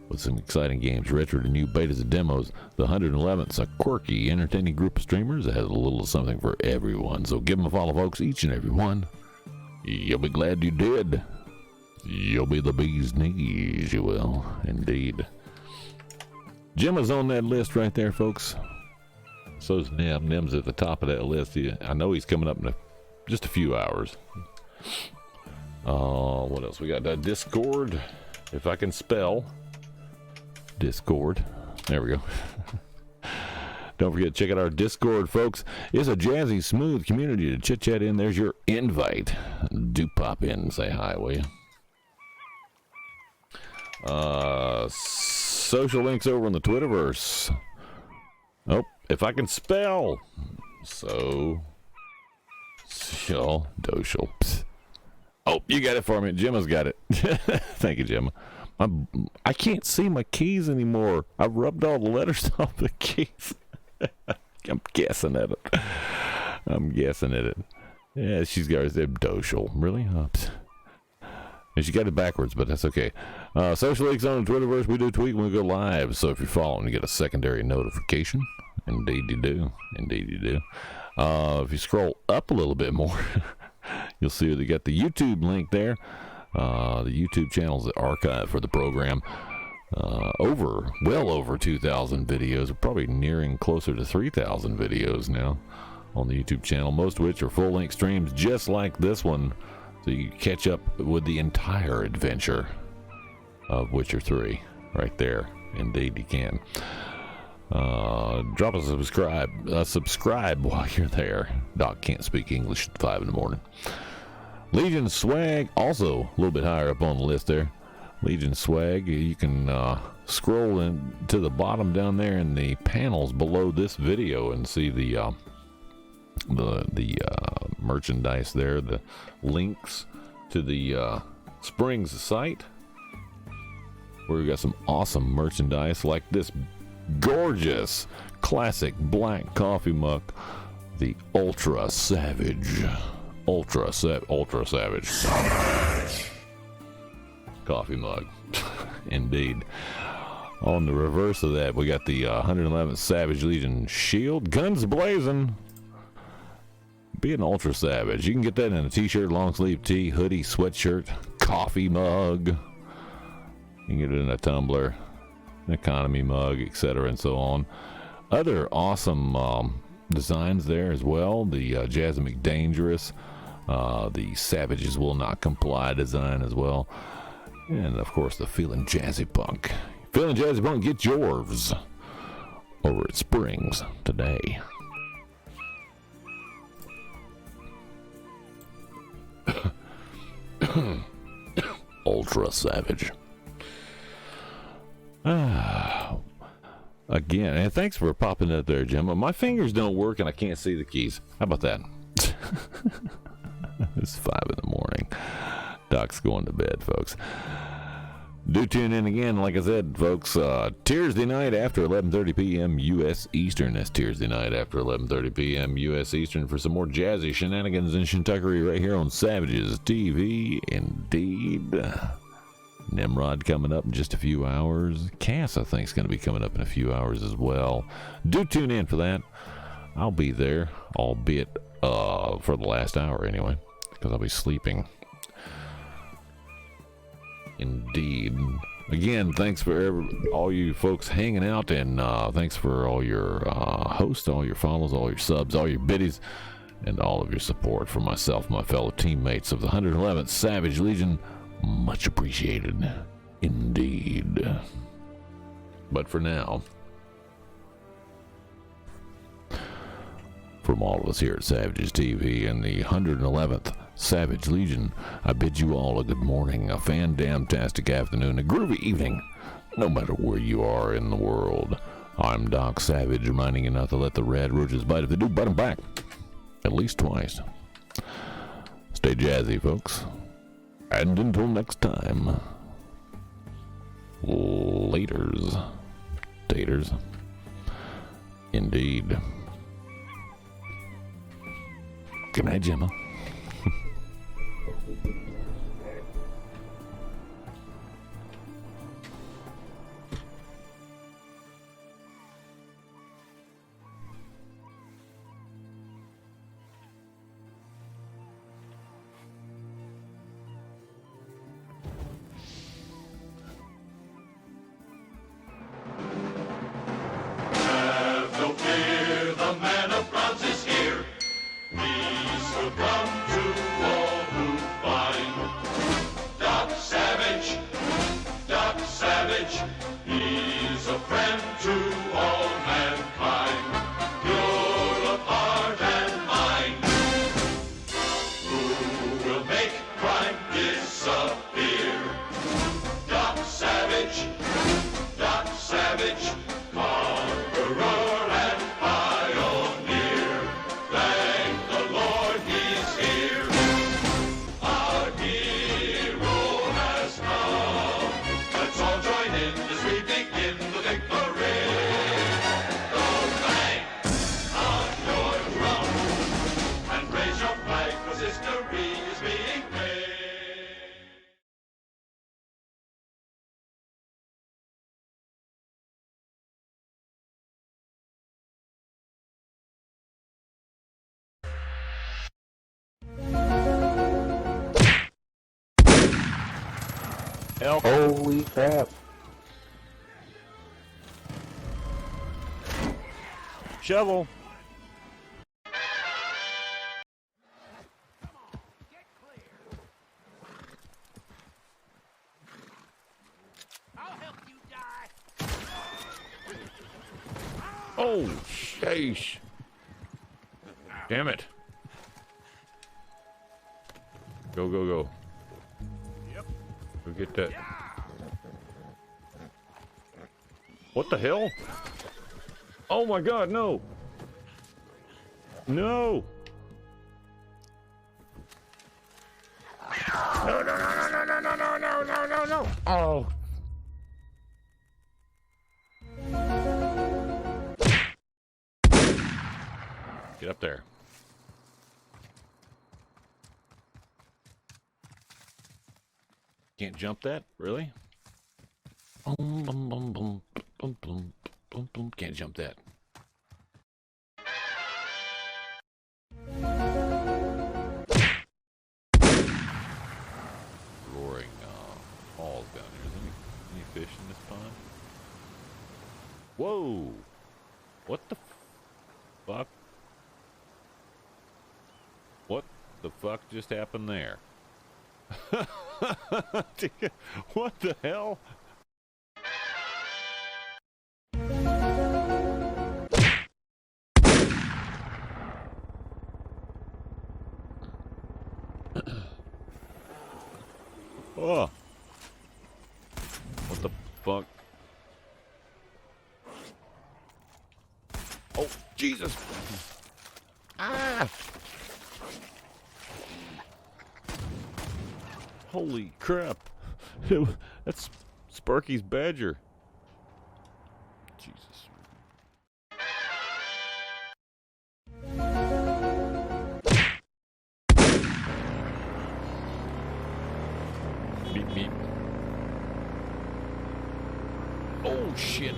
S2: with some exciting games, retro to new betas and demos. The 111th's a quirky, entertaining group of streamers that has a little of something for everyone. So give them a follow, folks, each and every one. You'll be glad you did. You'll be the bee's knees, you will, indeed. Gemma's on that list right there, folks. So's Nim. Nim's at the top of that list. I know he's coming up in just a few hours. What else? We got Discord. If I can spell Discord. There we go. Don't forget to check out our Discord, folks. It's a jazzy, smooth community to chit-chat in. There's your invite. Do pop in and say hi, will you? Social links over on the Twitterverse. Oh, if I can spell. Doshel. Oh, you got it for me. Gemma's got it. Thank you, Gemma. I can't see my keys anymore. I rubbed all the letters off the keys. I'm guessing at it. Yeah, she's got it. Doshel. Really? And she got it backwards, but that's okay. Social links on the Twitterverse. We do tweet when we go live. So if you're following, you get a secondary notification. Indeed you do. If you scroll up a little bit more, you'll see they got the YouTube link there. The YouTube channel's the archive for the program. Well over 2,000 videos. We're probably nearing closer to 3,000 videos now on the YouTube channel, most of which are full-length streams just like this one, so you can catch up with the entire adventure of Witcher 3 right there. Indeed you can. Drop a subscribe while you're there. Doc can't speak English at 5 in the morning. Legion Swag, also a little bit higher up on the list there. Legion Swag, you can scroll in to the bottom down there in the panels below this video and see the merchandise there, the links to the Springs site, where we got some awesome merchandise like this gorgeous classic black coffee mug, the Ultra Savage coffee mug. Indeed. On the reverse of that, we got the 111th Savage Legion shield, guns blazing. Be an Ultra Savage. You can get that in a t-shirt, long sleeve tee, hoodie, sweatshirt, coffee mug. You can get it in a tumbler, an economy mug, etc., and so on. Other awesome designs there as well. The Jazzy McDangerous, the Savages Will Not Comply design as well. And, of course, the Feeling Jazzy Punk. Feeling Jazzy Punk, get yours over at Springs today. Ultra Savage. Again, and thanks for popping that there, Jim. My fingers don't work and I can't see the keys. How about that? It's 5 in the morning. Doc's going to bed, folks. Do tune in again, like I said, folks. Tuesday night after 11:30 p.m. U.S. Eastern. That's Tuesday night after 11:30 p.m. U.S. Eastern for some more jazzy shenanigans and shintuckery right here on Savages TV. Indeed. Nimrod coming up in just a few hours. Cass, I think, is going to be coming up in a few hours as well. Do tune in for that. I'll be there, albeit for the last hour anyway, because I'll be sleeping. Indeed. Again, thanks for all you folks hanging out, and thanks for all your hosts, all your follows, all your subs, all your biddies, and all of your support for myself, my fellow teammates of the 111th Savage Legion. Much appreciated. Indeed. But for now, from all of us here at Savages TV and the 111th Savage Legion, I bid you all a good morning, a fan-damn-tastic afternoon, a groovy evening, no matter where you are in the world. I'm Doc Savage, reminding you not to let the red roaches bite. If they do, bite them back. At least twice. Stay jazzy, folks. And until next time, laters. Taters. Indeed. Good night, Gemma.
S22: Have no fear, the man of bronze is here. Peace will come to all who find. Doc Savage, he's a friend to all mankind. Pure of heart and mind, who will make crime disappear. Doc Savage, conqueror and pioneer. Thank the Lord he's here. Our hero has come. Let's all join in as we begin the victory. Go bang on your drum and raise your flag, 'cause history is being made.
S2: Holy crap.
S12: Shovel.
S2: Oh, sheesh. Damn it. Go, go, go. Go get that. What the hell? Oh my god, no! No! No, no, no, no, no, no, no, no, no, no, no! Oh! Get up there. Can't jump that? Really? Boom, boom, boom, boom, boom, boom, boom, boom. Can't jump that. Roaring falls down here. Is there any fish in this pond? Whoa! What the fuck? What the fuck just happened there? What the hell? Oh. What the fuck? Oh, Jesus. Ah. Holy crap. That's Sparky's badger. Jesus. Beep, beep. Oh, shit.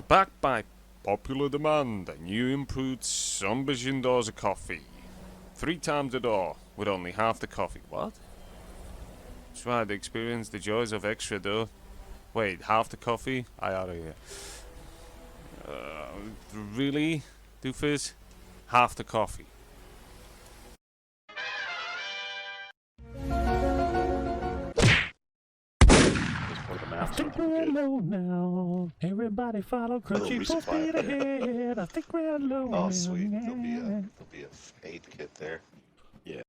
S12: So backed by popular demand, a new improved Sunbish doors of coffee. 3 times a door, with only half the coffee. What? Try to experience the joys of extra dough. Wait, half the coffee? I oughta here. Really, doofus? Half the coffee.
S16: I think we're low now. Everybody follow Crunchy full speed ahead. I think we're low now.
S23: Oh, sweet. There'll be a aid kit there. Yeah.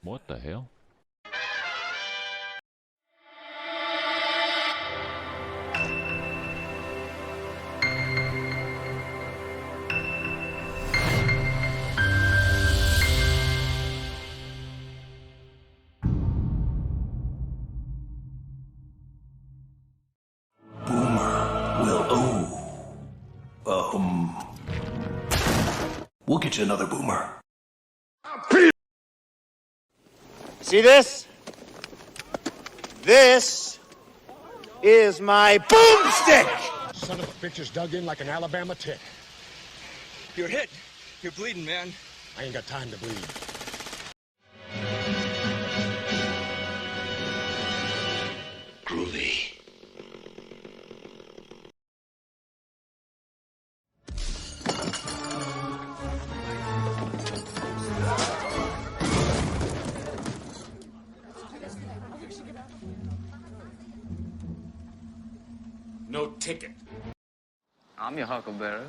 S2: What the hell?
S14: We'll get you another boomer.
S24: See this? This is my boomstick!
S19: Son of a bitch is dug in like an Alabama tick.
S25: You're hit. You're bleeding, man.
S19: I ain't got time to bleed.
S14: Groovy.
S20: No ticket.
S26: I'm your huckleberry.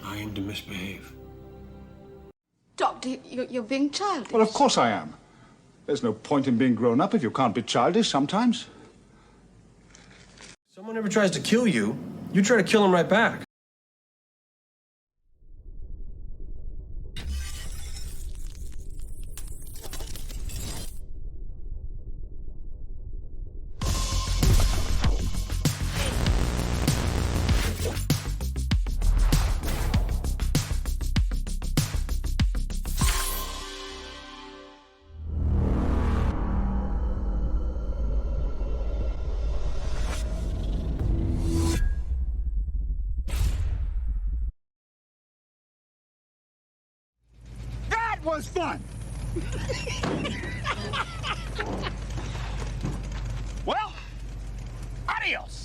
S3: I aim to misbehave.
S27: Doctor, you're being childish.
S28: Well, of course I am. There's no point in being grown up if you can't be childish sometimes.
S29: Someone ever tries to kill you, you try to kill him right back.
S19: Was fun. Well, adios.